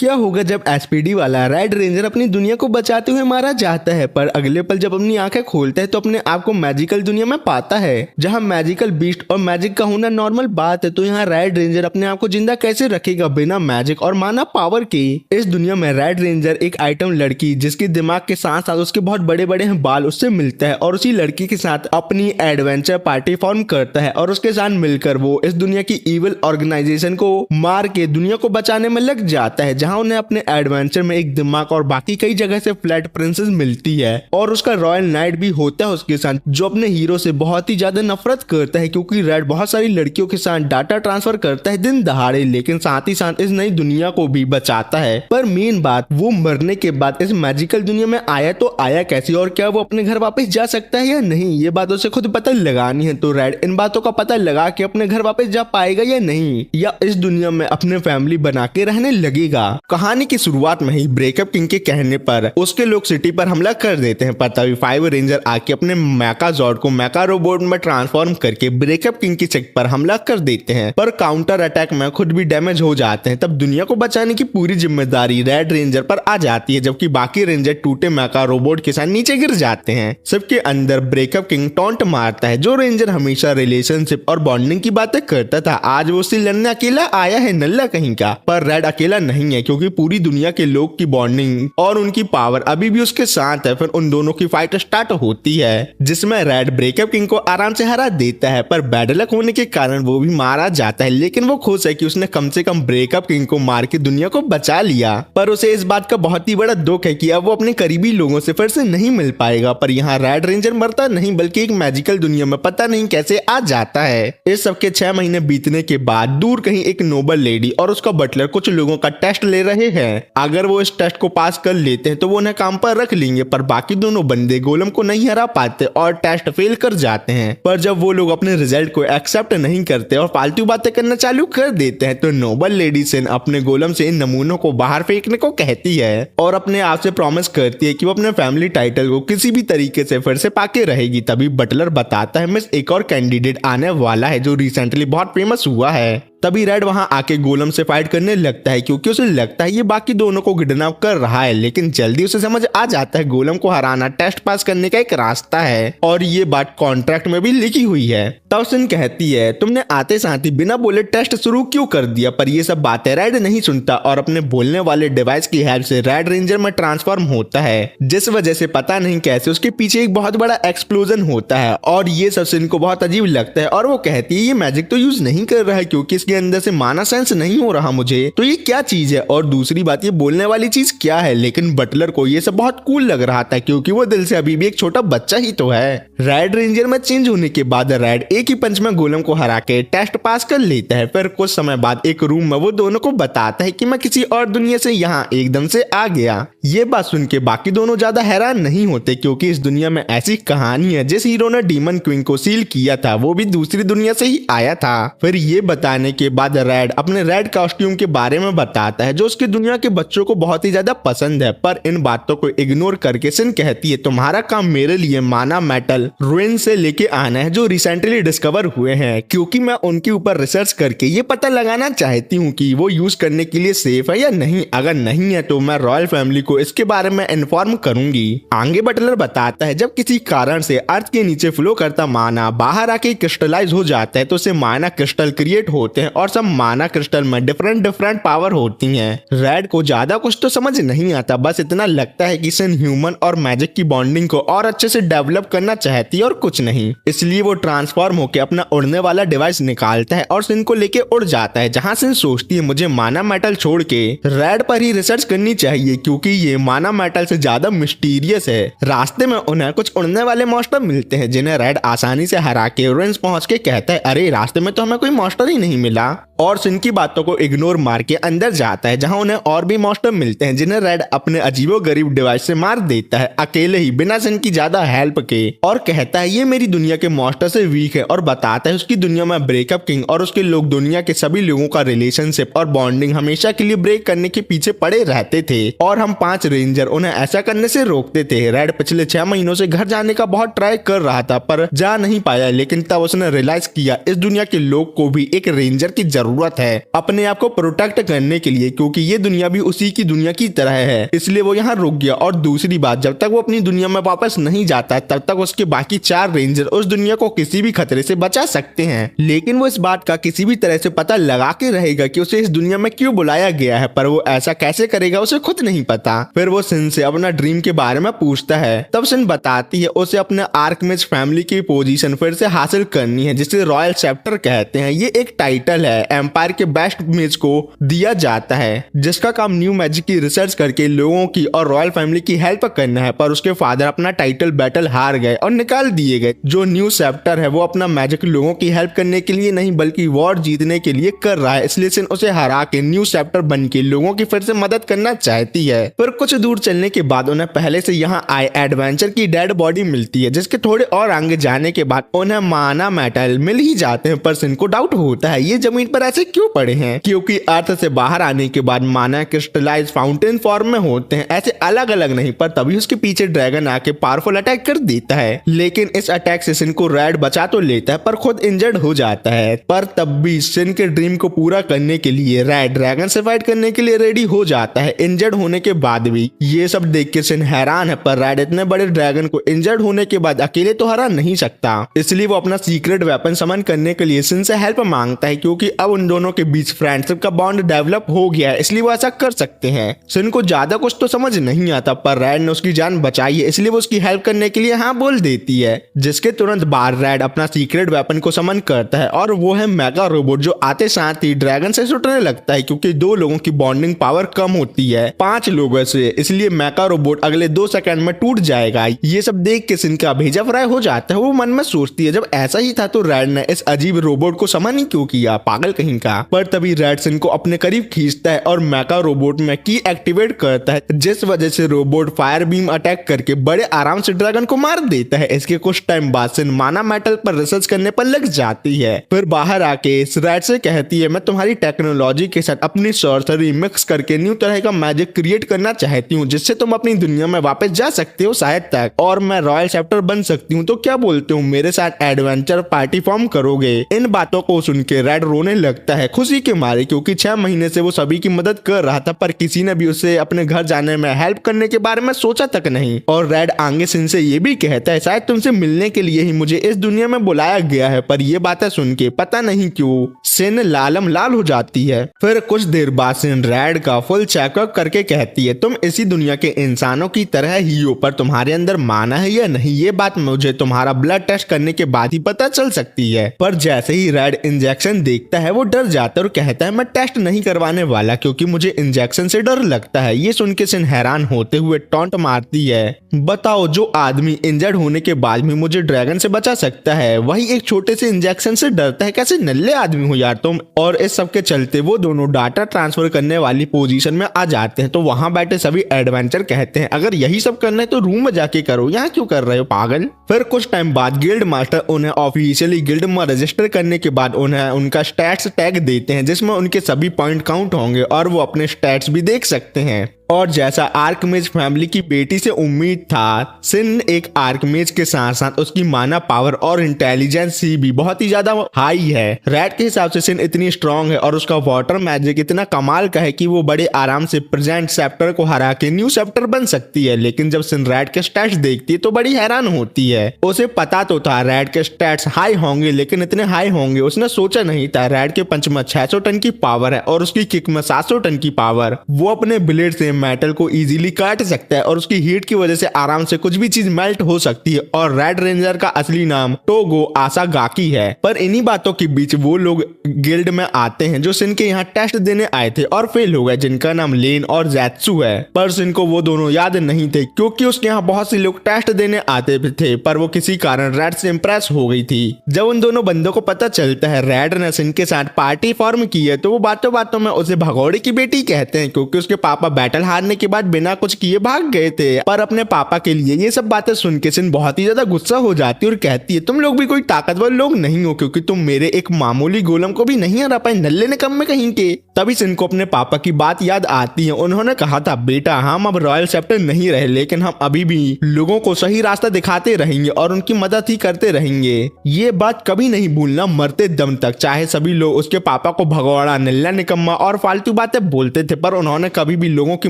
क्या होगा जब एसपीडी वाला रेड रेंजर अपनी दुनिया को बचाते हुए मारा जाता है, पर अगले पल जब अपनी आंखें खोलता है तो अपने आप को मैजिकल दुनिया में पाता है जहां मैजिकल बीस्ट और मैजिक का होना नॉर्मल बात है। तो यहाँ रेड रेंजर अपने आप को जिंदा कैसे रखेगा बिना मैजिक और माना पावर के। इस दुनिया में रेड रेंजर एक आइटम लड़की जिसके दिमाग के साथ साथ उसके बहुत बड़े बड़े बाल उससे मिलता है और उसी लड़की के साथ अपनी एडवेंचर पार्टी फॉर्म करता है और उसके साथ मिलकर वो इस दुनिया की इविल ऑर्गेनाइजेशन को मार के दुनिया को बचाने में लग जाता है, जहां उन्हें अपने एडवेंचर में एक दिमाग और बाकी कई जगह से फ्लैट प्रिंसेस मिलती है और उसका रॉयल नाइट भी होता है उसके साथ, जो अपने हीरो से बहुत ही ज्यादा नफरत करता है क्योंकि रेड बहुत सारी लड़कियों के साथ डाटा ट्रांसफर करता है दिन दहाड़े, लेकिन साथ ही साथ इस नई दुनिया को भी बचाता है। पर मेन बात, वो मरने के बाद इस मैजिकल दुनिया में आया तो आया कैसे और क्या वो अपने घर वापस जा सकता है या नहीं, ये बात उसे खुद पता लगानी है। तो रेड इन बातों का पता लगा के अपने घर वापस जा पाएगा या नहीं, या इस दुनिया में अपने फैमिली बना के रहने लगेगा। कहानी की शुरुआत में ही ब्रेकअप किंग के कहने पर उसके लोग सिटी पर हमला कर देते हैं, पर तभी 5 रेंजर आके अपने मैकाजॉर्ड को मैका रोबोट में ट्रांसफॉर्म करके ब्रेकअप किंग की शिप पर हमला कर देते हैं, पर काउंटर अटैक में खुद भी डैमेज हो जाते हैं। तब दुनिया को बचाने की पूरी जिम्मेदारी रेड रेंजर पर आ जाती है, जबकि बाकी रेंजर टूटे मैका रोबोट के साथ नीचे गिर जाते हैं। सबके अंदर ब्रेकअप किंग टॉन्ट मारता है, जो रेंजर हमेशा रिलेशनशिप और बॉन्डिंग की बातें करता था आज वो उससे लड़ने अकेला आया है, नल्ला कहीं का। पर रेड अकेला नहीं है क्योंकि पूरी दुनिया के लोग की बॉन्डिंग और उनकी पावर अभी भी उसके साथ है। फिर उन दोनों की फाइट स्टार्ट होती है जिसमें रेड ब्रेकअप किंग को आराम से हरा देता है, पर बैड लक होने के कारण वो भी मारा जाता है। लेकिन वो खुश है कि उसने कम से कम ब्रेकअप किंग को मार के दुनिया को बचा लिया, पर उसे इस बात का बहुत ही बड़ा दुख है कि अब वो अपने करीबी लोगों से फिर से नहीं मिल पाएगा। पर यहाँ रेड रेंजर मरता नहीं बल्कि एक मैजिकल दुनिया में पता नहीं कैसे आ जाता है। इस सबके 6 महीने बीतने के बाद दूर कहीं एक नोबल लेडी और उसका बटलर कुछ लोगों का टेस्ट ले रहे हैं। अगर वो इस टेस्ट को पास कर लेते हैं तो वो उन्हें काम पर रख लेंगे, पर बाकी दोनों बंदे गोलम को नहीं हरा पाते और टेस्ट फेल कर जाते हैं। पर जब वो लोग अपने रिजल्ट को एक्सेप्ट नहीं करते और फालतू बातें करना चालू कर देते हैं तो नोबल लेडी सिन अपने गोलम से इन नमूनों को बाहर फेंकने को कहती है और अपने आप से प्रॉमिस करती है कि वो अपने फैमिली टाइटल को किसी भी तरीके से फिर से पाके रहेगी। तभी बटलर बताता है मिस एक और कैंडिडेट आने वाला है जो रिसेंटली बहुत फेमस हुआ है। तभी रेड वहां आके गोलम से फाइट करने लगता है क्योंकि उसे लगता है ये बाकी दोनों को किडनैप कर रहा है, लेकिन जल्दी उसे समझ आ जाता है गोलम को हराना टेस्ट पास करने का एक रास्ता है और ये बात कॉन्ट्रैक्ट में भी लिखी हुई है। तब सिन कहती है तुमने आते साथ ही बिना बोले टेस्ट शुरू क्यों कर दिया, पर ये सब बातें रेड नहीं सुनता और अपने बोलने वाले डिवाइस की हेल्प से रेड रेंजर में ट्रांसफॉर्म होता है, जिस वजह से पता नहीं कैसे उसके पीछे एक बहुत बड़ा एक्सप्लोजन होता है और ये सब सिन को बहुत अजीब लगता है और वो कहती है ये मैजिक तो यूज नहीं कर रहा है क्योंकि इसके अंदर से माना सेंस नहीं हो रहा मुझे, तो ये क्या चीज है और दूसरी बात ये बोलने वाली चीज क्या है। लेकिन बटलर को ये सब बहुत कूल लग रहा था क्योंकि वो दिल से अभी भी एक छोटा बच्चा ही तो है। रेड रेंजर में चेंज होने के बाद रेड एक ही पंच में गोलम को हरा के टेस्ट पास कर लेता है। फिर कुछ समय बाद एक रूम में वो दोनों को बताता है कि मैं किसी और दुनिया से यहाँ एकदम से आ गया। ये बात सुन के बाकी दोनों ज्यादा हैरान नहीं होते क्योंकि इस दुनिया में ऐसी कहानी है जिस हीरो ने डीमन क्वीन को सील किया था वो भी दूसरी दुनिया से ही आया था। फिर ये बताने के बाद रेड अपने रेड कॉस्ट्यूम के बारे में बताता है जो उसकी दुनिया के बच्चों को बहुत ही ज्यादा पसंद है। पर इन बातों को इग्नोर करके सिन कहती है तुम्हारा काम मेरे लिए माना मेटल रुइन से लेके आना है जो रिसेंटली डिस्कवर हुए हैं, क्योंकि मैं उनके ऊपर रिसर्च करके ये पता लगाना चाहती हूँ कि वो यूज करने के लिए सेफ है या नहीं। अगर नहीं है तो मैं रॉयल फैमिली को इसके बारे में इन्फॉर्म करूंगी। आगे बटलर बताता है जब किसी कारण से अर्थ के नीचे फ्लो करता माना बाहर आके क्रिस्टलाइज हो जाता है तो उसे माना क्रिस्टल क्रिएट होते हैं और सब माना क्रिस्टल में डिफरेंट पावर होती हैं। रेड को ज्यादा कुछ तो समझ नहीं आता, बस इतना लगता है कि सिन ह्यूमन और मैजिक की बॉन्डिंग को और अच्छे से डेवलप करना चाहती है और कुछ नहीं। इसलिए वो ट्रांसफॉर्म होकर अपना उड़ने वाला डिवाइस निकालता है और सिन को लेके उड़ जाता है, जहां सिन सोचती है मुझे माना मेटल छोड़ के रेड पर ही रिसर्च करनी चाहिए क्योंकि ये माना मेटल से ज्यादा मिस्टीरियस है। रास्ते में उन्हें कुछ उड़ने वाले मॉन्स्टर मिलते हैं जिन्हें रेड आसानी से हरा के रुइंस पहुंच के कहता है अरे रास्ते में तो हमें कोई मॉन्स्टर ही नहीं मिला, और सिन की बातों को इग्नोर मार के अंदर जाता है जहां उन्हें और भी मॉन्स्टर मिलते हैं जिन्हें रेड अपने अजीबोगरीब डिवाइस से मार देता है अकेले ही बिना सिन की ज्यादा हेल्प के, और कहता है ये मेरी दुनिया के मॉन्स्टर से वीक है और बताता है उसकी दुनिया में ब्रेकअप किंग और उसके लोग दुनिया के सभी लोगों का रिलेशनशिप और बॉन्डिंग हमेशा के लिए ब्रेक करने के पीछे पड़े रहते थे और हम 5 5 रेंजर उन्हें ऐसा करने से रोकते थे। रेड पिछले 6 महीनों से घर जाने का बहुत ट्राई कर रहा था पर जा नहीं पाया, लेकिन तब उसने रियलाइज किया इस दुनिया के लोग को भी एक रेंजर की जरूरत है अपने आप को प्रोटेक्ट करने के लिए, क्योंकि ये दुनिया भी उसी की दुनिया की तरह है। इसलिए वो यहाँ रुक गया। और दूसरी बात, जब तक वो अपनी दुनिया में वापस नहीं जाता तब तक उसके बाकी 4 रेंजर उस दुनिया को किसी भी खतरे से बचा सकते हैं, लेकिन वो इस बात का किसी भी तरह से पता लगा के रहेगा कि उसे इस दुनिया में क्यों बुलाया गया है, पर वो ऐसा कैसे करेगा उसे खुद नहीं पता। फिर वो सिन से अपना ड्रीम के बारे में पूछता है, तब सिन बताती है उसे अपने आर्कमेज फैमिली की पोजीशन फिर से हासिल करनी है, जिसे रॉयल चैप्टर कहते हैं। ये एक टाइटल है एम्पायर के बेस्ट मेज को दिया जाता है, जिसका काम न्यू मैजिक की रिसर्च करके लोगों की और रॉयल फैमिली की हेल्प करना है। पर उसके फादर अपना टाइटल बैटल हार गए और निकाल दिए गए। जो न्यू चैप्टर है वो अपना मैजिक लोगों की हेल्प करने के लिए नहीं बल्कि वॉर जीतने के लिए कर रहा है, इसलिए सिन उसे हरा के न्यू चैप्टर बन के लोगों की फिर से मदद करना चाहती है। पर कुछ दूर चलने के बाद उन्हें पहले से यहाँ आए एडवेंचर की डेड बॉडी मिलती है, जिसके थोड़े और आगे जाने के बाद उन्हें माना मेटल मिल ही जाते हैं। पर सिन को डाउट होता है ये जमीन पर ऐसे क्यों पड़े हैं, क्योंकि अर्थ से बाहर आने के बाद माना क्रिस्टलाइज फाउंटेन फॉर्म में होते हैं, ऐसे अलग अलग नहीं। पर तभी उसके पीछे ड्रैगन आके पावरफुल अटैक कर देता है, लेकिन इस अटैक से सिन को रेड बचा तो लेता है पर खुद इंजर्ड हो जाता है। पर तब भी सिन के ड्रीम को पूरा करने के लिए रेड ड्रैगन से फाइट करने के लिए रेडी हो जाता है, इंजर्ड होने के बाद भी। ये सब देख के सिन हैरान है, पर रेड इतने बड़े ड्रैगन को इंजर्ड होने के बाद अकेले तो हरा नहीं सकता, इसलिए वो अपना सीक्रेट वेपन समन करने के लिए सिन से हेल्प मांगता है, क्योंकि अब उन दोनों के बीच फ्रेंडशिप का बॉन्ड डेवलप हो गया है, इसलिए वो ऐसा कर सकते हैं। सिन को ज्यादा कुछ तो समझ नहीं आता, पर रेड ने उसकी जान बचाई है, इसलिए वो उसकी हेल्प करने के लिए हाँ बोल देती है। जिसके तुरंत बाद रेड अपना सीक्रेट वेपन को समन करता है और वो है मेगा रोबोट, जो आते साथ ही ड्रैगन से छूटने लगता है, क्योंकि 2 लोगों की बॉन्डिंग पावर कम होती है 5 लोगों से, इसलिए मेगा रोबोट अगले 2 सेकंड में टूट जाएगा। ये सब देख के सिन का भेजा फ्राई हो जाता है। वो मन में सोचती है जब ऐसा ही था तो रेड ने इस अजीब रोबोट को समन ही क्यों किया, पागल कहीं का। पर तभी रेड सिन को अपने करीब खींचता है और मेगा रोबोट में की एक्टिवेट करता है, जिस वजह से रोबोट फायर बीम अटैक करके बड़े आराम से ड्रैगन को मार देता है। इसके कुछ टाइम बाद सिन माना मेटल पर रिसर्च करने पर लग जाती है। फिर बाहर आके रेड से कहती है मैं तुम्हारी टेक्नोलॉजी के साथ अपनी सॉर्सरी मिक्स करके न्यू तरह का मैजिक क्रिएट करना चाहती हूँ, जिससे तुम अपनी दुनिया में वापस जा सकते हो शायद तक, और मैं रॉयल चैप्टर बन सकती हूँ। तो क्या बोलते हो, मेरे साथ एडवेंचर पार्टी फॉर्म करोगे? इन बातों को सुन के रेड रोने लगता है खुशी के मारे, क्योंकि 6 महीने से वो सभी की मदद कर रहा था पर किसी ने भी उसे अपने घर जाने में हेल्प करने के बारे में सोचा तक नहीं। और रेड आगे सिन से ये भी कहता है शायद तुमसे मिलने के लिए ही मुझे इस दुनिया में बुलाया गया है। पर ये बातें सुन के पता नहीं क्यों सिन लालम लाल हो जाती है। फिर कुछ देर बाद सिन रेड का फुल चेकअप करके कहती है तुम इसी दुनिया के इंसानों की तरह ही हो, पर तुम्हारे अंदर माना है या नहीं ये बात मुझे तुम्हारा ब्लड टेस्ट करने के बाद ही पता चल सकती है। पर जैसे ही रेड इंजेक्शन देखता है वो डर जाता है और कहता है मैं टेस्ट नहीं करवाने वाला, क्योंकि मुझे इंजेक्शन से डर लगता है। ये सुन के सिन हैरान होते हुए टॉन्ट मारती है, बताओ जो आदमी इंजर्ड होने के बाद भी मुझे ड्रैगन से बचा सकता है वही एक छोटे से इंजेक्शन से डरता है, कैसे नल्ले आदमी हो यार तुम। और इस सब के चलते वो दोनों डाटा ट्रांसफर करने वाली पोजीशन में आ जाते हैं। तो वहां बैठे सभी एडवेंचर कहते हैं अगर यही सब करना है तो रूम में जाके करो, यहाँ क्यों कर रहे हो पागल। फिर कुछ टाइम बाद गिल्ड मास्टर उन्हें ऑफिशियली गिल्ड में रजिस्टर करने के बाद उन्हें उनका स्टैट्स टैग देते हैं, जिसमें उनके सभी पॉइंट काउंट होंगे और वो अपने स्टैट्स भी देख सकते हैं। और जैसा आर्कमेज फैमिली की बेटी से उम्मीद था, सिन एक आर्कमेज के साथ साथ उसकी माना पावर और इंटेलिजेंस भी बहुत ही ज्यादा हाई है। रेड के हिसाब से सिन इतनी स्ट्रांग है और उसका वाटर मैजिक इतना कमाल का है कि वो बड़े आराम से प्रेजेंट चैप्टर को हरा के न्यू चैप्टर बन सकती है। लेकिन जब सिन रेड के स्टैट्स देखती है तो बड़ी हैरान होती है। उसे पता तो था रेड के स्टैट्स हाई होंगे, लेकिन इतने हाई होंगे उसने सोचा नहीं था। रेड के पंच में 600 टन की पावर है और उसकी किक में 700 टन की पावर। वो अपने ब्लेड से मेटल को इजीली काट सकता है और उसकी हीट की वजह से आराम से कुछ भी चीज मेल्ट हो सकती है। और रेड रेंजर का असली नाम टोगो आसागाकी है। पर इन्हीं बातों के बीच वो लोग गिल्ड में आते हैं जो सिन के यहाँ टेस्ट देने आए थे और फेल हो गए, जिनका नाम लेन और जैत्सु है। पर सिन को वो दोनों याद नहीं थे, क्योंकि उसके यहाँ बहुत से लोग टेस्ट देने आते थे, पर वो किसी कारण रेड से इंप्रेस हो गई थी। जब उन दोनों बंदों को पता चलता है रेड ने सिन के साथ पार्टी फॉर्म की है, तो वो बातों बातों में उसे भगोड़े की बेटी कहते हैं, क्योंकि उसके पापा बैटल हारने के बाद बिना कुछ किए भाग गए थे। पर अपने पापा के लिए ये सब बातें सुन के सिन बहुत ही ज्यादा गुस्सा हो जाती है और कहती है तुम लोग भी कोई ताकतवर लोग नहीं हो, क्योंकि तुम मेरे एक मामूली गोलम को भी नहीं हरा पाए, नल्ले निकम्मे कहीं के। तभी सिन को अपने पापा की बात याद आती है। उन्होंने कहा था बेटा हम अब रॉयल चैप्टर नहीं रहे, लेकिन हम अभी भी लोगों को सही रास्ता दिखाते रहेंगे और उनकी मदद ही करते रहेंगे। ये बात कभी नहीं भूलना मरते दम तक। चाहे सभी लोग उसके पापा को भगौड़ा, नल्ला निकम्मा और फालतू बातें बोलते थे, पर उन्होंने कभी भी लोगों की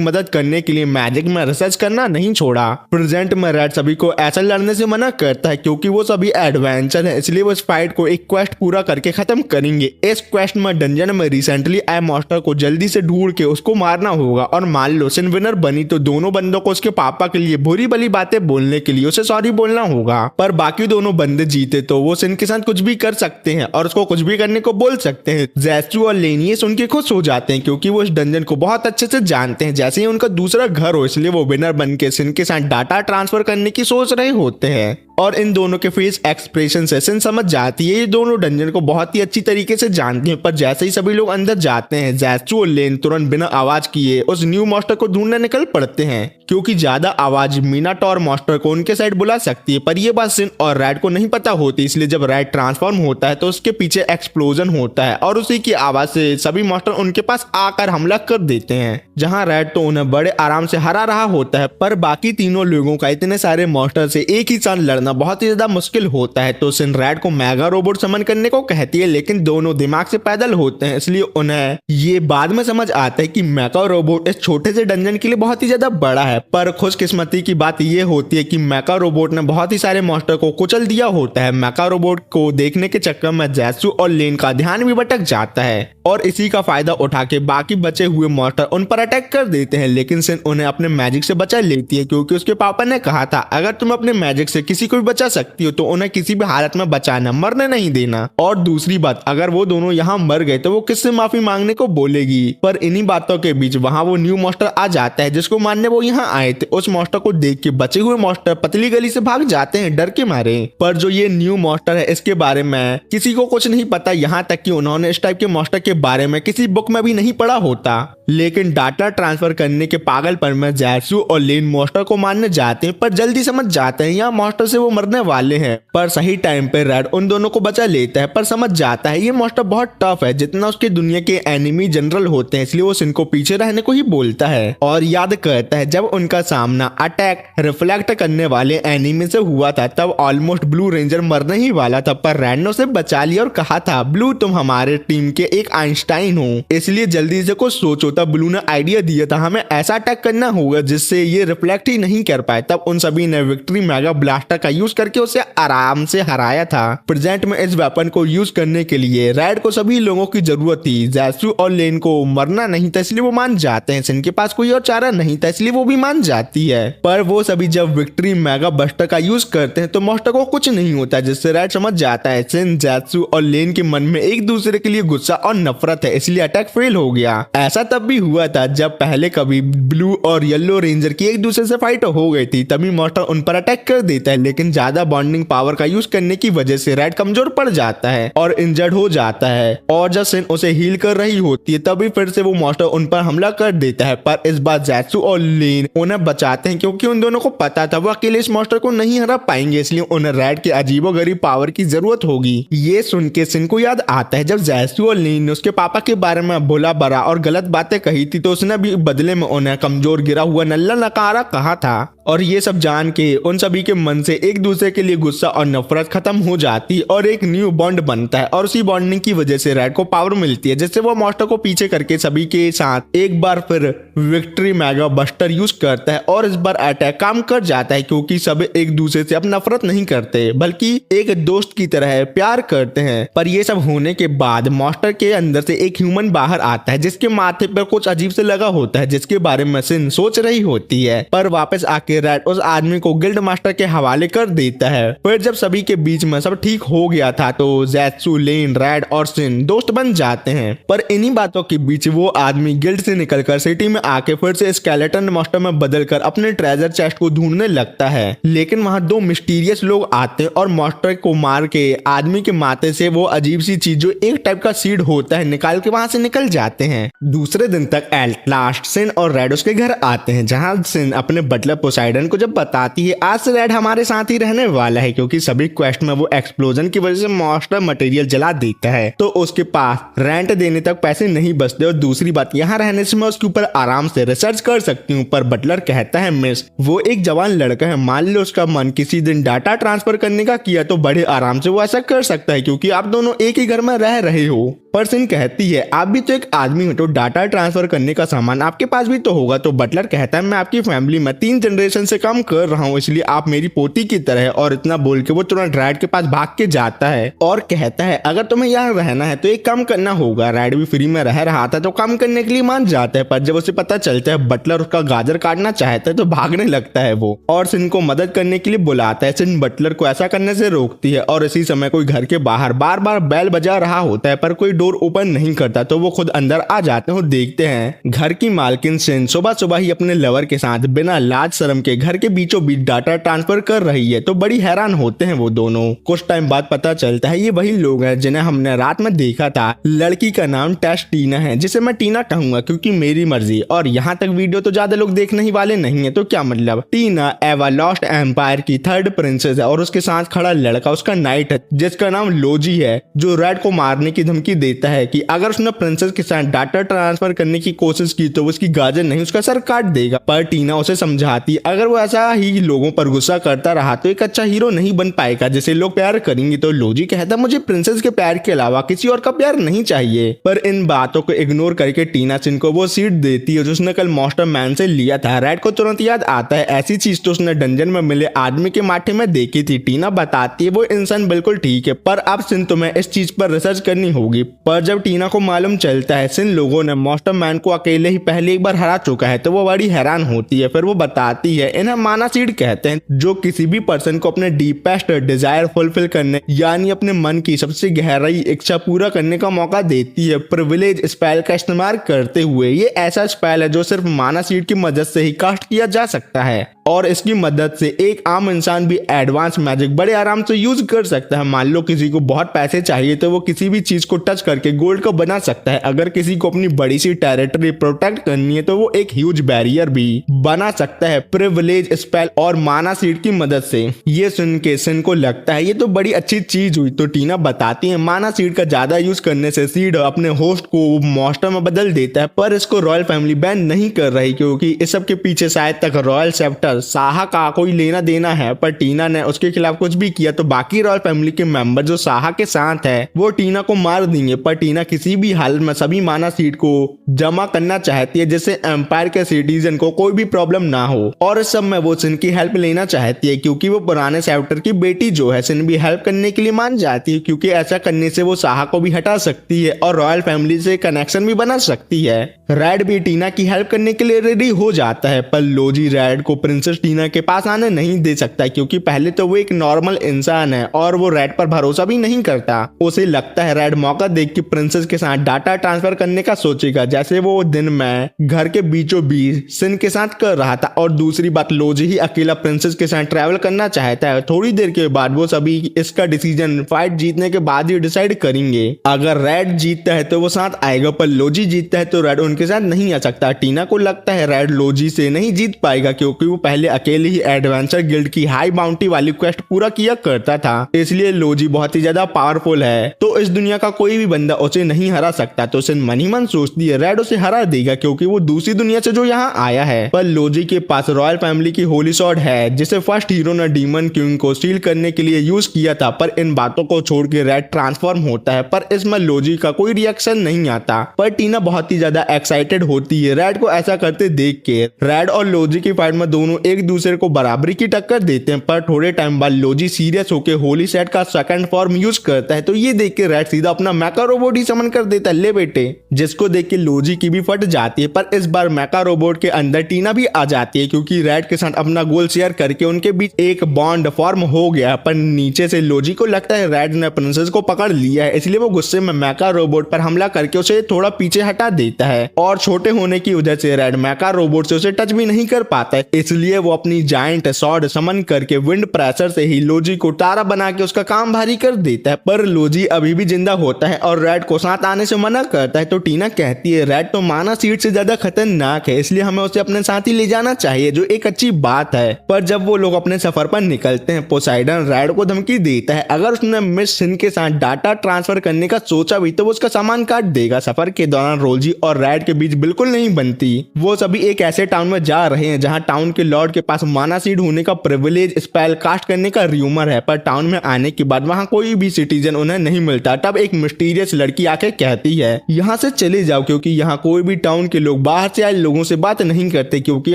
मदद करने के लिए मैजिक में रिसर्च करना नहीं छोड़ा। प्रेजेंट में रेड सभी को ऐसा लड़ने से मना करता है क्योंकि वो सभी एडवेंचर है, इसलिए वो इस फाइट को एक क्वेस्ट पूरा करके खत्म करेंगे। इस क्वेस्ट में डंजन में रिसेंटली आए मॉन्स्टर को जल्दी से ढूंढ के उसको मारना होगा, और मान लो सिन विनर बनी तो दोनों बंदों को उसके पापा के लिए बुरी भली बातें बोलने के लिए उसे सॉरी बोलना होगा। पर बाकी दोनों बंदे जीते तो वो सिन के साथ कुछ भी कर सकते हैं और उसको कुछ भी करने को बोल सकते हैं। ज़ेसू और लेन ये सुन के खुश हो जाते हैं क्योंकि वो इस डंजन को बहुत अच्छे से जानते हैं, जैसे ही उनका दूसरा घर हो, इसलिए वो विनर बन के सिन के साथ डाटा ट्रांसफर करने की सोच रहे होते हैं। और इन दोनों के फेस एक्सप्रेशन से सिन समझ जाती है ये दोनों डंजन को बहुत ही अच्छी तरीके से जानते हैं। पर जैसे ही सभी लोग अंदर जाते हैं, ज़ेसू और लेन तुरंत बिना आवाज किए उस न्यू मॉन्स्टर को ढूंढने निकल पड़ते हैं, क्योंकि ज्यादा आवाज मीनाटोर मॉन्स्टर को उनके साइड बुला सकती है। पर ये बात सिन और रैड को नहीं पता होती, इसलिए जब रैड ट्रांसफॉर्म होता है तो उसके पीछे एक्सप्लोजन होता है और उसी की आवाज से सभी मॉन्स्टर उनके पास आकर हमला कर देते हैं। जहां रैड तो उन्हें बड़े आराम से हरा रहा होता है, पर बाकी तीनों लोगों का इतने सारे मॉन्स्टर से एक ही साथ लड़ना बहुत ही ज्यादा मुश्किल होता है। तो सिन रैड को मेगा रोबोट समन करने को कहती है, लेकिन दोनों दिमाग से पैदल होते हैं, इसलिए उन्हें ये बाद में समझ आता है कि मेगा रोबोट इस छोटे से डंजन के लिए बहुत ही ज्यादा बड़ा है। पर खुशकिस्मती की बात ये होती है कि मेगा रोबोट ने बहुत ही सारे मॉन्स्टर को कुचल दिया होता है। मेगा रोबोट को देखने के चक्कर में ज़ेसू और लेन का ध्यान भी भटक जाता है और इसी का फायदा उठा के बाकी बचे हुए मॉन्स्टर उन पर अटैक कर देते हैं, लेकिन सिन उन्हें अपने मैजिक से बचा लेती है क्योंकि उसके पापा ने कहा था अगर तुम अपने मैजिक से किसी को भी बचा सकती हो तो उन्हें किसी भी हालत में बचाना, मरने नहीं देना। और दूसरी बात, अगर वो दोनों यहाँ मर गए तो वो किससे माफी मांगने को बोलेगी। पर इन्हीं बातों के बीच वहाँ वो न्यू मॉन्स्टर आ जाता है जिसको मारने वो यहाँ आए थे। उस मॉन्स्टर को देख के बचे हुए मॉन्स्टर पतली गली से भाग जाते हैं डर के मारे। पर जो ये न्यू मॉन्स्टर है इसके बारे में किसी को कुछ नहीं पता, यहाँ तक कि उन्होंने इस टाइप के मॉन्स्टर के बारे में किसी बुक में भी नहीं पढ़ा होता। लेकिन डाटा ट्रांसफर करने के पागलपन में ज़ेसू और लेन मॉन्स्टर को मारने जाते हैं, पर जल्दी समझ जाते हैं यहाँ मॉन्स्टर से वो मरने वाले हैं। पर सही टाइम पे रेड उन दोनों को बचा लेता है, पर समझ जाता है ये मॉन्स्टर बहुत टफ है जितना उसके दुनिया के एनिमी जनरल होते हैं, इसलिए वो सिन को पीछे रहने को ही बोलता है और याद करता है जब उनका सामना अटैक रिफ्लेक्ट करने वाले एनिमी से हुआ था तब ऑलमोस्ट ब्लू रेंजर मरने ही वाला था, पर रेड ने उसे बचा लिया और कहा था ब्लू तुम हमारे टीम के एक आइंस्टाइन हो, इसलिए जल्दी से कुछ सोचो। तब ब्लू ने आइडिया दिया था हमें ऐसा अटैक करना होगा जिससे ये रिफ्लेक्ट ही नहीं कर पाए। तब उन सभी ने विक्ट्री मेगा ब्लास्टर का यूज करके उसे आराम से हराया था। प्रेजेंट में इस वेपन को यूज करने के लिए रेड को सभी लोगों की जरूरत थी। ज़ेसू और लेन को मरना नहीं था इसलिए वो मान जाते हैं, सिन के पास कोई और चारा नहीं था इसलिए वो भी मान जाती है। पर वो सभी जब विक्ट्री मेगा बस्टर का यूज करते हैं तो मॉन्स्टर को कुछ नहीं होता, जिससे रेड समझ जाता है सिन, ज़ेसू और लेन के मन में एक दूसरे के लिए गुस्सा और नफरत है, इसलिए अटैक फेल हो गया। ऐसा तब भी हुआ था जब पहले कभी ब्लू और येलो रेंजर की एक दूसरे से फाइट हो गई थी, तभी मॉन्स्टर उन पर अटैक कर देता है, लेकिन ज्यादा बॉन्डिंग पावर का यूज करने की वजह से रेड कमजोर पड़ जाता है और इंजर्ड हो जाता है। और जब सिन उसे हील कर रही होती है तभी फिर से वो मॉन्स्टर उन पर हमला कर देता है, पर इस बार ज़ेसू और लेन उन्हें बचाते हैं क्योंकि उन दोनों को पता था वो अकेले इस मॉन्स्टर को नहीं हरा पाएंगे, इसलिए उन्हें रेड के अजीबोगरीब पावर की जरूरत होगी। ये सुन के सिन को याद आता है जब ज़ेसू और लेन ने उसके पापा के बारे में भोला बड़ा और गलत बातें कही थी तो उसने भी बदले में उन्हें कमजोर गिरा हुआ नल्ला नकारा कहा था। और ये सब जान के उन सभी के मन से एक दूसरे के लिए गुस्सा और नफरत खत्म हो जाती और एक न्यू बॉन्ड बनता है और उसी बॉन्डिंग की वजह से रेड को पावर मिलती है, जिससे वो मॉन्स्टर को पीछे करके सभी के साथ एक बार फिर विक्ट्री मेगा बस्टर यूज करता है और इस बार अटैक काम कर जाता है क्योंकि सब एक दूसरे से अब नफरत नहीं करते बल्कि एक दोस्त की तरह प्यार करते हैं। पर ये सब होने के बाद मॉन्स्टर के अंदर से एक ह्यूमन बाहर आता है जिसके माथे पर कुछ अजीब से लगा होता है, जिसके बारे में सिन सोच रही होती है। पर वापस आके के रेड उस आदमी को गिल्ड मास्टर के हवाले कर देता है। फिर जब सभी के बीच में सब ठीक हो गया था तो ज़ेत्सु, लेन, रेड और सिन दोस्त बन जाते हैं। पर इन्हीं बातों के बीच वो आदमी गिल्ड से निकलकर सिटी में आके फिर से स्केलेटन मॉन्स्टर में बदलकर अपने ट्रेजर चेस्ट को ढूंढने लगता है। लेकिन वहां दो मिस्टीरियस लोग आते हैं और मॉन्स्टर को मार के आदमी के माथे से वो अजीब सी चीज जो एक टाइप का सीड होता है निकाल के वहां से निकल जाते हैं। दूसरे दिन तक एट लास्ट सिन और रेड उसके घर आते हैं, जहां सिन अपने बटलर पोसाइडन को जब बताती है आज से रेड हमारे साथ ही रहने वाला है, क्योंकि सभी क्वेस्ट में वो एक्सप्लोजन की वजह से मॉन्स्टर मटेरियल जला देता है तो उसके पास रेंट देने तक पैसे नहीं बचते। और दूसरी बात, यहाँ रहने से मैं उसके ऊपर आराम से रिसर्च कर सकती हूँ। पर बटलर कहता है मिस, वो एक जवान लड़का है, मान लो उसका मन किसी दिन डाटा ट्रांसफर करने का किया तो बड़े आराम से वो ऐसा कर सकता है, क्योंकि आप दोनों एक ही घर में रह रहे हो। पर सिन कहती है आप भी तो एक आदमी हो, तो डाटा ट्रांसफर करने का सामान आपके पास भी तो होगा। तो बटलर कहता है मैं आपकी फैमिली में 3 जनरेशन से काम कर रहा हूँ, इसलिए आप मेरी पोती की तरह है। और इतना बोल के वो तुरंत रैड के पास भाग के जाता है और कहता है अगर तुम्हें यहाँ रहना है तो एक काम करना होगा। रैड भी फ्री में रह रहा था तो काम करने के लिए मान जाता है, पर जब उसे पता चलता है बटलर उसका गाजर काटना चाहता है तो भागने लगता है वो और सिन को मदद करने के लिए बुलाता है। सिन बटलर को ऐसा करने से रोकती है और इसी समय कोई घर के बाहर बार बार बेल बजा रहा होता है पर कोई डोर ओपन नहीं करता, तो वो खुद अंदर आ जाते हैं और देखते हैं घर की मालकिन सिन सुबह सुबह ही अपने लवर के साथ बिना लाज शर्म के घर के बीचों बीच डाटा ट्रांसफर कर रही है। तो बड़ी हैरान होते हैं वो दोनों। कुछ टाइम बाद पता चलता है ये वही लोग हैं जिन्हें हमने रात में देखा था। लड़की का नाम टेस टीना है, जिसे मैं टीना कहूंगा क्योंकि मेरी मर्जी। और यहाँ तक वीडियो तो ज्यादा लोग देखने ही वाले नहीं है, तो क्या मतलब। टीना एवा लॉस्ट एम्पायर की 3rd प्रिंसेस है और उसके साथ खड़ा लड़का उसका नाइट है जिसका नाम लोजी है, जो रेड को मारने की धमकी देता है कि अगर उसने प्रिंसेस के साथ डाटा ट्रांसफर करने की कोशिश की तो उसकी गाजर नहीं उसका सर काट देगा। पर टीना उसे समझाती अगर वो ऐसा ही लोगों पर गुस्सा करता रहा तो एक अच्छा हीरो नहीं बन पाएगा जिसे लोग प्यार करेंगे। तो लोजी कहता मुझे प्रिंसेस के प्यार के अलावा किसी और का प्यार नहीं चाहिए। पर इन बातों को इग्नोर करके टीना सिन को वो सीट देती है जो उसने कल मॉन्स्टर मैन से लिया था। रेड को तुरंत याद आता है ऐसी चीज तो उसने डंजन में मिले आदमी के माथे में देखी थी। टीना बताती है वो इंसान बिल्कुल ठीक है, पर अब सिन तुम्हें इस चीज पर रिसर्च करनी होगी। पर जब टीना को मालूम चलता है सिन लोगों ने मॉन्स्टर मैन को अकेले ही पहले एक बार हरा चुका है तो वो बड़ी हैरान होती है। फिर वो बताती है इन्हें माना सीड कहते हैं, जो किसी भी पर्सन को अपने डीपेस्ट डिजायर फुलफिल करने यानी अपने मन की सबसे गहराई इच्छा पूरा करने का मौका देती है। प्रिविलेज स्पेल का इस्तेमाल करते हुए ये ऐसा स्पेल है जो सिर्फ माना सीड की मदद से ही कास्ट किया जा सकता है और इसकी मदद से एक आम इंसान भी एडवांस मैजिक बड़े आराम से यूज कर सकता है। मान लो किसी को बहुत पैसे चाहिए तो वो किसी भी चीज को टच करके गोल्ड को बना सकता है। अगर किसी को अपनी बड़ी सी टेरिटरी प्रोटेक्ट करनी है तो वो एक ह्यूज बैरियर भी बना सकता है प्रिविलेज स्पेल और माना सीड की मदद से। ये सुन के सिन को लगता है ये तो बड़ी अच्छी चीज हुई। तो टीना बताती है माना सीड का ज्यादा यूज करने से सीड अपने होस्ट को मॉन्स्टर में बदल देता है, पर इसको रॉयल फैमिली बैन नहीं कर रही क्योंकि इस सब के पीछे शायद तक रॉयल सेप्टर साहा का कोई लेना देना है। पर टीना ने उसके खिलाफ कुछ भी किया तो बाकी रॉयल फैमिली के मेंबर जो साहा के साथ है वो टीना को मार देंगे। पर टीना किसी भी हालत में सभी माना सीट को जमा करना चाहती है जिससे एम्पायर के सिटीजन को कोई भी प्रॉब्लम ना हो। और इस सब में वो सिन की हेल्प लेना चाहती है क्योंकि वो पुराने सेप्टर की बेटी जो है। सिन भी हेल्प करने के लिए मान जाती है क्योंकि ऐसा करने से वो साहा को भी हटा सकती है और रॉयल फैमिली से कनेक्शन भी बना सकती है। रेड भी टीना की हेल्प करने के लिए रेडी हो जाता है, पर लोजी रेड को प्रिंसेस टीना के पास आने नहीं दे सकता क्योंकि पहले तो वो एक नॉर्मल इंसान है और वो रेड पर भरोसा भी नहीं करता। उसे लगता है रेड मौका देख के प्रिंसेस के साथ डाटा ट्रांसफर करने का सोचेगा जैसे वो दिन में घर के बीचों बीच सिन के साथ कर रहा था। और दूसरी बात लोजी ही अकेला प्रिंसेस के साथ ट्रैवल करना चाहता है। थोड़ी देर के बाद वो सभी इसका डिसीजन फाइट जीतने के बाद ही डिसाइड करेंगे। अगर रेड जीतता है तो वो साथ आएगा, पर लोजी जीतता है तो रेड उनके साथ नहीं आ सकता। टीना को लगता है रेड लोजी से नहीं जीत पाएगा क्योंकि वो पहले अकेले ही एडवेंचर गिल्ड की हाई बाउंटी वाली क्वेस्ट पूरा किया करता था, इसलिए लोजी बहुत ही ज्यादा पावरफुल है तो इस दुनिया का कोई भी बंदा उसे नहीं हरा सकता। तो सिन मन ही मन सोचती है रेड उसे हरा देगा क्योंकि वो दूसरी दुनिया से जो यहाँ आया है। पर लोजी के पास रॉयल फैमिली की होली सॉर्ड है जिसे फर्स्ट हीरो ने डीमन किंग को स्टील करने के लिए यूज किया था। पर इन बातों को छोड़ के रेड ट्रांसफॉर्म होता है, पर इसमें लोजी का कोई रिएक्शन नहीं आता। पर टीना बहुत ही ज्यादा एक्साइटेड होती है रेड को ऐसा करते देख के। रेड और लोजी की फाइट में दोनों एक दूसरे को बराबरी की टक्कर देते हैं। पर थोड़े टाइम बाद लोजी सीरियस होकर होली सेट का सेकंड फॉर्म यूज करता है, तो ये देख के रेड सीधा अपना मैका रोबोट ही समन कर देता है, ले बेटे, जिसको देख के लोजी की भी फट जाती है। पर इस बार मैका रोबोट के अंदर टीना भी आ जाती है, क्योंकि रेड के साथ अपना गोल शेयर करके उनके बीच एक बॉन्ड फॉर्म हो गया। पर नीचे से लोजी को लगता है रेड ने प्रिंसेस को पकड़ लिया है, इसलिए वो गुस्से में मैका रोबोट पर हमला करके उसे थोड़ा पीछे हटा देता है। और छोटे होने की वजह से रेड मैका रोबोट से उसे टच भी नहीं कर पाता है, इसलिए वो अपनी जायंट सॉर्ड समन करके विंड प्रेशर से ही लोजी को तारा बना के उसका काम भारी कर देता है। पर लोजी अभी भी जिंदा होता है और रेड को साथ आने से मना करता है। तो टीना कहती है रेड तो माना सीड से ज्यादा खतरनाक है, इसलिए हमें उसे अपने साथ ही ले जाना चाहिए, जो एक अच्छी बात है। पर जब वो लोग अपने सफर पर निकलते हैं, पोसाइडन रेड को धमकी देता है अगर उसने मिस सिन के साथ डाटा ट्रांसफर करने का सोचा भी तो वो उसका सामान काट देगा। सफर के दौरान रोजी और रेड के बीच बिल्कुल नहीं बनती। वो सभी एक ऐसे टाउन में जा रहे हैं जहां टाउन के लॉर्ड के पास माना सीड होने का प्रिविलेज स्पेल कास्ट करने का र्यूमर है। पर टाउन में आने के बाद वहां कोई भी सिटीजन उन्हें नहीं मिलता। तब एक मिस्टीरियस लड़की आके कहती है यहाँ से चले जाओ, क्योंकि यहाँ कोई भी टाउन के लोग बाहर से आए लोगों से बात नहीं करते, क्योंकि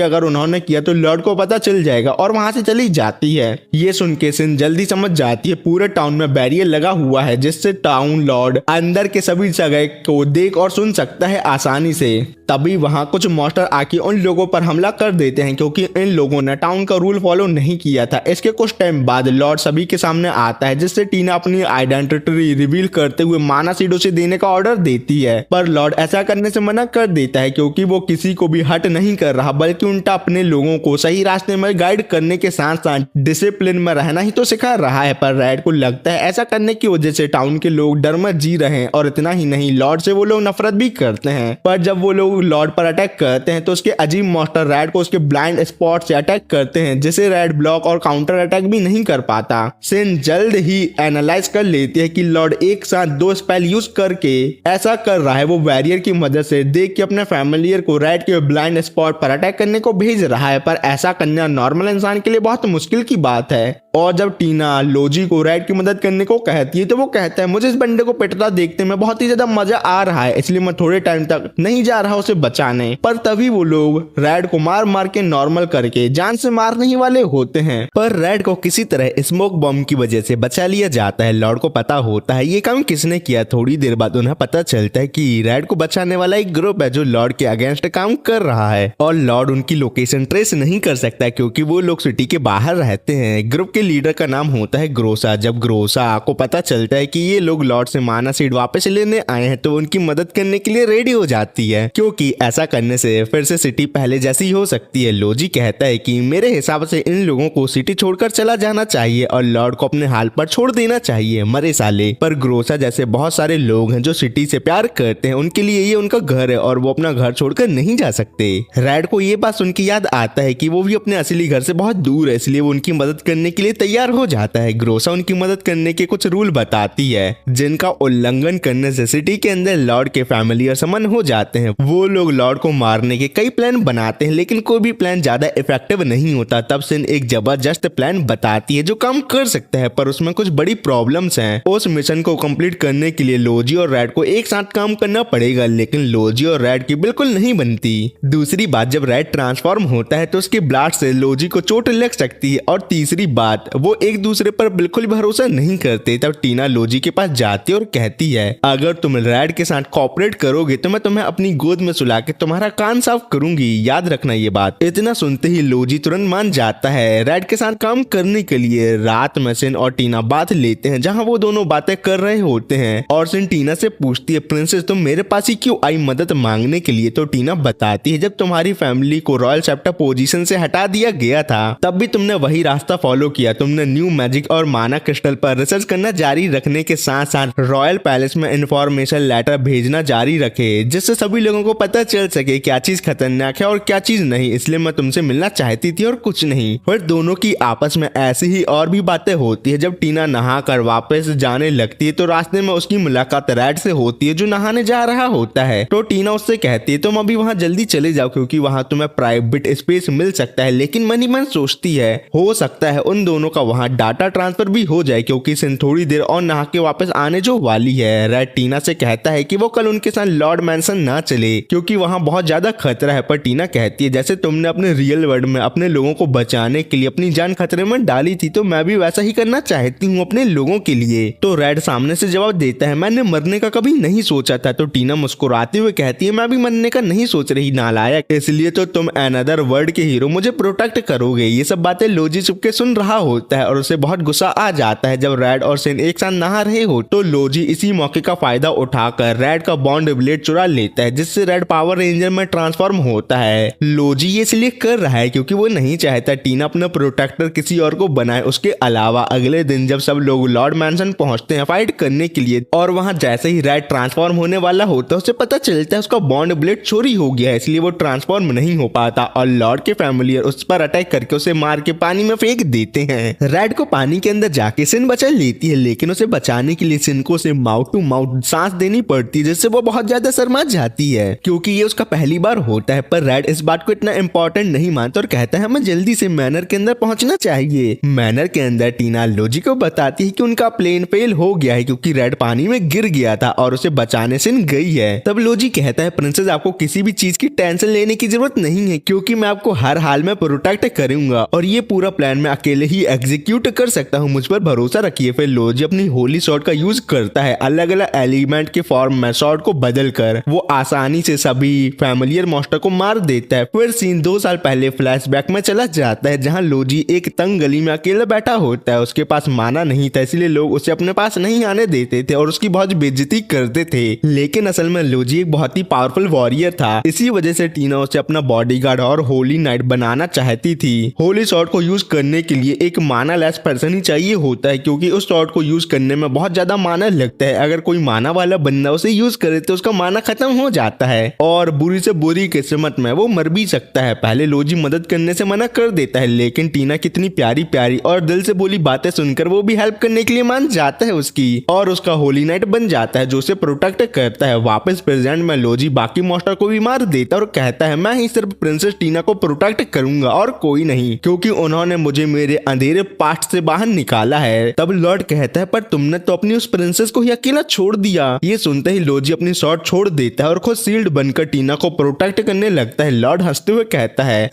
अगर उन्होंने किया तो लॉर्ड को पता चल जाएगा, और वहां से चली जाती है। ये सुन के सिन जल्दी समझ जाती है पूरे टाउन में बैरियर लगा हुआ है, जिससे टाउन लॉर्ड अंदर के सभी जगह को देख और सुन सकता है आसानी से। तभी वहां कुछ मॉन्स्टर आके उन लोगों पर हमला कर देते हैं, क्योंकि इन लोगों ने टाउन का रूल फॉलो नहीं किया था। इसके कुछ टाइम बाद लॉर्ड सभी के सामने आता है, जिससे टीना अपनी आइडेंटिटी रिवील करते हुए माना सीड उसे देने का ऑर्डर देती है। पर लॉर्ड ऐसा करने से मना कर देता है, क्योंकि वो किसी को भी हर्ट नहीं कर रहा, बल्कि उल्टा अपने लोगों को सही रास्ते में गाइड करने के साथ साथ डिसिप्लिन में रहना ही तो सिखा रहा है। पर रेड को लगता है ऐसा करने की वजह से टाउन के लोग डर में जी रहे हैं, और इतना ही नहीं लॉर्ड से वो लोग नफरत भी करते हैं। पर जब वो लोग लॉर्ड पर अटैक करते हैं तो उसके अजीब मॉन्स्टर रेड को उसके ब्लाइंड स्पॉट से अटैक करते हैं, जिसे रेड ब्लॉक और काउंटर अटैक भी नहीं कर पाता। सिन जल्द ही एनालाइज कर लेती है कि लॉर्ड एक साथ 2 स्पेल यूज करके ऐसा कर रहा है। वो वैरियर की मदद से देख के अपने फैमिलियर को रेड के ब्लाइंड स्पॉट पर अटैक करने को भेज रहा है, पर ऐसा करना नॉर्मल इंसान के लिए बहुत मुश्किल की बात है। और जब टीना लोजी को रेड की मदद करने को कहती है तो वो कहता है मुझे इस बंदे को पिटता देखते में बहुत ही ज्यादा मजा आ रहा है, इसलिए मैं थोड़े टाइम तक नहीं जा रहा उसे बचाने। पर तभी वो लोग रेड को मार मार के नॉर्मल करके जान से मारने ही वाले होते हैं। पर रेड को किसी तरह स्मोक बॉम्ब की वजह से बचा लिया जाता है। लॉर्ड को पता होता है ये काम किसने किया। थोड़ी देर बाद उन्हें पता चलता है कि रेड को बचाने वाला एक ग्रुप है जो लॉर्ड के अगेंस्ट काम कर रहा है, और लॉर्ड उनकी लोकेशन ट्रेस नहीं कर सकता क्योंकि वो लोग सिटी के बाहर रहते हैं। ग्रुप के लीडर का नाम होता है ग्रोसा। जब ग्रोसा को पता चलता है कि ये लोग लॉर्ड से माना सीड वापस लेने आए हैं तो उनकी मदद करने के लिए रेडी हो जाती है, क्योंकि ऐसा करने से फिर से सिटी पहले जैसी हो सकती है। लोजी कहता है कि मेरे हिसाब से इन लोगों को सिटी छोड़कर चला जाना चाहिए और लॉर्ड को अपने हाल पर छोड़ देना चाहिए, मरे साले। पर ग्रोसा जैसे बहुत सारे लोग हैं जो सिटी से प्यार करते हैं, उनके लिए ये उनका घर है और वो अपना घर छोड़कर नहीं जा सकते। रेड को ये बात सुन के याद आता है कि वो भी अपने असली घर से बहुत दूर है, इसलिए वो उनकी मदद करने के लिए तैयार हो जाता है। ग्रोसा उनकी मदद करने के कुछ रूल बताती है जिनका उल्लंघन करने से सिटी के अंदर लॉर्ड के फैमिली समन हो जाते हैं। वो लोग लॉर्ड को मारने के कई प्लान बनाते हैं, लेकिन कोई भी प्लान ज्यादा इफेक्टिव नहीं होता। तब सिन एक जबरदस्त प्लान बताती है जो काम कर सकता है, पर उसमें कुछ बड़ी प्रॉब्लम्स हैं। उस मिशन को कंप्लीट करने के लिए लोजी और रेड को एक साथ काम करना पड़ेगा, लेकिन लोजी और रेड की बिल्कुल नहीं बनती। दूसरी बात, जब रेड ट्रांसफॉर्म होता है तो उसके ब्लास्ट से लोजी को चोट लग सकती है। और तीसरी बात, वो एक दूसरे पर बिल्कुल भरोसा नहीं करते। तब टीना लोजी के पास जाती है और कहती है अगर तुम रेड के साथ कोऑपरेट करोगे तो मैं तुम्हें अपनी गोद में सुला के तुम्हारा कान साफ करूंगी, याद रखना ये बात। इतना सुनते ही लोजी तुरंत मान जाता है रेड के साथ काम करने के लिए। रात में सिन और टीना बात लेते हैं जहां वो दोनों बातें कर रहे होते हैं, और सिन टीना से पूछती है प्रिंसेस तुम मेरे पास ही क्यों आई मदद मांगने के लिए। तो टीना बताती है जब तुम्हारी फैमिली को रॉयल चैप्टर पोजीशन से हटा दिया गया था तब भी तुमने वही रास्ता फॉलो किया। तुमने न्यू मैजिक और माना क्रिस्टल पर रिसर्च करना जारी रखने के साथ साथ रॉयल पैलेस में इंफॉर्मेशन लेटर भेजना जारी रखे, जिससे सभी लोगों को पता चल सके क्या चीज खतरनाक है और क्या चीज नहीं। इसलिए मैं तुमसे मिलना चाहती थी और कुछ नहीं। फिर दोनों की आपस में ऐसी ही और भी बातें होती है। जब टीना नहा कर वापस जाने लगती है तो रास्ते में उसकी मुलाकात रेड से होती है जो नहाने जा रहा होता है। तो टीना उससे कहती है तुम अभी वहां जल्दी चले जाओ क्योंकि वहां तुम्हें प्राइवेट स्पेस मिल सकता है। लेकिन मनी मन सोचती है हो सकता है उन दोनों का वहां डाटा ट्रांसफर भी हो जाए, क्योंकि सिन थोड़ी देर और नहा के वापस आने जो वाली है। रेड टीना से कहता है कि वो कल उनके साथ लॉर्ड मैंसन ना चले क्योंकि वहाँ बहुत ज्यादा खतरा है। पर टीना कहती है जैसे तुमने अपने रियल वर्ल्ड में अपने लोगों को बचाने के लिए अपनी जान खतरे में डाली थी, तो मैं भी वैसा ही करना चाहती हूँ अपने लोगों के लिए। तो रेड सामने से जवाब देता है मैंने मरने का कभी नहीं सोचा था। तो टीना मुस्कुराते हुए कहती है मैं भी मरने का नहीं सोच रही नालायक, इसलिए तो तुम अनदर वर्ल्ड के हीरो मुझे प्रोटेक्ट करोगे। ये सब बातें लोजी चुपके सुन रहा होता है और उसे बहुत गुस्सा आ जाता है। जब रेड और सिन एक साथ नहा रहे हो तो लोजी इसी मौके का फायदा उठाकर रेड का बॉन्ड ब्लेड चुरा लेता है, जिससे रेड पावर रेंजर में ट्रांसफॉर्म होता है। लोजी ये इसलिए कर रहा है क्योंकि वो नहीं चाहता टीना अपना प्रोटेक्टर किसी और को बनाए। उसके अलावा अगले दिन जब सब लोग लॉर्ड मैंसन पहुंचते हैं फाइट करने के लिए और वहां जैसे ही रेड ट्रांसफॉर्म होने वाला होता है उसे पता चलता है उसका बॉन्ड ब्लेड चोरी हो गया है, इसलिए वो ट्रांसफॉर्म नहीं हो पाता और लॉर्ड के फैमिलियर उस पर अटैक करके उसे मार के पानी में फेंक देते हैं। रेड को पानी के अंदर जाके सिन बचा लेती है, लेकिन उसे बचाने के लिए सिन को उसे माउथ टू माउथ सांस देनी पड़ती है, जिससे वो बहुत ज्यादा शर्मा जाती है क्योंकि ये उसका पहली बार होता है। पर रेड इस बात को इतना इंपॉर्टेंट नहीं मानता और कहता है हमें जल्दी से मैनर के अंदर पहुंचना चाहिए। मैनर के अंदर टीना लोजी को बताती है कि उनका प्लेन फेल हो गया है क्योंकि रेड पानी में गिर गया था और उसे बचाने सिन गई है। तब लोजी कहता है प्रिंसेस आपको किसी भी चीज की टेंशन लेने की जरूरत नहीं है क्योंकि मैं आपको हर हाल में प्रोटेक्ट करूंगा और ये पूरा प्लान मैं अकेले ही एग्जीक्यूट कर सकता हूँ, मुझ पर भरोसा रखिए। फिर लोजी अपनी होली शॉट का यूज करता है अलग अलग एलिमेंट के फॉर्म में शॉट को बदल कर वो आसानी से सभी फैमिलियर मॉन्स्टर को मार देता है। फिर सीन 2 साल पहले फ्लैशबैक में चला जाता है जहां लोजी एक तंग गली में अकेला बैठा होता है। उसके पास माना नहीं था इसलिए लोग उसे अपने पास नहीं आने देते थे और उसकी बहुत बेइज्जती करते थे, लेकिन असल में लोजी एक बहुत ही पावरफुल वॉरियर था। इसी वजह से टीना उसे अपना बॉडीगार्ड और होली नाइट बनाना चाहती थी। होली शॉट को यूज करने के लिए एक माना लेस पर्सन ही चाहिए होता है क्योंकि उस शॉट को यूज करने में बहुत ज्यादा माना लगता है। अगर कोई माना वाला बंदा उसे यूज करे तो उसका माना खत्म हो जाता है और बुरी से बुरी किस्मत में वो मर भी सकता है। पहले लोजी मदद करने से मना कर देता है, लेकिन टीना कितनी प्यारी प्यारी और दिल से बोली बातें सुनकर वो भी हेल्प करने के लिए मान जाता है उसकी और उसका होली नाइट बन जाता है जो उसे प्रोटेक्ट करता है। वापस प्रेजेंट में लोजी बाकी मॉन्स्टर को भी मार देता है और कहता है मैं ही सिर्फ प्रिंसेस टीना को प्रोटेक्ट करूंगा और कोई नहीं, क्योंकि उन्होंने मुझे मेरे अंधेरे पास्ट से बाहर निकाला है। तब लॉर्ड कहता है पर तुमने तो अपनी उस प्रिंसेस को ही अकेला छोड़ दिया। ये सुनते ही लोजी अपनी शॉट छोड़ देता है और खुद शील्ड बनकर टीना को प्रोटेक्ट करने लगता है। लॉर्ड हंसते हुए कहता है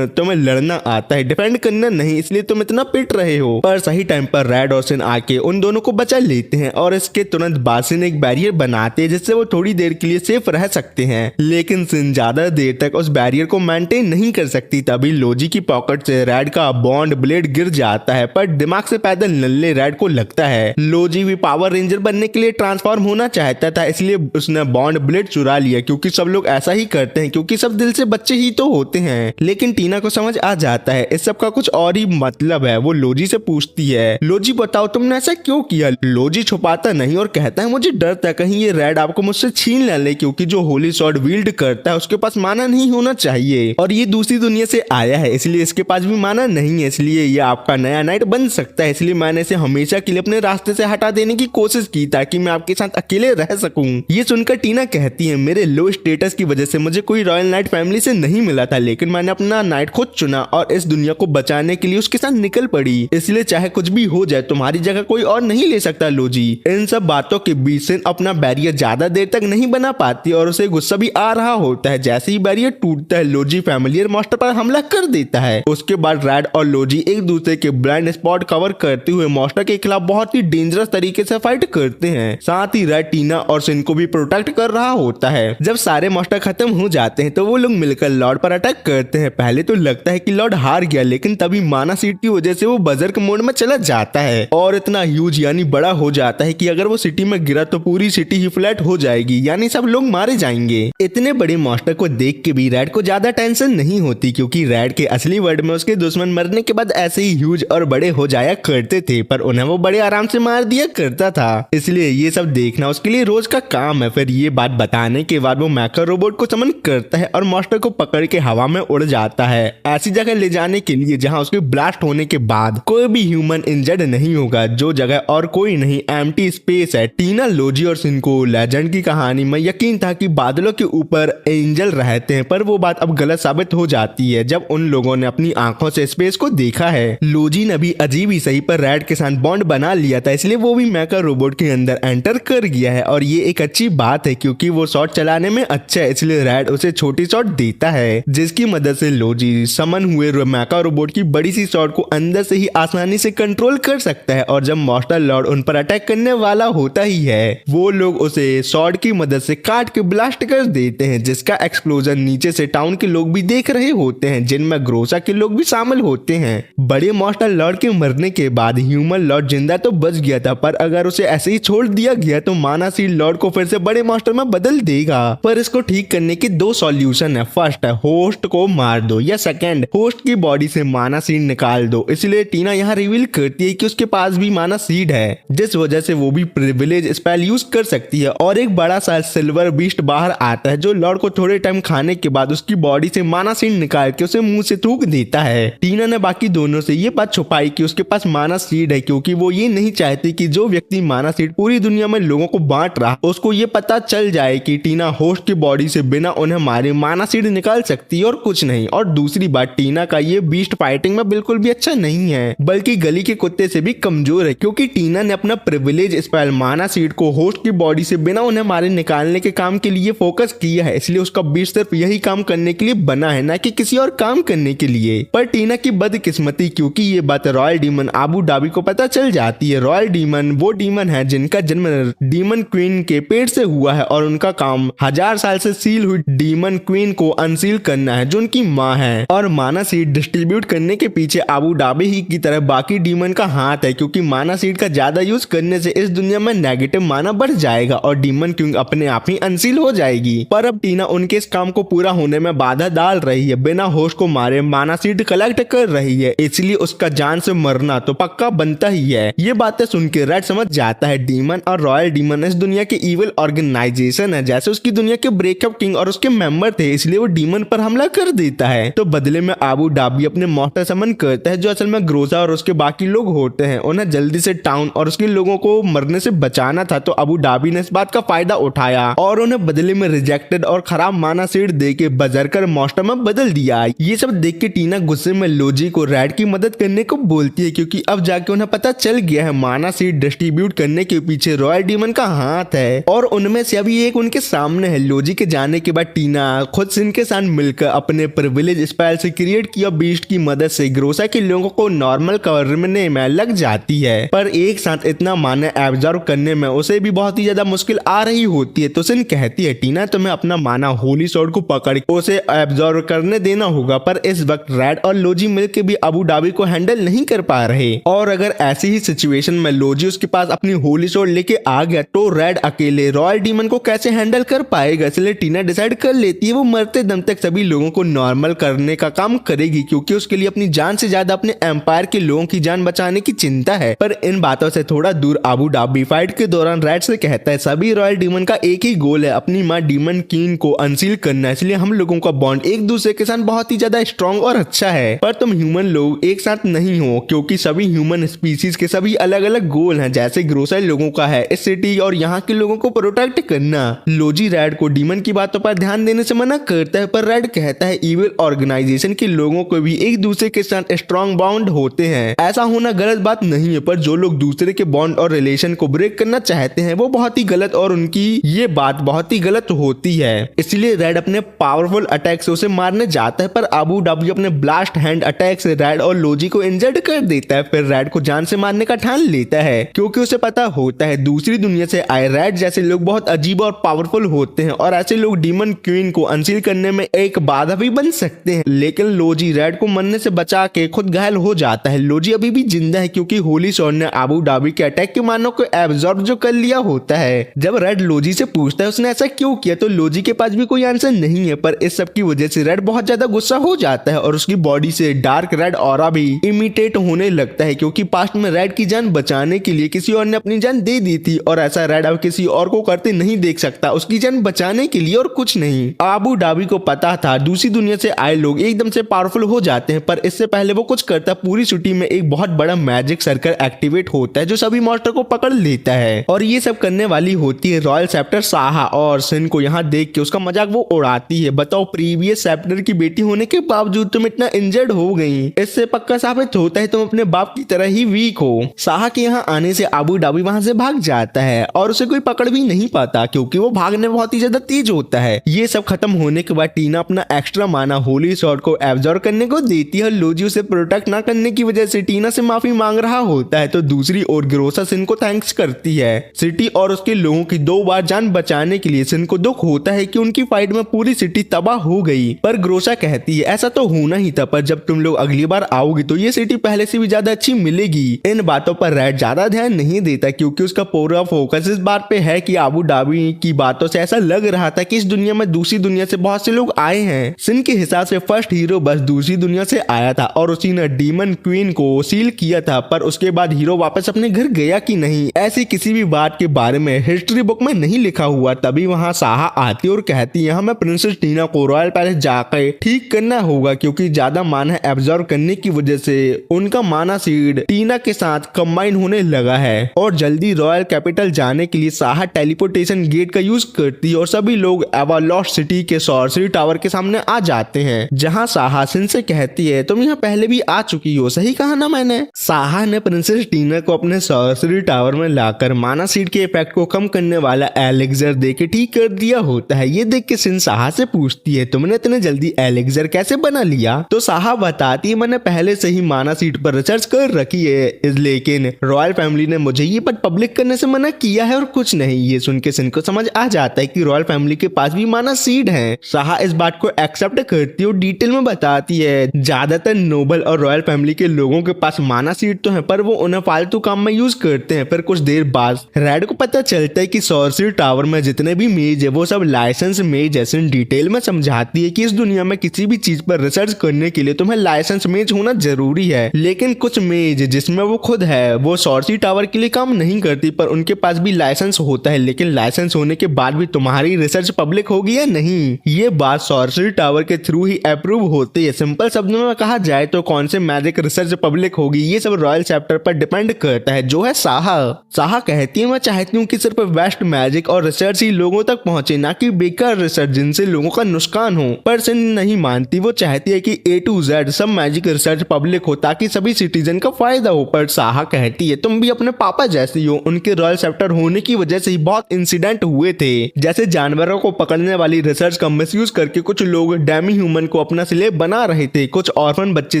तुम्हें लड़ना आता है, डिफेंड करना नहीं, इसलिए तुम इतना पिट रहे हो। पर सही टाइम पर रेड और सिन आके उन दोनों को बचा लेते हैं और इसके तुरंत बाद सिन एक बैरियर बनाते हैं जिससे वो थोड़ी देर के लिए सेफ रह सकते हैं, लेकिन सिन ज्यादा देर तक उस बैरियर को मेंटेन नहीं कर सकती। तभी लोजी की पॉकेट से रेड का बॉन्ड ब्लेड गिर जाता है, पर दिमाग से पैदल नल्ले रेड को लगता है लोजी भी पावर रेंजर बनने के लिए ट्रांसफॉर्म होना चाहता था, इसलिए उसने बॉन्ड ब्लेड चुरा लिया क्योंकि सब लोग ऐसा ही करते हैं क्योंकि सब दिल से बच्चे ही तो होते हैं। लेकिन टीना को समझ आ जाता है इस सब का कुछ और ही मतलब है। वो लोजी से पूछती है लोजी बताओ तुमने ऐसा क्यों किया। लोजी छुपाता नहीं और कहता है मुझे डर था कहीं ये रेड आपको मुझसे छीन ले, क्योंकि जो होली शॉट विल्ड करता है उसके पास माना नहीं होना चाहिए और ये दूसरी दुनिया से आया है इसलिए इसके पास भी माना नहीं है, इसलिए ये आपका नया नाइट बन सकता है। इसलिए मैंने इसे हमेशा के लिए अपने रास्ते से हटा देने की कोशिश की ताकि मैं आपके साथ अकेले रह सकूं। ये सुनकर टीना कहती है मेरे लो स्टेटस की वजह से मुझे कोई रॉयल नाइट फैमिली से नहीं मिला था, लेकिन मैंने अपना नाइट खुद चुना और इस दुनिया को बचाने के लिए उसके साथ निकल पड़ी, इसलिए चाहे कुछ भी हो जाए तुम्हारी जगह कोई और नहीं ले सकता लोजी। इन सब बातों के बीच सिन अपना बैरियर ज्यादा देर तक नहीं बना पाती और उसे गुस्सा भी आ रहा होता है। जैसे ही बैरियर टूटता है लोजी फैमिलियर मॉन्स्टर पर हमला कर देता है। उसके बाद रेड और लोजी एक दूसरे के ब्लाइंड स्पॉट कवर करते हुए मॉन्स्टर के खिलाफ बहुत ही डेंजरस तरीके से फाइट करते हैं। साथ ही रेड टीना और सिन को भी प्रोटेक्ट कर रहा होता है। जब सारे मॉन्स्टर खत्म हो जाते हैं तो वो लोग मिलकर लॉर्ड पर अटैक करते हैं। पहले तो लगता है कि लॉर्ड हार गया, लेकिन तभी माना सीट की वजह से वो बजर्क मोड में चला जाता है और इतना ह्यूज यानी बड़ा हो जाता है कि अगर वो सिटी में गिरा तो पूरी सिटी ही फ्लैट हो जाएगी, यानी सब लोग मारे जाएंगे। इतने बड़े मॉन्स्टर को देख के भी रेड को ज्यादा टेंशन नहीं होती क्योंकि रेड के असली वर्ल्ड में उसके दुश्मन मरने के बाद ऐसे ही ह्यूज और बड़े हो जाया करते थे, पर उन्हें वो बड़े आराम से मार दिया करता था, इसलिए ये सब देखना उसके लिए रोज का काम है। फिर ये बात बताने के बाद वो मैकर रोबोट को समन करता है और मॉन्स्टर को पकड़ के हवा में उड़ जाता है ऐसी जगह ले जाने के लिए जहां उसके ब्लास्ट होने के बाद कोई भी ह्यूमन इंजर्ड नहीं होगा, जो जगह और कोई नहीं एम्प्टी स्पेस है। टीना लोजी और सिन को लेजेंड की कहानी में यकीन था कि बादलों के ऊपर एंजल रहते हैं, पर वो बात अब गलत साबित हो जाती है जब उन लोगों ने अपनी आंखों से स्पेस को देखा है। लोजी ने भी अजीब ही सही पर रेड के साथ बॉन्ड बना लिया था, इसलिए वो भी मैकर रोबोट के अंदर एंटर कर गया है और ये एक अच्छी बात है क्योंकि वो शॉट चलाने में अच्छा है, इसलिए रैड उसे छोटी शॉट देता है जिसकी मदद से लोजी समन हुए मेका रोबोट की बड़ी सी शॉट को अंदर से ही आसानी से कंट्रोल कर सकता है। और जब मॉन्स्टर लॉर्ड उन पर अटैक करने वाला होता ही है, वो लोग उसे शॉट की मदद से काट के ब्लास्ट कर देते हैं, जिसका एक्सप्लोजन नीचे से टाउन के लोग भी देख रहे होते हैं, जिनमें ग्रोसा के लोग भी शामिल होते हैं। बड़े मॉन्स्टर लॉर्ड के मरने के बाद ह्यूमन लॉर्ड जिंदा तो बच गया था, पर अगर उसे ऐसे ही छोड़ दिया गया तो माना सीड लॉर्ड को फिर से बड़े मॉन्स्टर में बदल देगा। पर इसको ठीक करने के दो सॉल्यूशन है। फर्स्ट है होस्ट को मार दो, या सेकंड होस्ट की बॉडी से माना सीड निकाल दो। इसलिए टीना यहाँ रिवील करती है कि उसके पास भी माना सीड है, जिस वजह से वो भी प्रिविलेज स्पेल यूज कर सकती है। और एक बड़ा सा सिल्वर बीस्ट बाहर आता है जो लॉर्ड को थोड़े टाइम खाने के बाद उसकी बॉडी से माना सीड निकाल के उसे मुंह से थूक देता है। टीना ने बाकी दोनों से ये बात छुपाई कि उसके पास माना सीड है, क्योंकि वो ये नहीं चाहती कि जो व्यक्ति माना सीड पूरी दुनिया में लोगों को बांट रहा उसको ये पता चल जाए कि टीना होस्ट की बॉडी से बिना उन्हें मारे माना सीड निकाल सकती है और कुछ नहीं। और दूसरी बात, टीना का ये बीस्ट फाइटिंग में बिल्कुल भी अच्छा नहीं है, बल्कि गली के कुत्ते से भी कमजोर है, क्योंकि टीना ने अपना प्रिविलेज स्पेल माना सीड को होस्ट की बॉडी से बिना उन्हें मारे निकालने के काम के लिए फोकस किया है। इसलिए उसका बीस्ट सिर्फ यही काम करने के लिए बना है, ना कि किसी और काम करने के लिए। पर टीना की बदकिस्मती, क्योंकि ये बात रॉयल डीमन आबू डाबी को पता चल जाती है। रॉयल डीमन वो डीमन है जिनका जन्म डीमन क्वीन के पेट से हुआ है, और उनका काम 1000 साल से सील हुई डीमन क्वीन को अनसील करना है, जो उनकी माँ है। और माना सीड डिस्ट्रीब्यूट करने के पीछे आबू डाबी ही की तरह बाकी डीमन का हाथ है, क्योंकि माना सीड का ज्यादा यूज करने से इस दुनिया में नेगेटिव माना बढ़ जाएगा और डीमन क्वीन अपने आप ही अनसील हो जाएगी। पर अब टीना उनके इस काम को पूरा होने में बाधा डाल रही है। बिना होस्ट को मारे माना सीड कलेक्ट कर रही है, इसलिए उसका जान से मरना तो पक्का बनता ही है। ये बातें सुन के रेड समझ जाता है डीमन और रॉयल डीमन इस दुनिया के इविल ऑर्गेनाइजेशन है, जैसे उसकी दुनिया के ब्रेकअप किंग और उसके मेंबर थे, इसलिए वो डीमन पर हमला कर देता है। तो बदले में आबू डाबी अपने मॉन्स्टर समन करता है, जो असल में ग्रोसा और उसके बाकी लोग होते हैं। उन्हें जल्दी से टाउन और उसके लोगों को मरने से बचाना था, तो आबू डाबी ने इस बात का फायदा उठाया और उन्हें बदले में रिजेक्टेड और खराब माना सीड दे के बजरकर मॉन्स्टर में बदल दिया। ये सब देख के टीना गुस्से में लोजी को रेड की मदद करने को बोलती है, क्योंकि अब जाके उन्हें पता चल गया है माना सीड डिस्ट्रीब्यूट करने के पीछे रॉयल डीमन का हाथ है, और उनमें से अभी एक उनके सामने है। लोजी के जाने के बाद टीना खुद सिन के साथ मिलकर अपने प्रिविलेज स्पेल से क्रिएट किया बीस्ट की मदद से ग्रोसा के लोगों को नॉर्मल करने में लग जाती है। पर एक साथ इतना माना एब्जॉर्ब करने में उसे भी बहुत ही ज्यादा मुश्किल आ रही होती है। तो सिन कहती है, टीना तुम्हें अपना माना होली स्वॉर्ड को पकड़ उसे एब्जॉर्ब करने देना होगा। पर इस वक्त रेड और लोजी मिलकर भी अबू डाबी को हैंडल नहीं कर पा रहे, और अगर ऐसी ही सिचुएशन में लोजी उसके पास अपनी होली स्वॉर्ड लेके आ गया तो रेड अकेले रॉयल डीमन को कैसे हैंडल कर पाएगा। इसलिए टीना डिसाइड कर लेती है वो मरते दम तक सभी लोगों को नॉर्मल करने का काम करेगी, क्योंकि उसके लिए अपनी जान से ज्यादा अपने एम्पायर के लोगों की जान बचाने की चिंता है। पर इन बातों से थोड़ा दूर आबू डाबी फाइट के दौरान रेड से कहता है, सभी रॉयल डीमन का एक ही गोल है, अपनी माँ डीमन क्वीन को अनसील करना, इसलिए हम लोगों का बॉन्ड एक दूसरे के साथ बहुत ही ज्यादा स्ट्रॉन्ग और अच्छा है। पर तुम ह्यूमन लोग एक साथ नहीं हो, क्योंकि सभी ह्यूमन स्पीसीज के सभी अलग अलग गोल हैं। जैसे ग्रोसा लोगों का है इस सिटी और यहाँ के लोगों को प्रोटेक्ट करना। लोजी रेड को डीमन की बातों पर ध्यान देने से मना करता है, पर रेड कहता है इविल ऑर्गेनाइजेशन के लोगों को भी एक दूसरे के साथ स्ट्रॉन्ग बॉन्ड होते हैं। ऐसा होना गलत बात नहीं है, पर जो लोग दूसरे के बॉन्ड और रिलेशन को ब्रेक करना चाहते हैं वो बहुत ही गलत, और उनकी ये बात बहुत ही गलत होती है। इसलिए रेड अपने पावरफुल अटैक से उसे मारने जाता है, पर आबू डाबी अपने ब्लास्ट हैंड अटैक से रेड और लोजी को इंजर्ड कर देता है। फिर रेड को जान से मारने का ठान लेता है, क्योंकि उसे पता होता है दूसरी दुनिया से आए रेड जैसे लोग बहुत अजीब और पावरफुल होते हैं, और ऐसे लोग डीमन क्वीन को अनसील करने में एक बाधा भी बन सकते हैं। लेकिन लोजी रेड को मरने से बचा के खुद घायल हो जाता है। लोजी अभी भी जिंदा है, क्योंकि होली स्वॉर्ड ने आबू डाबी के अटैक के मानों को एब्जॉर्ब जो कर लिया होता है। जब रेड लोजी से पूछता है उसने ऐसा क्यों किया, तो लोजी के पास भी कोई आंसर नहीं है। पर इस सब की वजह से रेड बहुत ज्यादा गुस्सा हो जाता है, और उसकी बॉडी से डार्क रेड ऑरा भी इमिटेट होने लगता है, क्योंकि पास्ट में रेड की जान बचाने के लिए किसी और ने अपनी जान दे दी थी, और ऐसा रेड अब किसी और को करते नहीं देख सकता, उसकी जान बचाने के लिए और कुछ नहीं। आबू डाबी को पता था दूसरी दुनिया से आए लोग एकदम से पावरफुल हो जाते हैं, पर इससे पहले वो कुछ करता पूरी सिटी में एक बहुत बड़ा मैजिक सर्कल एक्टिवेट होता है जो सभी मॉन्स्टर को पकड़ लेता है। और ये सब करने वाली होती है रॉयल चैप्टर साहा, और सिन को यहाँ देख के उसका मजाक वो उड़ाती है, बताओ प्रीवियस चैप्टर की बेटी होने के बावजूद तुम इतना इंजर्ड हो गई, इससे पक्का साबित होता है तुम अपने बाप की तरह ही वीक हो। साहा के यहाँ आने से आबू डाबी वहां से भाग जाता है और उसे कोई पकड़ भी नहीं पाता, क्योंकि वो भागने में बहुत ही ज्यादा तेज होता है। ये सब खत्म होने के बाद टीना अपना एक्स्ट्रा माना होली स्वॉर्ड को एब्जॉर्ब करने को देती है और लोजी उसे प्रोटेक्ट ना करने की वजह से टीना से माफी मांग रहा होता है। तो दूसरी ओर ग्रोसा सिन को थैंक्स करती है। सिटी और उसके लोगों की 2 बार जान बचाने के लिए सिन को दुख होता है कि उनकी फाइट में पूरी सिटी तबाह हो गई, पर ग्रोसा कहती है ऐसा तो होना ही था, पर जब तुम लोग अगली बार आओगे तो ये सिटी पहले से भी ज्यादा अच्छी मिलेगी। इन बातों पर रेड ज्यादा ध्यान नहीं देता क्योंकि उसका पूरा फोकस इस बात पे है कि अबू धाबी की बातों से ऐसा लग रहा था कि इस दुनिया में दूसरी दुनिया से बहुत से लोग आए हैं। सिन के हिसाब से फर्स्ट हीरो बस दूसरी दुनिया से आया था और उसी ने डीमन क्वीन को सील किया था, पर उसके बाद हीरो वापस अपने घर गया कि नहीं ऐसी किसी भी बात के बारे में हिस्ट्री बुक में नहीं लिखा हुआ। तभी वहाँ साहा आती और कहती है हमें प्रिंसेस टीना को रॉयल पैलेस जाकर ठीक करना होगा क्योंकि ज्यादा माना एब्जॉर्ब करने की वजह से उनका माना सीड टीना के साथ कंबाइन होने लगा है। और जल्दी रॉयल कैपिटल जाने के लिए साहा टेलीपोर्टेशन गेट का यूज करती है और सभी लोग एवालॉस्ट सिटी के सॉर्सरी टावर के सामने आ जाते हैं, जहाँ साहा सिन से कहती है तुम यहाँ पहले भी आ चुकी हो, सही कहा ना मैंने। साहा ने प्रिंसेस टीना को अपने सॉर्सरी टावर में लाकर माना सीड के इफेक्ट को कम करने वाला एलेक्सर दे के ठीक कर दिया होता है। ये देख के सिन साहा से पूछती है तुमने इतने जल्दी एलेक्सर कैसे बना लिया। तो साहा बताती है मैंने पहले से ही माना सीड पर रिसर्च कर रखी है, लेकिन रॉयल फैमिली ने मुझे ये बात पब्लिक करने से मना किया है और कुछ नहीं। ये सुन के सिन को समझ आ जाता है कि रॉयल फैमिली के पास भी माना सीड है। साहा इस बात को एक्सेप्ट करती है और डिटेल में बताती है ज्यादातर नोबल और रॉयल फैमिली के लोगों के पास माना सीड तो है पर वो उन्हें फालतू काम में यूज करते हैं। फिर कुछ देर बाद रेड को पता चलता है कि सॉर्सरी टावर में जितने भी मेज है वो सब लाइसेंस मेज है। सिन डिटेल में समझाती है कि इस दुनिया में किसी भी चीज पर रिसर्च करने के लिए तुम्हें लाइसेंस मेज होना जरूरी है, लेकिन कुछ मेज जिसमें वो खुद है वो सॉर्सरी टावर के लिए काम नहीं करती, पर उनके पास भी लाइसेंस होता है, लेकिन लाइसेंस होने के बाद भी तुम्हारी रिसर्च पब्लिक होगी या नहीं ये बात सॉर्सरी टावर के थ्रू ही अप्रूव होती है। सिंपल शब्दों में कहा जाए तो कौन से मैजिक रिसर्च पब्लिक होगी ये सब रॉयल चैप्टर पर डिपेंड करता है, जो है साहा। साहा कहती है मैं चाहती हूँ कि सिर्फ बेस्ट मैजिक और रिसर्च ही लोगों तक पहुंचे, ना कि बेकार रिसर्च जिनसे लोगों का नुकसान हो। पर सिन नहीं मानती, वो चाहती है कि A to Z सब मैजिक रिसर्च पब्लिक हो ताकि सभी सिटीजन का फायदा हो। पर साहा कहती है तुम भी अपने पापा जैसी हो, उनके रॉयल चैप्टर होने की वजह से ही बहुत इंसिडेंट हुए थे, जैसे जानवरों को पकड़ने वाली रिसर्च का मिसयूज करके कुछ लोग डेमी ह्यूमन को अपना स्लेव बना रहे थे, कुछ ऑर्फन बच्चे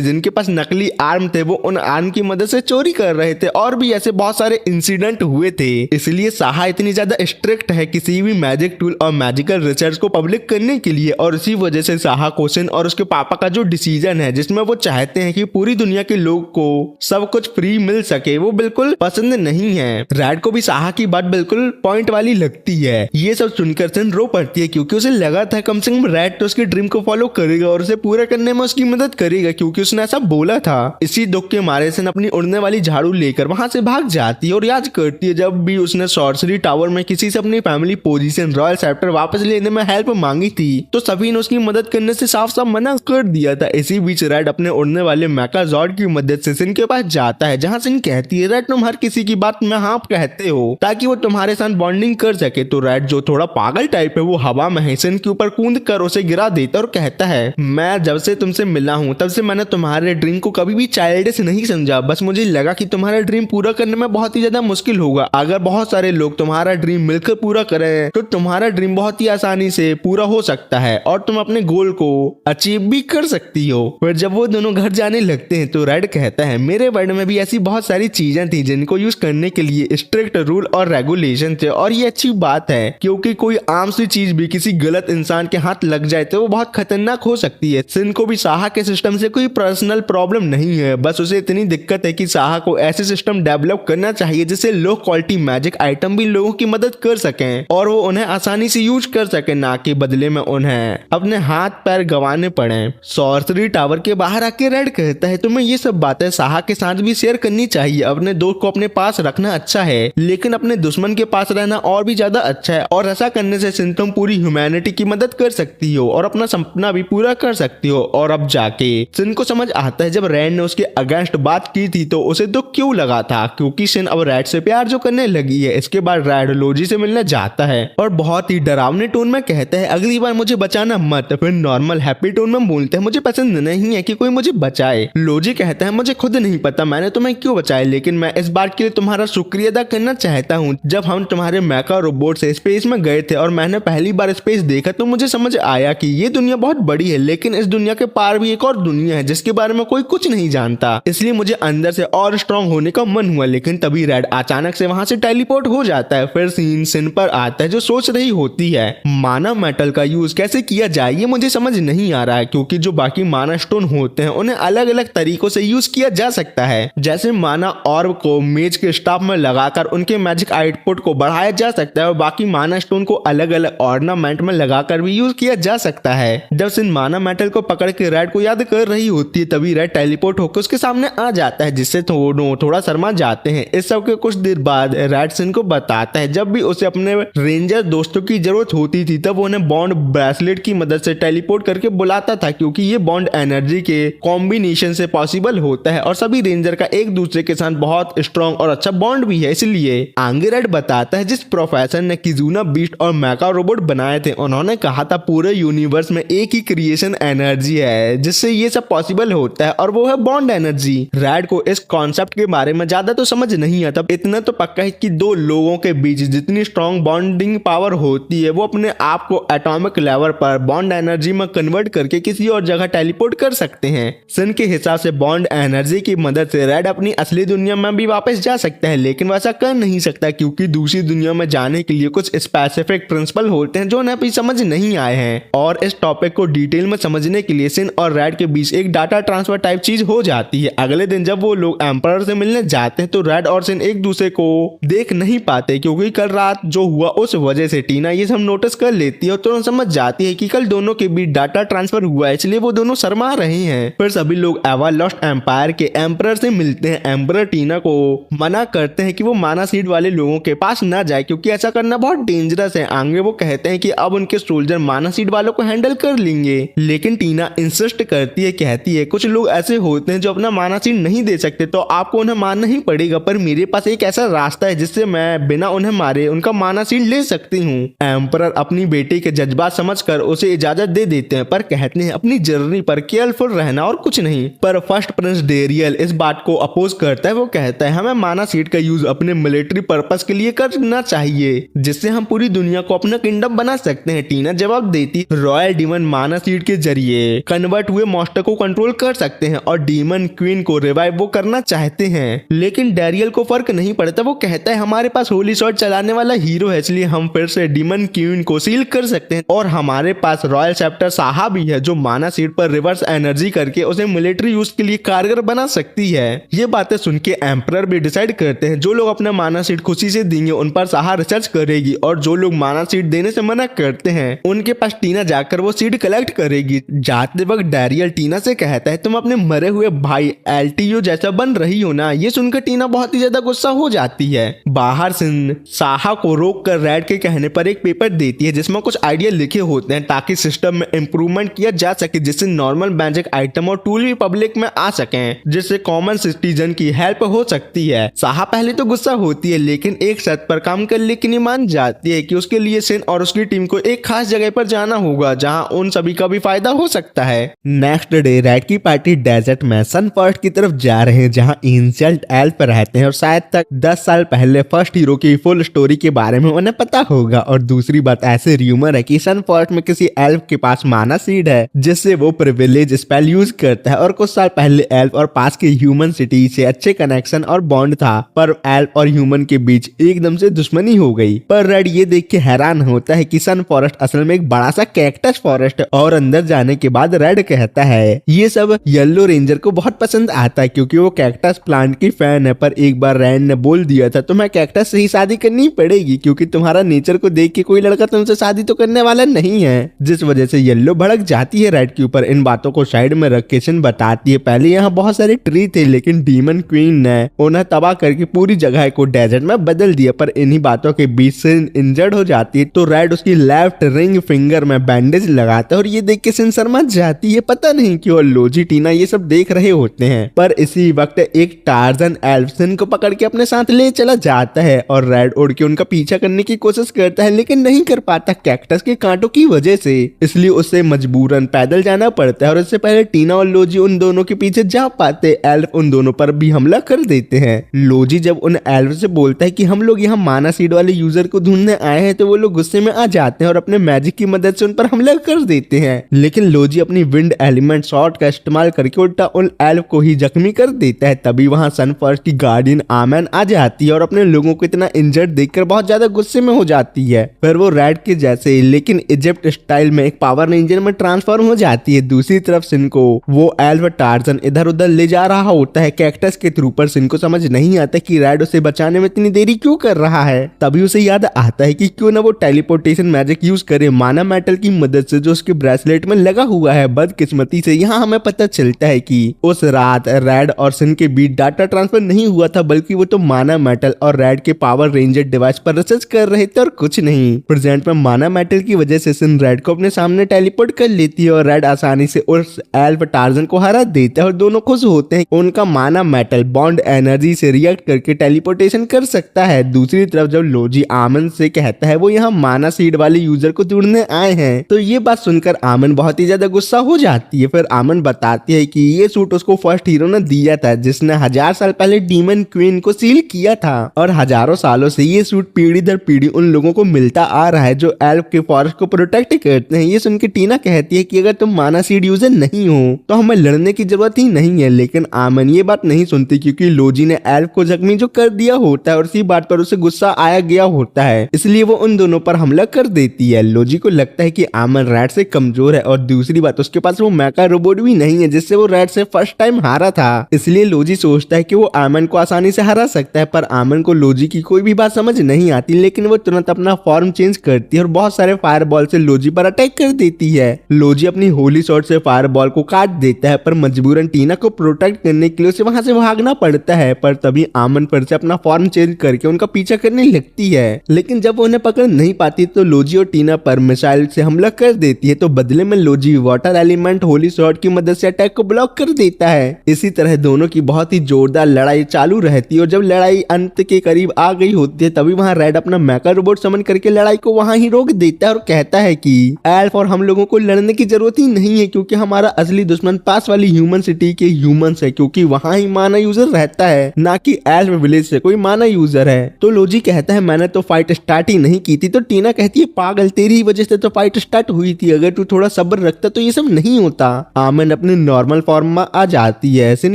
जिनके पास नकली आर्म थे वो उन आर्म की मदद से चोरी कर रहे थे, और भी ऐसे बहुत सारे इंसिडेंट हुए थे। इसलिए साहा इतनी ज्यादा स्ट्रिक्ट है किसी भी मैजिक टूल और मैजिकल रिसर्च को पब्लिक करने के लिए, और इसी वजह से साहा को सिन और उसके पापा का जो डिसीजन है जिसमें वो चाहते हैं कि पूरी दुनिया के लोग को सब कुछ फ्री मिल सके वो बिल्कुल पसंद नहीं है। रेड को भी साहा की बात बिल्कुल पॉइंट वाली लगती है। ये सब सुनकर सिन रो पड़ती है क्योंकि उसे लगा था कम से कम रेड तो उसके ड्रीम को फॉलो करेगा और उसे पूरा करने में उसकी मदद करेगा क्योंकि उसने ऐसा बोला था। इसी दुख के मारे सिन अपनी उड़ने वाली झाड़ू लेकर वहां से भाग जाती है और याद करती है जब भी उसने सॉर्सरी टावर में किसी से अपनी फैमिली पोजीशन रॉयल चैप्टर वापस लेने में हेल्प मांगी थी तो सभी ने उसकी मदद करने से साफ साफ मना कर दिया था। इसी बीच रेड अपने उड़ने वाले मेकाजॉर्ड की मदद से सिन के पास जाता है, जहां सिन कहती है रेड तुम हर किसी की बात में हाँ कहते हो ताकि वो तुम्हारे साथ बॉन्डिंग कर सके। तो रेड जो थोड़ा पागल टाइप है वो हवा में सिन के ऊपर कूद कर उसे गिरा देता और कहता है मैं जब से तुमसे मिला हूँ तब से मैंने तुम्हारे ड्रीम को कभी भी चाइल्डिश नहीं समझा, बस मुझे लगा कि तुम्हारा ड्रीम पूरा करने में बहुत ही ज्यादा मुश्किल होगा। अगर बहुत सारे लोग तुम्हारा ड्रीम मिलकर पूरा करें तो तुम्हारा ड्रीम बहुत ही आसानी से पूरा हो सकता है और तुम अपने गोल को अचीव भी कर सकती हो। फिर जब वो दोनों घर जाने लगते हैं तो रेड कहता है मेरे वर्ल्ड में भी ऐसी बहुत सारी चीजें थी जिनको यूज करने के लिए स्ट्रिक्ट रूल और रेगुलेशन थे, और ये अच्छी बात है क्योंकि कोई आम सी चीज भी किसी गलत इंसान के हाथ लग जाए तो वो बहुत खतरनाक हो सकती है। सिन को भी साहा के सिस्टम से कोई पर्सनल प्रॉब्लम नहीं है, बस उसे इतनी दिक्कत है कि साहा को ऐसे सिस्टम डेवलप करना चाहिए जिससे लो क्वालिटी मैजिक आइटम भी लोगों की मदद कर सकें और वो उन्हें आसानी से यूज कर सके, ना कि बदले में उन्हें अपने हाथ पैर गंवाने पड़े। सॉर्सरी टावर के बाहर आके रेड कहता है तुम्हें ये सब बातें साहा के साथ भी शेयर करनी चाहिए। अपने दोस्त को अपने पास रखना अच्छा है लेकिन अपने दुश्मन के पास रहना और भी ज्यादा अच्छा है, और ऐसा करने से सिन तुम पूरी ह्यूमैनिटी की मदद कर सकती हो और अपना सपना भी पूरा कर सकती हो। और अब जाके सिन को समझ आता है जब रेड ने उसके अगेंस्ट बात की थी तो उसे दुख क्यों लगा था, क्योंकि सिन अब रेड से प्यार जो करने लगी है। इसके बाद रेड लोजी से मिलने जाता है और बहुत ही डरावने टोन में कहता है अगली बार मुझे बचाना मत। फिर नॉर्मल हैप्पी टोन में बोलते हैं मुझे पसंद नहीं है कि कोई मुझे बचाए। लोजी कहता है मुझे खुद नहीं पता मैंने तुम्हें क्यों बचाया, लेकिन मैं इस बात के लिए तुम्हारा शुक्रिया अदा करना चाहता हूँ। जब हम तुम्हारे मैका रोबोट से स्पेस में गए थे और मैंने पहली बार स्पेस देखा तो मुझे समझ आया कि ये दुनिया बहुत बड़ी है, लेकिन इस दुनिया के पार भी एक और दुनिया है जिसके बारे में कोई कुछ नहीं जानता। इसलिए मुझे अंदर से और स्ट्रांग होने का मन हुआ, लेकिन तभी रेड अचानक से वहां से टेलीपोर्ट हो जाता है। फिर सीन सिन पर आता है जो सोच रही होती है माना मेटल का यूज कैसे किया जाए। ये मुझे समझ नहीं आ रहा है क्योंकि जो बाकी माना स्टोन होते हैं उन्हें अलग अलग तरीकों से यूज किया जा सकता है। जैसे माना ऑर्ब को मेज के स्टाफ में लगाकर उनके मैजिक आउटपुट को बढ़ाया जा सकता है और बाकी माना स्टोन को अलग अलग ऑर्नामेंट में लगाकर भी यूज किया जा सकता है। जब सिन माना मेटल को पकड़ के रेड को याद कर रही होती है तभी रेड टेलीपोर्ट होकर उसके सामने आ जाता है, जिससे थोड़ा शर्मा जाते हैं। इस सब के कुछ देर बाद रेड सिन को बताता है जब भी उसे अपने रेंजर दोस्तों की जरूरत होती थी तब उन्हें बॉन्ड ब्रेसलेट की मदद से टेलीपोर्ट करके बुलाता था, क्योंकि ये बॉन्ड एनर्जी के कॉम्बिनेशन से पॉसिबल होता है और सभी रेंजर का एक दूसरे के साथ बहुत स्ट्रॉन्ग और अच्छा बॉन्ड भी है। इसलिए आगे रेड बताता है जिस प्रोफेसर ने किजुना बीस्ट और मैका रोबोट बनाए थे उन्होंने कहा था पूरे यूनिवर्स में एक ही क्रिएशन एनर्जी है जिससे ये सब पॉसिबल होता है और वो है बॉन्ड एनर्जी। रेड को इस कॉन्सेप्ट के बारे में ज्यादा तो समझ नहीं आता, इतना तो पक्का है कि दो लोगों के बीच जितनी स्ट्रॉन्ग बॉन्डिंग पावर होती है वो अपने आप को एटॉमिक लेवल पर बॉन्ड एनर्जी में कन्वर्ट करके किसी और जगह टेलीपोर्ट कर सकते हैं। सन के हिसाब से बॉन्ड एनर्जी की मदद से रेड अपनी असली दुनिया में भी वापस जा सकता है, लेकिन वैसा कर नहीं सकता क्योंकि दूसरी दुनिया में जाने के लिए कुछ स्पेसिफिक प्रिंसिपल होते हैं जो उन्हें अभी समझ नहीं आए हैं। और इस टॉपिक को डिटेल में समझने के लिए सिन और रेड के बीच एक डाटा ट्रांसफर टाइप चीज हो जाती है। अगले दिन जब वो लोग एम्परर से मिलने जाते हैं तो रेड और सिन एक दूसरे को देख नहीं पाते क्योंकि कल रात जो हुआ उस वजह से टीना ये सब नोटिस कर लेती है और तुरंत समझ जाती है कि कल दोनों के बीच डाटा ट्रांसफर हुआ है, इसलिए वो दोनों शर्मा रहे हैं। फिर सभी लोग एवा लॉस्ट एम्पायर के एम्परर से मिलते हैं। एम्परर टीना को मना करते हैं कि वो माना सीड वाले लोगों के पास ना जाए क्योंकि ऐसा करना बहुत डेंजरस है। आगे वो कहते हैं कि अब उनके सोल्जर माना सीड वालों को हैंडल कर लेंगे, लेकिन टीना इंसिस्ट करती है, कहती है कुछ लोग ऐसे होते हैं जो अपना माना सीड नहीं दे सकते तो आपको उन्हें मारना ही पड़ेगा, पर मेरे पास एक ऐसा रास्ता है जिससे मैं बिना उन्हें मारे उनका माना सीड ले सकती हूँ। एम्परर अपनी बेटी के जज्बात समझकर उसे इजाजत दे देते हैं पर कहते हैं अपनी जर्नी पर केयरफुल रहना और कुछ नहीं। पर फर्स्ट प्रिंस डेरियल इस बात को अपोज करता है। वो कहता है हमें माना सीड का यूज अपने मिलिट्री पर्पस के लिए करना चाहिए जिससे हम पूरी दुनिया को अपना किंगडम बना सकते हैं। टीना जवाब देती रॉयल डीमन माना सीड के जरिए कन्वर्ट हुए मॉन्स्टर को कंट्रोल कर सकते हैं और डीमन क्वीन को रिवाइव वो करना चाहते हैं, लेकिन डेरियल को फर्क नहीं पड़ता। वो कहता है हमारे पास होली शॉट चलाने वाला हीरो है इसलिए हम फिर से डीमन क्वीन को सील कर सकते हैं और हमारे पास रॉयल चैप्टर साहा भी है जो माना सीड पर रिवर्स एनर्जी करके उसे मिलिट्री यूज के लिए कारगर बना सकती है। ये बातें सुन के एम्परर भी डिसाइड करते हैं जो लोग अपना माना सीड खुशी से देंगे उन पर साहा रिसर्च करेगी और जो लोग माना सीड देने से मना करते हैं उनके पास टीना जाकर वो सीड कलेक्ट करेगी। जाते वक्त डेरियल टीना से कहता है तुम अपने मरे हुए भाई एल्टीओ जैसा बन रही हो ना। ये सुनकर टीना बहुत ही ज्यादा गुस्सा हो जाती है। बाहर सिन साहा को रोक कर रेड के कहने पर एक पेपर देती है जिसमें कुछ आइडिया लिखे होते हैं ताकि सिस्टम में इम्प्रूवमेंट किया जा सके जिससे नॉर्मल मैजिक आइटम और टूल भी पब्लिक में आ सकें जिससे कॉमन सिटीजन की हेल्प हो सकती है। साहा पहले तो गुस्सा होती है लेकिन एक शर्त पर काम कर लेकिन मान जाती है कि उसके लिए सिन और उसकी टीम को एक खास जगह पर जाना होगा जहां उन सभी का भी फायदा हो सकता है। नेक्स्ट डे रेड की पार्टी डेजर्ट में सनफॉरेस्ट की तरफ जा रहे हैं जहां एंशिएंट एल्फ रहते हैं और शायद तक 10 साल पहले फर्स्ट हीरो की फुल स्टोरी के बारे में उन्हें पता होगा। और दूसरी बात ऐसे र्यूमर है कि सनफॉरेस्ट में किसी एल्फ के पास माना सीड है जिससे वो प्रिविलेज स्पेल यूज करता है और कुछ साल पहले एल्फ और पास के ह्यूमन सिटी से अच्छे कनेक्शन और बॉन्ड था पर एल्फ और ह्यूमन के बीच एकदम से दुश्मनी हो गई। पर रेड ये देख के हैरान होता है कि सन फॉरेस्ट असल में एक बड़ा सा कैक्टस फॉरेस्ट है और अंदर जाने के बाद रेड कहता है ये सब येलो रेंजर को बहुत पसंद आता है क्योंकि वो कैक्टस प्लांट की फैन है। पर एक बार रेड ने बोल दिया था तुम्हें कैक्टस से ही शादी करनी पड़ेगी क्योंकि तुम्हारा नेचर को देख के कोई लड़का तुमसे शादी तो करने वाला नहीं है, जिस वजह से येलो भड़क जाती है रेड के ऊपर। इन बातों को साइड में रख के सिन बताती है पहले यहाँ बहुत सारे ट्री थे लेकिन डीमन क्वीन ने उन्हें तबाह करके पूरी जगह को डेजर्ट में बदल दिया। पर इन्हीं बातों के बीच सिन इंजर्ड हो जाती है तो रेड उसकी लेफ्ट रिंग फिंगर में बैंडेज लगाता है और ये देख के सिन शर्मा जाती है। पता नहीं क्यों लोजी टीना ये सब देख रहे होते हैं। पर इसी वक्त एक टार्जन एल्फ सिन को पकड़ के अपने साथ ले चला आता है और रेड उड़ के उनका पीछा करने की कोशिश करता है लेकिन नहीं कर पाता कैक्टस के कांटों की वजह से, इसलिए उसे मजबूरन पैदल जाना पड़ता है। और इससे पहले टीना और लोजी उन दोनों के पीछे जा पाते, एल्फ उन दोनों पर भी हमला कर देते हैं। लोजी जब उन एल्फ से बोलता है कि हम लोग यहाँ माना सीड वाले यूजर को ढूंढने आए हैं तो वो लोग गुस्से में आ जाते हैं और अपने मैजिक की मदद से उन पर हमला कर देते हैं, लेकिन लोजी अपनी विंड एलिमेंट शॉट का इस्तेमाल करके उल्टा उन एल्फ को ही जख्मी कर देता है। तभी वहां सनफर्स्ट की गार्डियन आमन आ जाती है और अपने लोगों को इतना इंजर्ड देखकर बहुत ज्यादा गुस्से में हो जाती है। फिर वो रेड के जैसे लेकिन इजिप्ट स्टाइल में एक पावर रेंजर में ट्रांसफॉर्म हो जाती है। दूसरी तरफ सिन को वो एल्फ टार्जन इधर उधर ले जा रहा होता है कैक्टस के थ्रू, पर सिन को समझ नहीं आता कि रेड उसे बचाने में इतनी देरी क्यों कर रहा है। तभी उसे याद आता है कि क्यों ना वो टेलीपोर्टेशन मैजिक यूज करे माना मेटल की मदद से जो उसके ब्रेसलेट में लगा हुआ है। बदकिस्मती से यहाँ हमें पता चलता है कि उस रात रेड और सिन के बीच डाटा ट्रांसफर नहीं हुआ था, बल्कि वो तो माना मेटल और रेड के पावर रेंजर डिवाइस पर रिसर्च कर रहे थे और कुछ नहीं। प्रेजेंट में माना मेटल की वजह से सिन रेड को अपने सामने टेलीपोर्ट कर लेती है और रेड आसानी से उस एल्फ टार्जन को हरा देता है और दोनों खुश होते हैं। उनका माना मेटल बॉन्ड एनर्जी से रिएक्ट करके टेलीपोर्टेशन कर सकता है। दूसरी तरफ जब लोजी आमन से कहता है वो यहाँ माना सीड वाले यूजर को ढूंढने आए हैं, तो ये बात सुनकर आमन बहुत ही ज्यादा गुस्सा हो जाती है। फिर आमन बताती है कि ये सूट उसको फर्स्ट हीरो ने दिया था जिसने 1000 साल पहले डीमन क्वीन को सील किया था और हजारों सालों से ये सूट पीढ़ी दर पीढ़ी उन लोगों को मिलता आ रहा है जो एल्फ के फॉरेस्ट को प्रोटेक्ट करते हैं। ये सुन के टीना कहती है कि अगर तुम माना सीड यूजर नहीं हो तो हमें लड़ने की जरूरत ही नहीं है, लेकिन आमन ये बात नहीं सुनती क्योंकि लोजी ने एल्फ को जख्मी जो कर दिया होता है और इसी बात पर उसे गुस्सा आया गया होता है, इसलिए वो उन दोनों पर हमला कर देती है। लोजी को लगता है कि आमन रेड से कमजोर है और दूसरी बात उसके पास वो मैका रोबोट भी नहीं है जिससे वो रेड से फर्स्ट टाइम हारा था, इसलिए लोजी सोचता है कि वो आमन को आसानी से हरा सकता है। पर आमन को लोजी की कोई भी बात समझ नहीं आती, लेकिन वो तुरंत अपना फॉर्म चेंज करती है और बहुत सारे फायर बॉल से लोजी पर अटैक कर देती है। लोजी अपनी होली शॉट से फायर बॉल को काट देता है, पर मजबूरन टीना को प्रोटेक्ट करने के लिए उसे वहां से भागना पड़ता है। पर तभी आमन फिर से अपना फॉर्म चेंज करके उनका पीछा करने लगती है, लेकिन जब वो उन्हें पकड़ नहीं पाती तो लोजी और टीना पर मिसाइल से हमला कर देती है। तो बदले में लोजी वाटर एलिमेंट होली शॉट की मदद से अटैक को ब्लॉक कर देता है। इसी तरह दोनों की बहुत ही जोरदार लड़ाई चालू रहती है और जब लड़ाई अंत के करीब आ गई होती है तभी वहां रेड अपना मैका रोबोट समन करके लड़ाई को वहां ही रोक देता है और कहता है कि एल्फ और हम लोगों को लड़ने की जरूरत ही नहीं है क्योंकि हमारा असली दुश्मन पास वाली ह्यूमन सिटी के ह्यूमंस है, क्योंकि वहां ही माना यूजर रहता है, ना कि एल्फ विलेज से कोई माना यूजर है। तो लोजी कहता है मैंने तो फाइट स्टार्ट ही नहीं की थी। तो टीना कहती है पागल, तेरी ही वजह से तो फाइट स्टार्ट हुई थी, अगर तू थोड़ा सब्र रखता तो ये सब नहीं होता। आमन अपने नॉर्मल फॉर्म में आ जाती है। सिन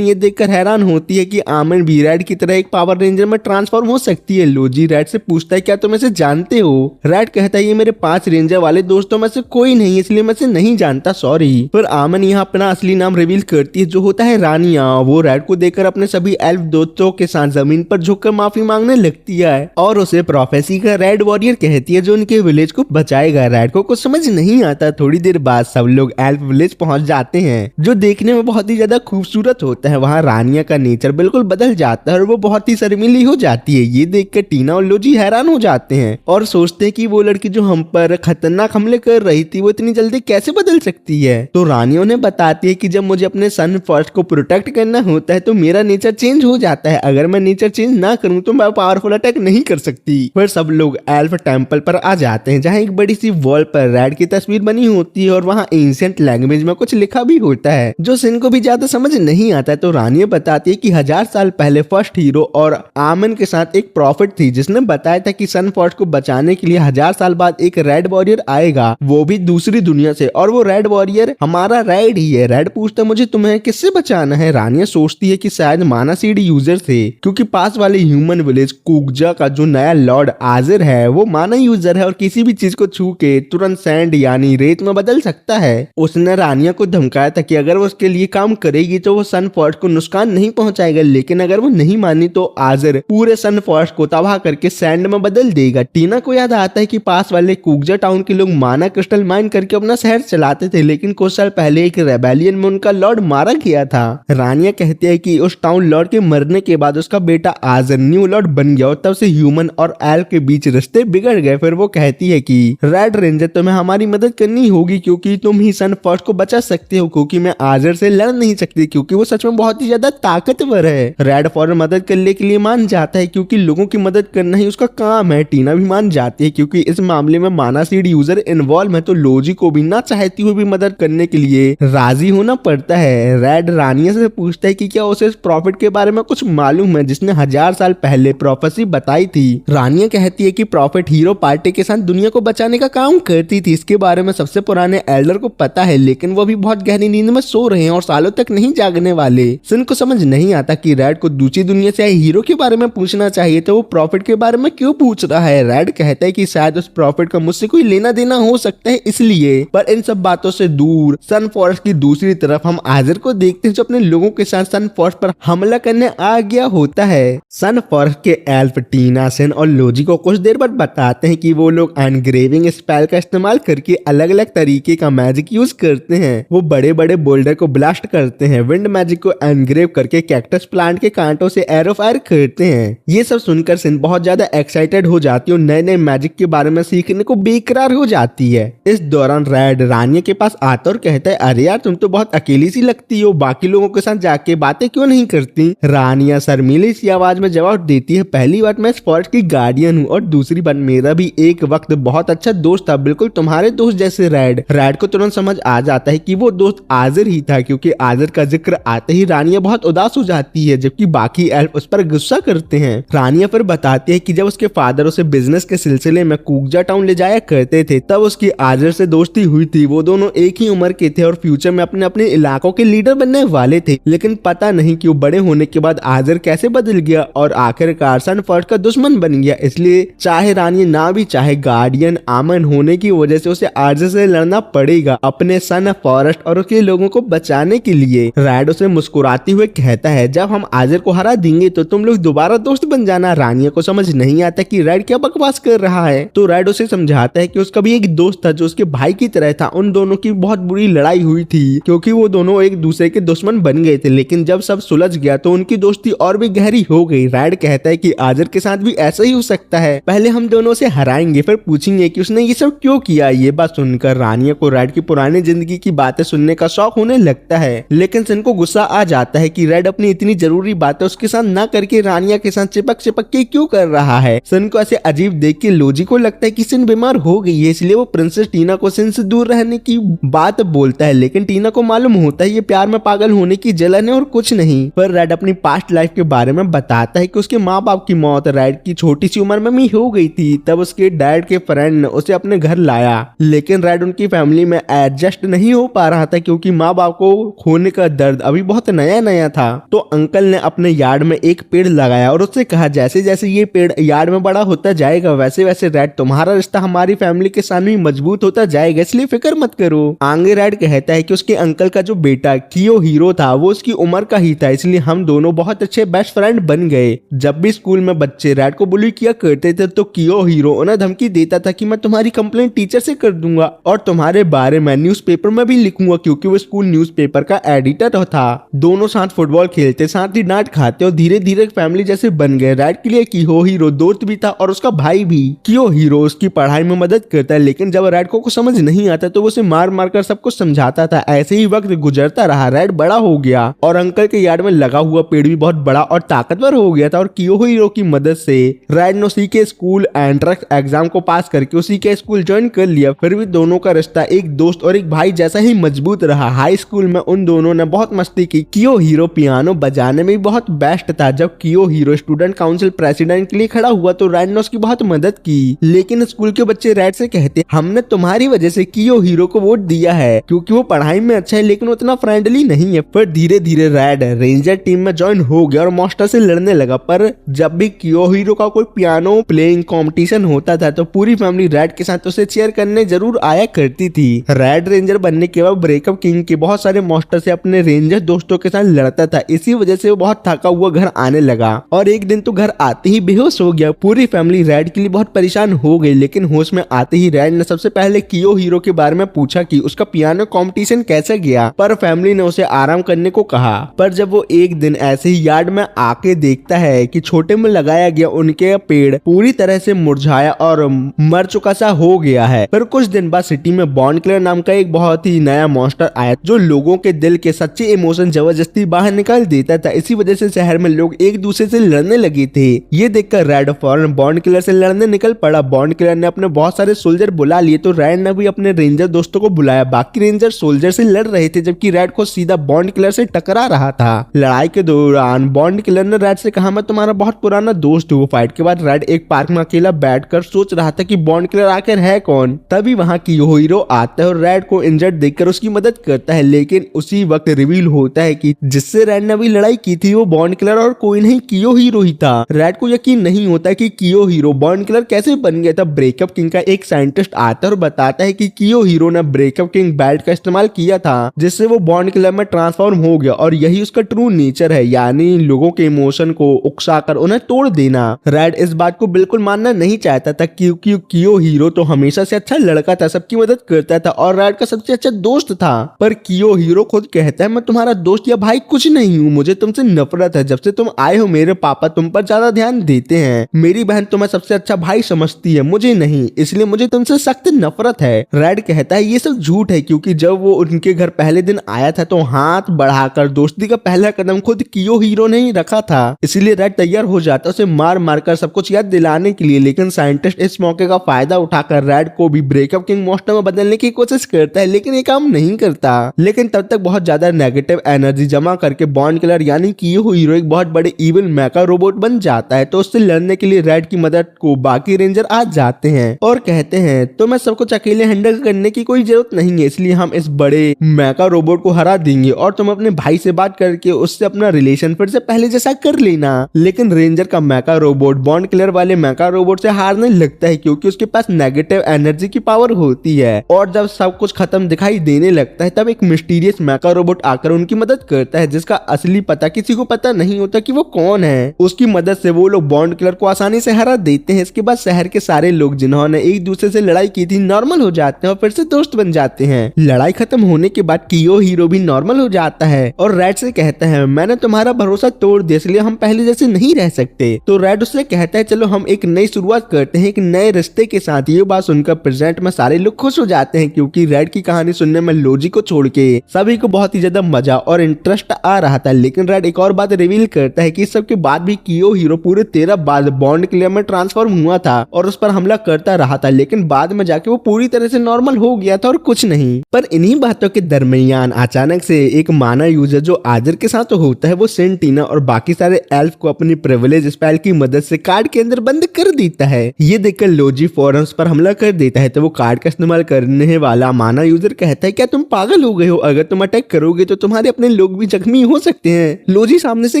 ये देखकर हैरान होती है कि आमन भी रेड की तरह एक पावर रेंजर में ट्रांसफॉर्म हो सकती है। लोजी रेड से पूछता है क्या तुम इसे जानते हो? रेड कहता है ये मेरे 5 रेंजर वाले दोस्तों में से कोई नहीं, इसलिए मैं इसे नहीं जानता, सॉरी। फिर आमन यहाँ अपना असली नाम रिवील करती है जो होता है रानिया। वो रेड को देखकर अपने सभी एल्फ दोस्तों के साथ जमीन पर झुककर माफी मांगने लगती है और उसे प्रोफेसी का रेड वॉरियर कहती है जो उनके विलेज को बचाएगा। रेड को कुछ समझ नहीं आता। थोड़ी देर बाद सब लोग एल्फ विलेज पहुंच जाते हैं जो देखने में बहुत ही ज्यादा खूबसूरत होता है। वहाँ रानिया का नेचर बिल्कुल बदल जाता है और वो बहुत ही शर्मीली हो जाती है। ये देखकर टीना और लोजी हैरान हो जाते हैं और सोचते हैं कि वो लड़की जो हम पर खतरनाक हमले कर रही थी वो इतनी जल्दी कैसे बदल सकती है। तो रानी उन्हें बताती है कि जब मुझे अपने सन फर्स्ट को प्रोटेक्ट करना होता है तो मेरा नेचर चेंज हो जाता है, अगर मैं नेचर चेंज ना करूं तो मैं पावरफुल अटैक नहीं कर सकती। फिर सब लोग एल्फ टेम्पल पर आ जाते हैं जहाँ एक बड़ी सी वॉल पर रेड की तस्वीर बनी होती है और वहाँ एंशिएंट लैंग्वेज में कुछ लिखा भी होता है जो सिन को भी ज्यादा समझ नहीं आता है। तो रानी बताती है कि 1000 साल पहले फर्स्ट हीरो और आमन के साथ एक प्रॉफिट थी जिसने बताया था कि सन फर्स्ट को बचाने के लिए 1000 साल बाद एक रेड वॉरियर आएगा, वो भी दूसरी दुनिया से, और वो रेड वॉरियर हमारा रेड ही है। रेड पूछता मुझे तुम्हें किससे बचाना है? रानिया सोचती है कि शायद माना सीड यूजर से, क्योंकि पास वाले ह्यूमन विलेज कुकजा का जो नया लॉर्ड आजिर है वो माना यूजर है और किसी भी चीज को छू के तुरंत सैंड यानी रेत में बदल सकता है। उसने रानिया को धमकाया था कि अगर वो उसके लिए काम करेगी तो वो सन फर्स्ट को नुकसान नहीं पहुंचाएगा, लेकिन अगर वो नहीं मानी तो आजिर पूरे सन फर्स्ट को तबाह करके सैंड में बदल देगा। टीना को याद आता है कि पास वाले कुकजा टाउन के लोग माना क्रिस्टल माइन करके अपना शहर चलाते थे, लेकिन कुछ साल पहले एक रेबेलियन में उनका लॉर्ड मारा गया था। रानिया कहती है कि उस टाउन लॉर्ड के मरने के बाद उसका बेटा आजिर न्यू लॉर्ड बन गया और तब से ह्यूमन और एल्फ के बीच रिश्ते बिगड़ गए। फिर वो कहती है कि रेड रेंजर तुम्हें हमारी मदद करनी होगी क्योंकि तुम ही सन फर्स्ट को बचा सकते हो, क्योंकि मैं आजिर से लड़ नहीं सकती क्योंकि वो सच में बहुत ही ज्यादा ताकतवर है। रेड फौरन मदद करने के लिए मान जाता है क्योंकि लोगों की मदद करना ही उसका काम है। टीना भी मान जाती है क्योंकि इस मामले में माना सीड यूजर इन्वॉल्व है, तो लोजी को भी ना चाहती हुई भी मदद करने के लिए राजी होना पड़ता है। रेड रानिया से पूछता है कि क्या उसे इस प्रॉफिट के बारे में कुछ मालूम है जिसने 1000 साल पहले प्रोफेसी बताई थी। रानिया कहती है कि प्रॉफिट हीरो पार्टी के साथ दुनिया को बचाने का काम करती थी। इसके बारे में सबसे पुराने एल्डर को पता है, लेकिन वो भी बहुत गहरी नींद में सो रहे हैं और सालों तक नहीं जागने वाले। सिन को समझ नहीं आता कि रेड को दूसरी दुनिया से आए हीरो के बारे में पूछना चाहिए, तो वो प्रॉफिट के बारे में क्यों पूछ रहा है। रेड कहता है कि शायद उस प्रॉफिट का मुझसे कोई लेना देना हो सकता है इसलिए। पर इन सब बातों से दूर सन फॉरेस्ट की दूसरी तरफ हम आजर को देखते हैं जो अपने लोगों के साथ सन फॉरेस्ट पर हमला करने आ गया होता है। सन फॉरेस्ट के एल्फ टीना, सिन और लोजी को कुछ देर बाद बताते हैं कि वो लोग एनग्रेविंग स्पेल का इस्तेमाल करके अलग अलग तरीके का मैजिक यूज करते हैं। वो बड़े बड़े बोल्डर को ब्लास्ट करते हैं, विंड मैजिक को एनग्रेव करके कैक्टस प्लांट के कांटों से एरो फायर करते हैं। ये सब सुनकर सिन बहुत ज्यादा एक्साइटेड हो जाती है और नए नए मैजिक के बारे में सीखने को बेकरार हो जाती है। इस दौरान रेड रानिया के पास आता और कहता है, अरे यार तुम तो बहुत अकेली सी लगती हो, बाकी लोगों के साथ जाके बातें क्यों नहीं करती। रानिया शर्मीली सी आवाज में जवाब देती है, पहली बात मैं इस फॉरेस्ट की गार्डियन हूँ और दूसरी बात मेरा भी एक वक्त बहुत अच्छा दोस्त था, बिल्कुल तुम्हारे दोस्त जैसे। रेड को तुरंत समझ आ जाता है कि वो दोस्त आजर ही था, क्योंकि आजर का जिक्र आते ही रानिया बहुत उदास हो जाती है जबकि बाकी एल्फ उस पर गुस्सा करते हैं। रानिया फिर बताती है कि जब उसके फादर उसे बिजनेस के सिलसिले में कूकजा टाउन ले जाया करते थे तब उसकी आजर से दोस्ती हुई थी। वो दोनों एक ही उम्र के थे और फ्यूचर में अपने अपने इलाकों के लीडर बनने वाले थे, लेकिन पता नहीं क्यों बड़े होने के बाद आजर कैसे बदल गया और आखिरकार सन फॉरेस्ट का दुश्मन बन गया। इसलिए चाहे रानिया ना भी चाहे, गार्डियन आमन होने की वजह से उसे आजर से लड़ना पड़ेगा अपने सन फॉरेस्ट और उसके लोगों को बचाने के लिए। रेड उसे मुस्कुराते हुए कहता है, जब हम आजर को हरा देंगे तो तुम लोग दोबारा दोस्त बन जाना। रानिया को समझ नहीं आता कि रेड क्या बकवास कर रहा है, तो रेड उसे समझाता है कि उसका भी एक दोस्त था जो उसके भाई की तरह था। उन दोनों की बहुत बुरी लड़ाई हुई थी क्योंकि वो दोनों एक दूसरे के दुश्मन बन गए थे, लेकिन जब सब सुलझ गया तो उनकी दोस्ती और भी गहरी हो गई। रेड कहता है कि आजर के साथ भी ऐसा ही हो सकता है, पहले हम दोनों से हराएंगे फिर पूछेंगे कि उसने ये सब क्यों किया। ये बात सुनकर रानिया को रेड की पुरानी जिंदगी की बातें सुनने का शौक होने लगता है, लेकिन सिन को गुस्सा आ जाता है कि रेड अपनी इतनी जरूरी बातें उसके साथ ना करके रानिया के साथ चिपक के क्यों कर रहा है। सिन को ऐसे अजीब देख के लोजी को लगता है कि सिन बीमार हो गई है, इसलिए वो प्रिंसेस टीना को सिन से दूर रहने की बात बोलता है, लेकिन टीना को मालूम होता है ये प्यार में पागल होने की जलन है और कुछ नहीं। पर रेड अपनी पास्ट लाइफ के बारे में बताता है कि उसके माँ बाप की मौत रेड की छोटी सी उम्र में ही हो गई थी। तब उसके डैड के फ्रेंड ने उसे अपने घर लाया, लेकिन रेड उनकी फैमिली में एडजस्ट नहीं हो पा रहा था क्योंकि माँ बाप को खोने का दर्द अभी बहुत नया नया था। तो अंकल ने अपने यार्ड में एक पेड़ लगाया और उससे कहा, जैसे जैसे ये पेड़ यार्ड में बड़ा होता जाएगा वैसे वैसे रेड तुम्हारा रिश्ता हमारी फैमिली के साथ भी मजबूत होता जाएगा, इसलिए फिक्र मत करो। आगे रेड कहता है कि उसके अंकल का जो बेटा कियो हीरो था वो उसकी उम्र का ही था, इसलिए हम दोनों बहुत अच्छे बेस्ट फ्रेंड बन गए। जब भी स्कूल में बच्चे रेड को बुली किया करते थे तो कियो हीरो उन्हें धमकी देता था कि मैं तुम्हारी कंप्लेंट टीचर से कर दूंगा और तुम्हारे बारे में न्यूज़पेपर में भी लिखूंगा, क्योंकि वो स्कूल न्यूज़पेपर का एडिटर था। दोनों साथ फुटबॉल खेलते, साथ ही डांट खाते और धीरे धीरे फैमिली जैसे बन गए। रेड के लिए कियो हीरो दोस्त भी था और उसका भाई भी। कियो हीरो उसकी पढ़ाई में मदद करता है, लेकिन जब रेड को कुछ समझ नहीं आता तो वो उसे मार मार कर सब कुछ समझाता था। ऐसे ही वक्त गुजरता रहा, रेड बड़ा हो गया और अंकल के यार्ड में लगा हुआ पेड़ भी बहुत बड़ा और ताकतवर हो गया था और कियो हीरो की मदद से रेड ने उसी के स्कूल एंट्रेंस एग्जाम को पास करके उसी के स्कूल ज्वाइन कर लिया। फिर भी दोनों का रिश्ता एक दोस्त और एक भाई जैसा ही मजबूत रहा। हाई स्कूल में उन दोनों ने बहुत मस्ती की। कियो हीरो पियानो बजाने में बहुत बेस्ट था। जब कियो हीरो स्टूडेंट काउंसिल प्रेसिडेंट के लिए खड़ा हुआ तो रेड ने उसकी बहुत मदद की, लेकिन स्कूल के बच्चे रेड से कहते, हमने तुम्हारी वजह से कियो हीरो को वोट दिया है क्योंकि वो पढ़ाई में अच्छा है लेकिन उतना फ्रेंडली नहीं है। फिर धीरे धीरे रेड रेंजर टीम में ज्वाइन हो गया और मास्टर से लड़ने लगा। पर जब भी कियो हीरो का कोई पियानो प्लेइंग कंपटीशन होता था तो पूरी फैमिली रेड के साथ उसे चेयर करने जरूर आया करती थी। रेड रेंजर बनने के बाद ब्रेकअप किंग के बहुत सारे मास्टर से अपने रेंजर दोस्तों के साथ लड़ता था, इसी वजह से वो बहुत थका हुआ घर आने लगा और एक दिन तो घर आते ही बेहोश हो गया। पूरी फैमिली रेड के लिए बहुत परेशान हो गई, लेकिन होश में आते ही रेड ने सबसे पहले कियो हीरो के बारे में पूछा कि उसका पियानो कंपटीशन कैसा गया, पर फैमिली ने उसे आराम करने को कहा। पर जब वो एक दिन ऐसे ही यार्ड में आके देखता है कि छोटे में लगाया गया उनके पेड़ पूरी तरह से मुरझाया और मर चुका सा हो गया है। फिर कुछ दिन बाद सिटी में बॉन्ड क्लेयर नाम का एक बहुत ही नया मॉन्स्टर आया जो लोगों के दिल के सच्चे इमोशन जबरदस्ती बाहर निकाल देता था। इसी वजह से शहर में लोग एक दूसरे से लड़ने लगे थे। ये देखकर रेड फौरन बॉन्ड किलर से लड़ने निकल पड़ा। बॉन्ड किलर ने अपने बहुत सारे सोल्जर बुला लिए तो रेड ने भी अपने रेंजर दोस्तों को बुलाया। बाकी रेंजर सोल्जर से लड़ रहे थे जबकि रेड को सीधा बॉन्ड किलर से टकरा रहा था। लड़ाई के दौरान बॉन्ड किलर ने रेड से कहा, मैं तुम्हारा बहुत पुराना दोस्त हूँ। फाइट के बाद रेड एक पार्क में अकेला बैठकर सोच रहा था कि बॉन्ड किलर आखिर है कौन। तभी वहां की हीरो आता है और रेड को इंजर्ड देखकर उसकी मदद करता है, लेकिन उसी वक्त रिवील होता है कि जिससे रेड ने अभी लड़ाई की थी वो बॉन्ड किलर और कोई नहीं कियो हीरो ही था। रेड को यकीन नहीं होता कि कियो हीरो बॉन्ड किलर कैसे बन गया था। ब्रेकअप किंग का एक साइंटिस्ट आता है और बताता है कि कियो हीरो ने ब्रेकअप किंग बेल्ट का इस्तेमाल किया था जिससे वो बॉन्ड किलर में ट्रांसफॉर्म हो गया और यही उसका ट्रू नेचर है, यानी लोगों के इमोशन को उकसाकर उन्हें तोड़ देना। रेड इस बात को बिल्कुल मानना नहीं चाहता था क्योंकि कियो हीरो तो हमेशा से अच्छा लड़का था, सबकी मदद करता था और रेड का सबसे अच्छा दोस्त था। पर कियो हीरो खुद कहता है, मैं तुम्हारा दोस्त या भाई कुछ नहीं हूँ, मुझे तुमसे नफरत है। जब से तुम आए हो मेरे पापा तुम पर ज्यादा ध्यान देते हैं, मेरी बहन तुम्हें सबसे अच्छा भाई समझती है, मुझे नहीं, इसलिए मुझे तुमसे सख्त नफरत है। रेड कहता है ये सब झूठ है क्योंकि जब वो उनके घर पहले दिन आया था तो हाथ बढ़ाकर दोस्ती का पहला कदम खुद कियो हीरो ने ही रखा था, इसलिए रेड तैयार हो जाता उसे मार मारकर सब कुछ याद दिलाने के लिए। लेकिन साइंटिस्ट इस मौके का फायदा उठाकर रेड को भी ब्रेकअप किंग मॉन्स्टर में बदलने की कोशिश करता है, लेकिन ये काम नहीं करता। लेकिन तब तक बहुत ज्यादा नेगेटिव एनर्जी जमा करके बॉन्ड किलर यानी कियो हीरो एक बहुत बड़े इविल मेका रोबोट बन जाता है। तो उससे लड़ने के लिए रेड की मदद को बाकी रेंजर आ जाते हैं और कहते हैं तुम्हें सब कुछ अकेले हैंडल करने की कोई जरूरत नहीं है, इसलिए हम इस बड़े मेका रोबोट को हरा देंगे और तुम अपने भाई से बात करके उससे अपना रिलेशन फिर से पहले जैसा कर लेना। लेकिन रेंजर का मेका रोबोट बॉन्ड किलर वाले मेका रोबोट से हारने लगता है क्योंकि उसके पास नेगेटिव एनर्जी की पावर होती है। और जब सब कुछ खत्म दिखाई देने लगता है तब एक मिस्टीरियस मेका रोबोट आकर उनकी मदद करता है जिसका असली पता किसी को पता नहीं होता कि वो कौन है। उसकी मदद से वो लोग बॉन्ड किलर को आसानी से हरा देते हैं। इसके बाद शहर के सारे लोग जिन्होंने एक दूसरे से लड़ाई की थी नॉर्मल हो जाते हैं और फिर से दोस्त बन जाते हैं। लड़ाई खत्म होने के बाद कियो हीरो भी नॉर्मल हो जाता है और रेड से कहता है मैंने तुम्हारा भरोसा तोड़ दिया इसलिए हम पहले जैसे नहीं रह सकते। तो रेड उससे कहता है चलो हम एक नई शुरुआत करते हैं एक नए रिश्ते के साथ। ये बात सुनकर प्रेजेंट में सारे लोग खुश हो जाते हैं क्योंकि रेड की कहानी सुनने में लोजी को छोड़ के सभी को बहुत ही ज्यादा मजा और इंटरेस्ट आ रहा था। लेकिन रेड एक और बात रिवील करता है कि इस सब के बाद भी कियो हीरो पूरे 13 बाद बॉन्ड किलर में ट्रांसफॉर्म हुआ था और उस पर हमला करता रहा था, लेकिन बाद में जाके वो पूरी तरह से नॉर्मल हो गया था और कुछ नहीं। पर इन्हीं बातों के दरमियान अचानक से एक माना यूजर जो आजर के साथ होता है वो सेंटीना और बाकी सारे एल्फ को अपनी प्रिविलेज स्पेल की मदद से कार्ड के अंदर बंद कर देता है। ये देखकर लोजी फौरन पर हमला कर देता है तो वो कार्ड का इस्तेमाल करने वाला माना यूजर कहता है क्या तुम पागल हो गए हो, अगर तुम अटैक करोगे तो तुम्हारे अपने लोग भी जख्मी हो सकते हैं। लोजी सामने से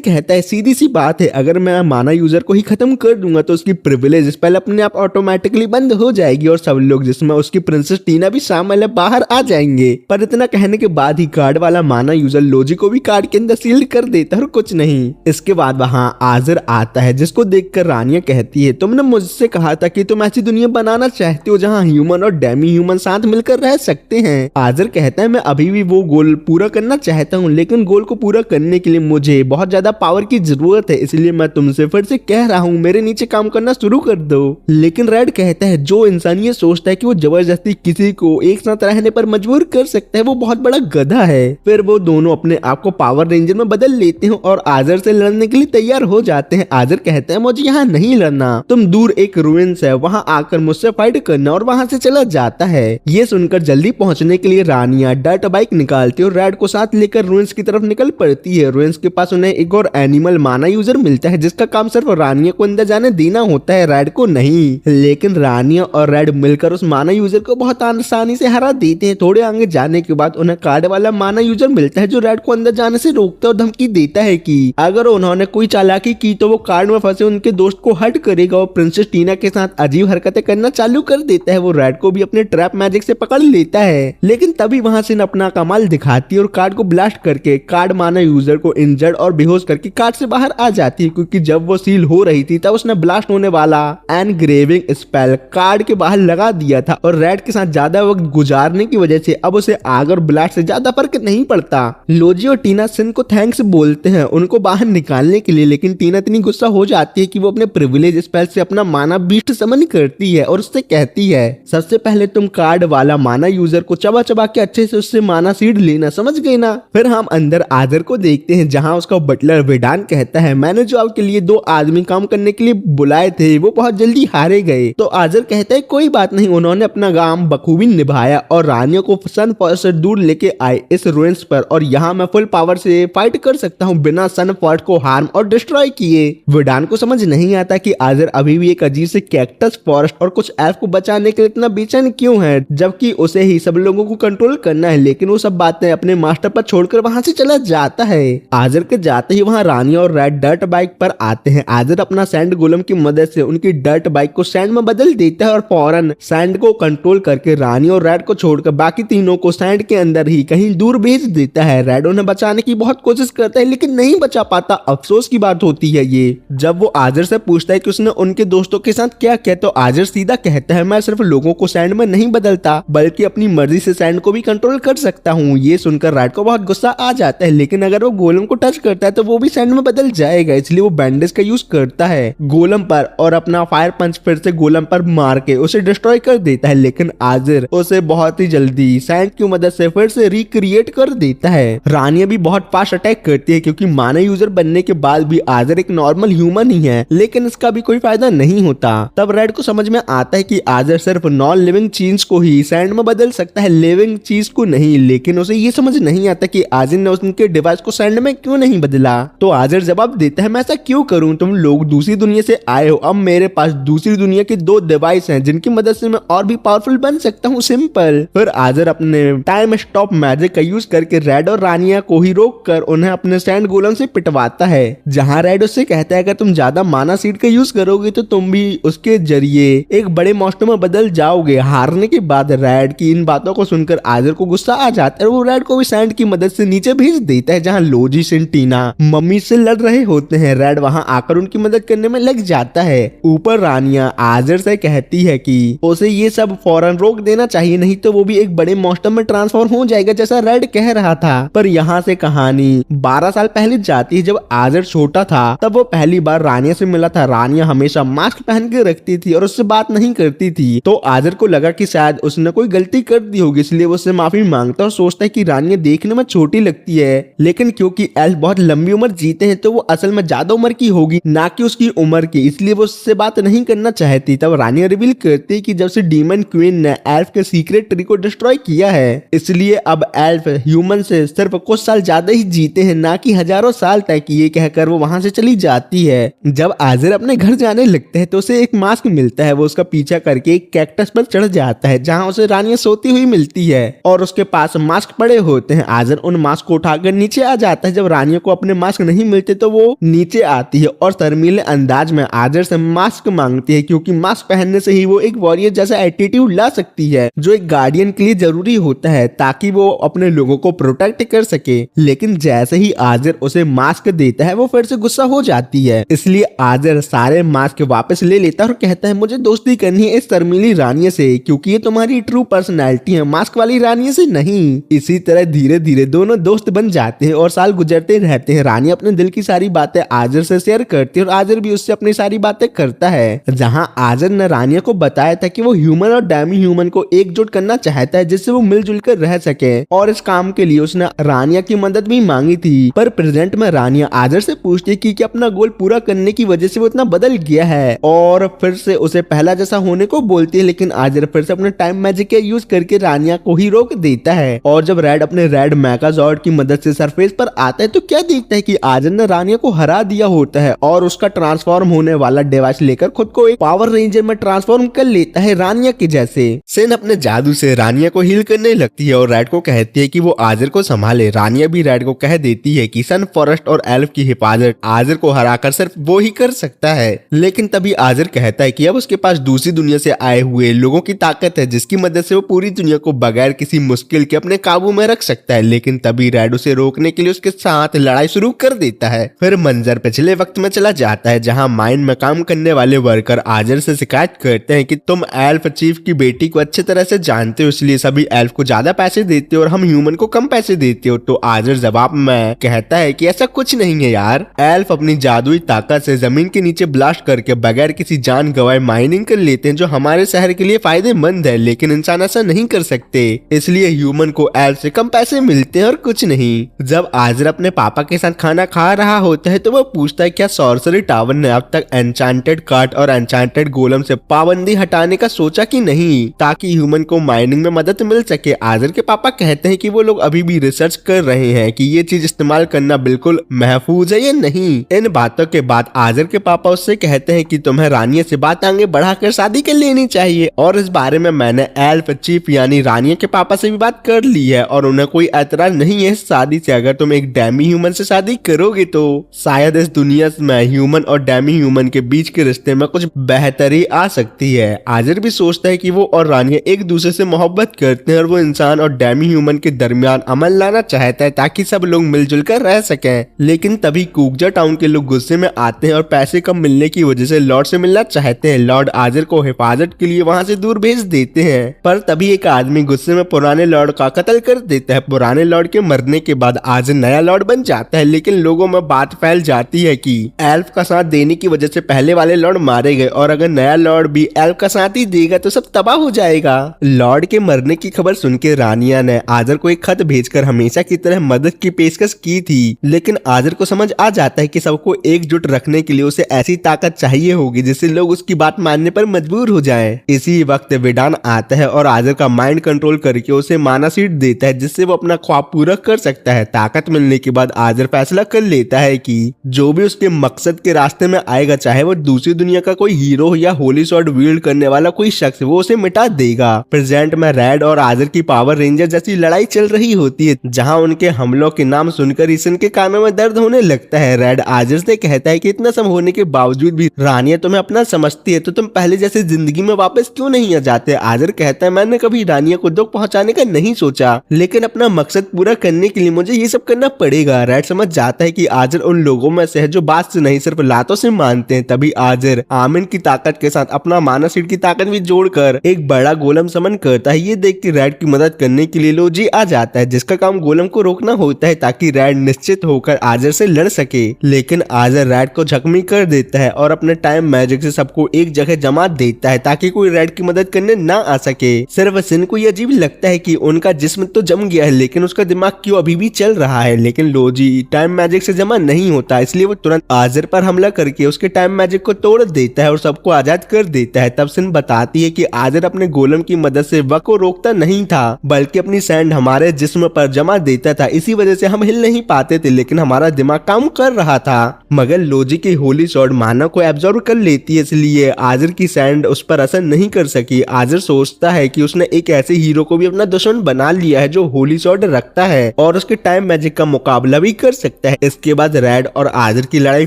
कहता है सीधी सी बात है, अगर मैं माना यूजर को ही खत्म कर दूंगा तो उसकी प्रिविलेज स्पेल अपने आप ऑटोमेटिकली बंद हो जाएगी और सब लोग जिसमें उसकी प्रिंसेस टीना भी शामिल है बाहर आ जाएंगे। पर इतना कहने के बाद ही कार्ड वाला माना यूजर लोजी को भी कार्ड के अंदर सील्ड कर देता है और कुछ नहीं। इसके बाद वहाँ आजर आता है जिसको देखकर रानिया कहती है तुमने मुझसे कहा था कि तुम ऐसी दुनिया बनाना चाहते हो जहाँ ह्यूमन और डेमी ह्यूमन साथ मिलकर रह सकते हैं। आजर कहता है मैं अभी भी वो गोल पूरा करना चाहता हूँ, लेकिन गोल को पूरा करने के लिए मुझे बहुत ज्यादा पावर की जरूरत है, इसलिए मैं तुमसे फिर से कह रहा हूँ मेरे नीचे काम करना शुरू कर दो। लेकिन रेड कहता है जो इंसान ये सोचता है कि वो जबरदस्ती किसी को एक साथ रहने पर मजबूर कर सकता है वो बहुत बड़ा गधा है। फिर वो दोनों अपने आप को पावर रेंजर में बदल लेते हैं और आजर से लड़ने के लिए तैयार हो जाते हैं। आजर कहता है मुझे यहाँ नहीं लड़ना, तुम दूर एक रूइंस है वहाँ आकर मुझसे फाइट करना, और वहाँ से चला जाता है। ये सुनकर जल्दी पहुँचने के लिए रानिया डर्ट बाइक निकालती है और रेड को साथ लेकर रूइंस की तरफ निकल पड़ती है। रूइंस के पास उन्हें एक और एनिमल माना यूजर मिलता है जिसका काम सिर्फ रानिया को अंदर जाने देना होता है, रेड को नहीं। लेकिन रानिया और रेड मिलकर उस माना यूजर को बहुत आसानी से हरा देते हैं। थोड़े आगे जाने के बाद उन्हें कार्ड वाला माना यूजर मिलता है जो रेड को अंदर जाने से रोकता और धमकी देता है कि अगर उन्होंने कोई चालाकी की तो वो कार्ड में फंसे उनके दोस्त को हर्ट करेगा और प्रिंसेस टीना के साथ अजीब हरकतें करना चालू कर देता है। वो रेड को भी अपने ट्रैप मैजिक से पकड़ लेता है, लेकिन तभी वहां से अपना कमाल दिखाती है और कार्ड को ब्लास्ट करके कार्ड माना यूजर को इंजर्ड और बेहोश करके कार्ड से बाहर आ जाती है क्योंकि जब वो सील हो रही थी तब उसने ब्लास्ट होने वाला एनग्रेविंग स्पेल कार्ड के बाहर लगा दिया था और रेड के साथ ज्यादा वक्त गुजारने की वजह से अब उसे आग और ब्लास्ट से ज्यादा फर्क नहीं पड़ता। लोजी और टीना सिन को थैंक्स बोलते हैं उनको बाहर निकालने के लिए, लेकिन टीना इतनी गुस्सा हो जाती है कि वो अपने प्रिविलेज स्पेल से अपना माना बीस्ट समन करती है और उससे कहती है सबसे पहले तुम कार्ड वाला माना यूजर को चबा चबा के अच्छे से उससे माना सीड लेना, समझ गए ना। फिर हम अंदर आजर को देखते हैं जहाँ उसका बटलर वेडान कहता है मैंने जो के लिए 2 आदमी काम करने के लिए बुलाए थे, वो बहुत जल्दी हारे गए। तो आजर कहता है कोई बात नहीं, उन्होंने अपना काम बखूबी निभाया और रानियों को सन फॉरेस्ट से दूर लेके आए इस रुइंस पर, और यहाँ मैं फुल पावर से फाइट कर सकता हूँ बिना सन फॉरेस्ट को हार्म और डिस्ट्रॉय किए। विडान को समझ नहीं आता कि आजर अभी भी एक अजीब से कैक्टस फॉरेस्ट और कुछ एल्फ को बचाने के लिए इतना बेचैन क्यों है, जबकि उसे ही सब लोगों को कंट्रोल करना है। लेकिन वो सब बातें अपने मास्टर पर छोड़कर वहां से चला जाता है। आजर के जाते ही वहां रानी और रेड डर्ट बाइक पर आते हैं। आजर अपना सैंड गोलम की मदद से उनकी डर्ट बाइक को सैंड में बदल देता है और फौरन सैंड को कंट्रोल करके रानी और रेड को छोड़कर बाकी तीनों को सैंड के अंदर ही कहीं दूर भेज देता है। रेड उन्हें बचाने की बहुत कोशिश करता है लेकिन नहीं बचा पाता। अफसोस की बात होती है ये। जब वो आजर से पूछता है कि उसने उनके दोस्तों के साथ क्या किया, तो आजर सीधा कहता है मैं सिर्फ लोगों को सैंड में नहीं बदलता बल्कि अपनी मर्जी से सैंड को भी कंट्रोल कर सकता हूँ। ये सुनकर रेड को बहुत गुस्सा आ जाता है, लेकिन अगर वो गोलम को टच करता है तो वो भी सैंड में बदल जाएगा, इसलिए वो बैंडेज का यूज करता है गोलम पर और अपना फायर पंच फिर से गोलम पर मार के उसे डिस्ट्रॉय कर देता है। लेकिन आजर उसे बहुत ही जल्दी सैंड की मदद से फिर से रिक्रिएट कर देता है। रानिया भी बहुत फास्ट अटैक करती है क्योंकि मानव यूजर बनने के बाद भी आजर एक नॉर्मल ह्यूमन ही है, लेकिन इसका भी कोई फायदा नहीं होता। तब रेड को समझ में आता है कि आजर सिर्फ नॉन लिविंग चीज को ही सैंड में बदल सकता है, लिविंग चीज को नहीं। लेकिन उसे ये समझ नहीं आता कि आजर ने उनके डिवाइस को सैंड में क्यों नहीं बदला। तो आजर जवाब देता है मैं ऐसा क्यों करूं, तुम लोग दूसरी दुनिया से आए हो, अब मेरे पास दूसरी दुनिया के 2 डिवाइस हैं जिनकी मदद से मैं और भी पावरफुल बन सकता हूँ, सिंपल। फिर आजर अपने टाइम स्टॉप मैजिक का यूज करके रेड और रानिया को ही रोक कर उन्हें अपने सैंड गोलम से पिटवाता है। जहाँ रेड उससे कहता है अगर तुम ज्यादा माना सीड का यूज करोगे तो तुम भी उसके जरिए एक बड़े मॉन्स्टर में बदल जाओगे। हारने के बाद रेड की इन बातों को सुनकर आजर को गुस्सा आ जाता है और वो रेड को भी सैंड की मदद से नीचे भेज देता है जहाँ लोजी सिंटीना मम्मी से लड़ रहे होते हैं। रेड वहाँ आकर उनकी मदद करने में लग जाता है। ऊपर रानिया आजर से कहती है कि उसे ये सब फौरन रोक देना चाहिए, नहीं तो वो भी एक बड़े मॉन्स्टर में ट्रांसफॉर्म हो जाएगा जैसा रेड कह रहा था। पर यहाँ से कहानी 12 साल पहले जाती है। जब आजर छोटा था तब वो पहली बार रानिया से मिला था। रानिया हमेशा मास्क पहन के रखती थी और उससे बात नहीं करती थी, तो आजर को लगा कि शायद उसने कोई गलती कर दी होगी, इसलिए वो उससे माफी मांगता और सोचता है कि रानिया देखने में छोटी लगती है, लेकिन क्योंकि एल्फ बहुत लंबी उम्र जीते हैं तो वो असल में ज्यादा उम्र की होगी ना कि उसकी उम्र की, इसलिए वो उससे बात नहीं करना चाहती। तब रानिया रिवील करती है कि जब से डीमन क्वीन ने एल्फ के सीक्रेट ट्री को डिस्ट्रॉय किया है, इसलिए अब एल्फ ह्यूमन से सिर्फ कुछ साल ज्यादा ही जीते हैं, ना कि हजारों साल तक। ये कहकर वो वहां से चली जाती है। जब आजर अपने घर जाने लगते हैं तो उसे एक मास्क मिलता है। वो उसका पीछा करके एक कैक्टस पर चढ़ जाता है जहां उसे रानिया सोती हुई मिलती है और उसके पास मास्क पड़े होते हैं। आजर उन मास्क को उठाकर नीचे आ जाता है। जब रानिया को अपने मास्क नहीं मिलते तो वो नीचे आती है और शर्मीले अंदाज में आजर से मास्क मांगती है, क्योंकि मास्क पहनने से ही वो एक वॉरियर जैसा एटीट्यूड ला सकती है जो एक गार्डियन के लिए जरूरी होता है ताकि वो अपने लोगों को प्रोटेक्ट कर सके। लेकिन जैसे ही आजर उसे मास्क देता है वो फिर से गुस्सा हो जाती है, इसलिए आजर सारे मास्क वापस ले लेता है और कहता है मुझे दोस्ती करनी है इस शर्मीली रानिया से, क्योंकि ये तुम्हारी ट्रू पर्सनैलिटी है, मास्क वाली रानिया से नहीं। इसी तरह धीरे धीरे दोनों दोस्त बन जाते हैं और साल गुजरते रहते हैं। रानिया अपने दिल की सारी बातें आजर से शेयर करती है और आजर भी उससे अपनी सारी बातें करता है। जहां आजर ने रानिया को बताया था कि वो ह्यूमन और डेमी ह्यूमन को एकजुट करना चाहता है जिससे वो मिलजुल कर रह सके, और इस काम के लिए उसने रानिया की मदद भी मांगी थी। पर प्रेजेंट में रानिया आजर से पूछती है कि अपना गोल पूरा करने की वजह से वो इतना बदल गया है, और फिर से उसे पहला जैसा होने को बोलती है। लेकिन आजर फिर से अपने टाइम मैजिक का यूज करके रानिया को ही रोक देता है। और जब रेड अपने रेड मेगाजॉर्ड की मदद से सरफेस पर आता है तो क्या देखता है कि आजर ने रानिया को हरा दिया होता है और उसका ट्रांसफॉर्म होने वाला डिवाइस लेकर खुद को एक पावर रेंजर में ट्रांसफॉर्म कर लेता है रानिया के जैसे। सेन अपने जादू से रानिया को हील करने लगती है और रेड को कहती है कि वो आजर को संभाले। रानिया भी रेड को कह देती है कि सन फॉरेस्ट और एल्फ की हिफाजत आजर को हराकर सिर्फ वो ही कर सकता है। लेकिन तभी आजर कहता है कि अब उसके पास दूसरी दुनिया से आए हुए लोगों की ताकत है जिसकी मदद से वो पूरी दुनिया को बगैर किसी मुश्किल के अपने काबू में रख सकता है। लेकिन तभी रेड उसे रोकने के लिए उसके साथ लड़ाई शुरू कर देता है। फिर मंजर पिछले वक्त में चला जाता है जहां माइन में काम करने वाले वर्कर आजर से शिकायत करते हैं कि तुम एल्फ चीफ की बेटी को अच्छी तरह से जानते हो, इसलिए सभी एल्फ को ज्यादा पैसे देते हो और हम ह्यूमन को कम पैसे देते हो। तो आजर जवाब में कहता है कि ऐसा कुछ नहीं है यार, एल्फ अपनी जादुई ताकत से जमीन के नीचे ब्लास्ट करके बगैर किसी जान गंवाए माइनिंग कर लेते हैं जो हमारे शहर के लिए फायदेमंद है, लेकिन इंसान ऐसा नहीं कर सकते, इसलिए ह्यूमन को एल्फ से कम पैसे मिलते हैं और कुछ नहीं। जब आजर अपने पापा के साथ खाना खा रहा होता है तो वो पूछता है क्या सॉर्सरी टावर ने अब तक एन्चेंटेड कार्ट और एन्चेंटेड गोलम से पाबंदी हटाने का सोचा कि नहीं, ताकि ह्यूमन को माइनिंग में मदद मिल सके। आजर के पापा कहते हैं कि वो लोग अभी भी रिसर्च कर रहे हैं कि ये चीज इस्तेमाल करना बिल्कुल महफूज है या नहीं। इन बातों के बाद आजर के पापा उससे कहते हैं कि तुम्हें रानिया से बात आगे बढ़ाकर शादी कर लेनी चाहिए, और इस बारे में मैंने एल्फ चीफ यानी रानिया के पापा से भी बात कर ली है और उन्हें कोई एतराज नहीं है इस शादी से। अगर तुम एक डैमी ह्यूमन से शादी करोगे तो शायद इस दुनिया में ह्यूमन और डैमी ह्यूमन के बीच के रिश्ते में कुछ बेहतरी आ सकती है। आजर भी सोचता है कि वो और रानिया एक दूसरे से मोहब्बत करते हैं और वो इंसान और डैमी ह्यूमन के दरमियान अमल लाना चाहता है ताकि सब लोग मिलजुल कर रह सकें। लेकिन तभी कुकजा टाउन के लोग गुस्से में आते हैं और पैसे कम मिलने की वजह से लॉर्ड से मिलना चाहते हैं। लॉर्ड आजर को हिफाजत के लिए वहां से दूर भेज देते हैं, पर तभी एक आदमी गुस्से में पुराने लॉर्ड का कत्ल कर देता है। पुराने लॉर्ड के मरने के बाद आजर नया लॉर्ड बन जाता है, लेकिन लोगों में बात फैल जाती है कि एल्फ का साथ देने की वजह से पहले वाले लॉर्ड मारे गए और अगर नया लॉर्ड भी एल्फ का साथ ही देगा तो सब तबाह हो जाएगा। लॉर्ड के मरने की खबर सुनकर रानिया ने आजर को एक खत भेजकर हमेशा की तरह मदद की पेशकश की थी, लेकिन आजर को समझ आ जाता है कि सबको एकजुट रखने के लिए उसे ऐसी ताकत चाहिए होगी जिससे लोग उसकी बात मानने पर मजबूर हो जाएं। इसी वक्त विडान आता है और आजर का माइंड कंट्रोल करके उसे माना सीट देता है जिससे वो अपना ख्वाब पूरा कर सकता है। ताकत मिलने के बाद आजर फैसला कर लेता है कि जो भी उसके मकसद के रास्ते में आएगा, चाहे वो दूसरी दुनिया का कोई हीरो या होली स्वॉर्ड वील्ड करने वाला कोई शख्स, वो उसे मिटा देगा। प्रेजेंट में रेड और आजर की पावर रेंजर जैसी लड़ाई चल रही होती है, जहां उनके हमलों के नाम सुनकर ईसन के कानों में दर्द होने लगता है। रेड आजर से कहता है कि इतना सब होने के बावजूद भी रानिया तुम्हें अपना समझती है, तो तुम पहले जैसे जिंदगी में वापस क्यों नहीं आ जाते। आजर कहता है मैंने कभी रानिया को दुख पहुंचाने का नहीं सोचा, लेकिन अपना मकसद पूरा करने के लिए मुझे ये सब करना पड़ेगा। रेड समझ जाता है कि आजर उन लोगों में से है जो बात से नहीं सिर्फ लातों से मानते हैं। तभी आजर आमिन की ताकत के साथ अपना माना सीट की ताकत भी जोड़कर एक बड़ा गोलम समन करता है। ये देख के रेड की मदद करने के लिए लोजी आ जाता है, जिसका काम गोलम को रोकना होता है ताकि रेड निश्चित होकर आजर से लड़ सके। लेकिन आजर रेड को जख्मी कर देता है और अपने टाइम मैजिक से सबको एक जगह जमा देता है ताकि कोई रेड की मदद करने ना आ सके। सिर्फ सिन को ये अजीब लगता है कि उनका जिस्म तो जम गया है लेकिन उसका दिमाग क्यों अभी भी चल रहा है। लेकिन लोजी टाइम मैजिक से जमा नहीं होता, इसलिए वो तुरंत आजर पर हमला करके उसके टाइम मैजिक को तोड़ देता है और सबको आजाद कर देता है। तब सिन बताती है कि आजर अपने गोलम की मदद से वक्त को रोकता नहीं था, बल्कि अपनी सैंड हमारे जिस्म पर जमा देता था। इसी वजह से हम हिल नहीं पाते थे, लेकिन हमारा दिमाग काम कर रहा था। मगर लोजी की होली स्वॉर्ड मानव को एब्जॉर्ब कर लेती है, इसलिए आजर की सैंड उस पर असर नहीं कर सकी। आजर सोचता है कि उसने एक ऐसे हीरो को भी अपना दुश्मन बना लिया है जो होली स्वॉर्ड रखता है और उसके टाइम मैजिक का मुकाबला भी कर सकता है। इसके बाद रेड और आजर की लड़ाई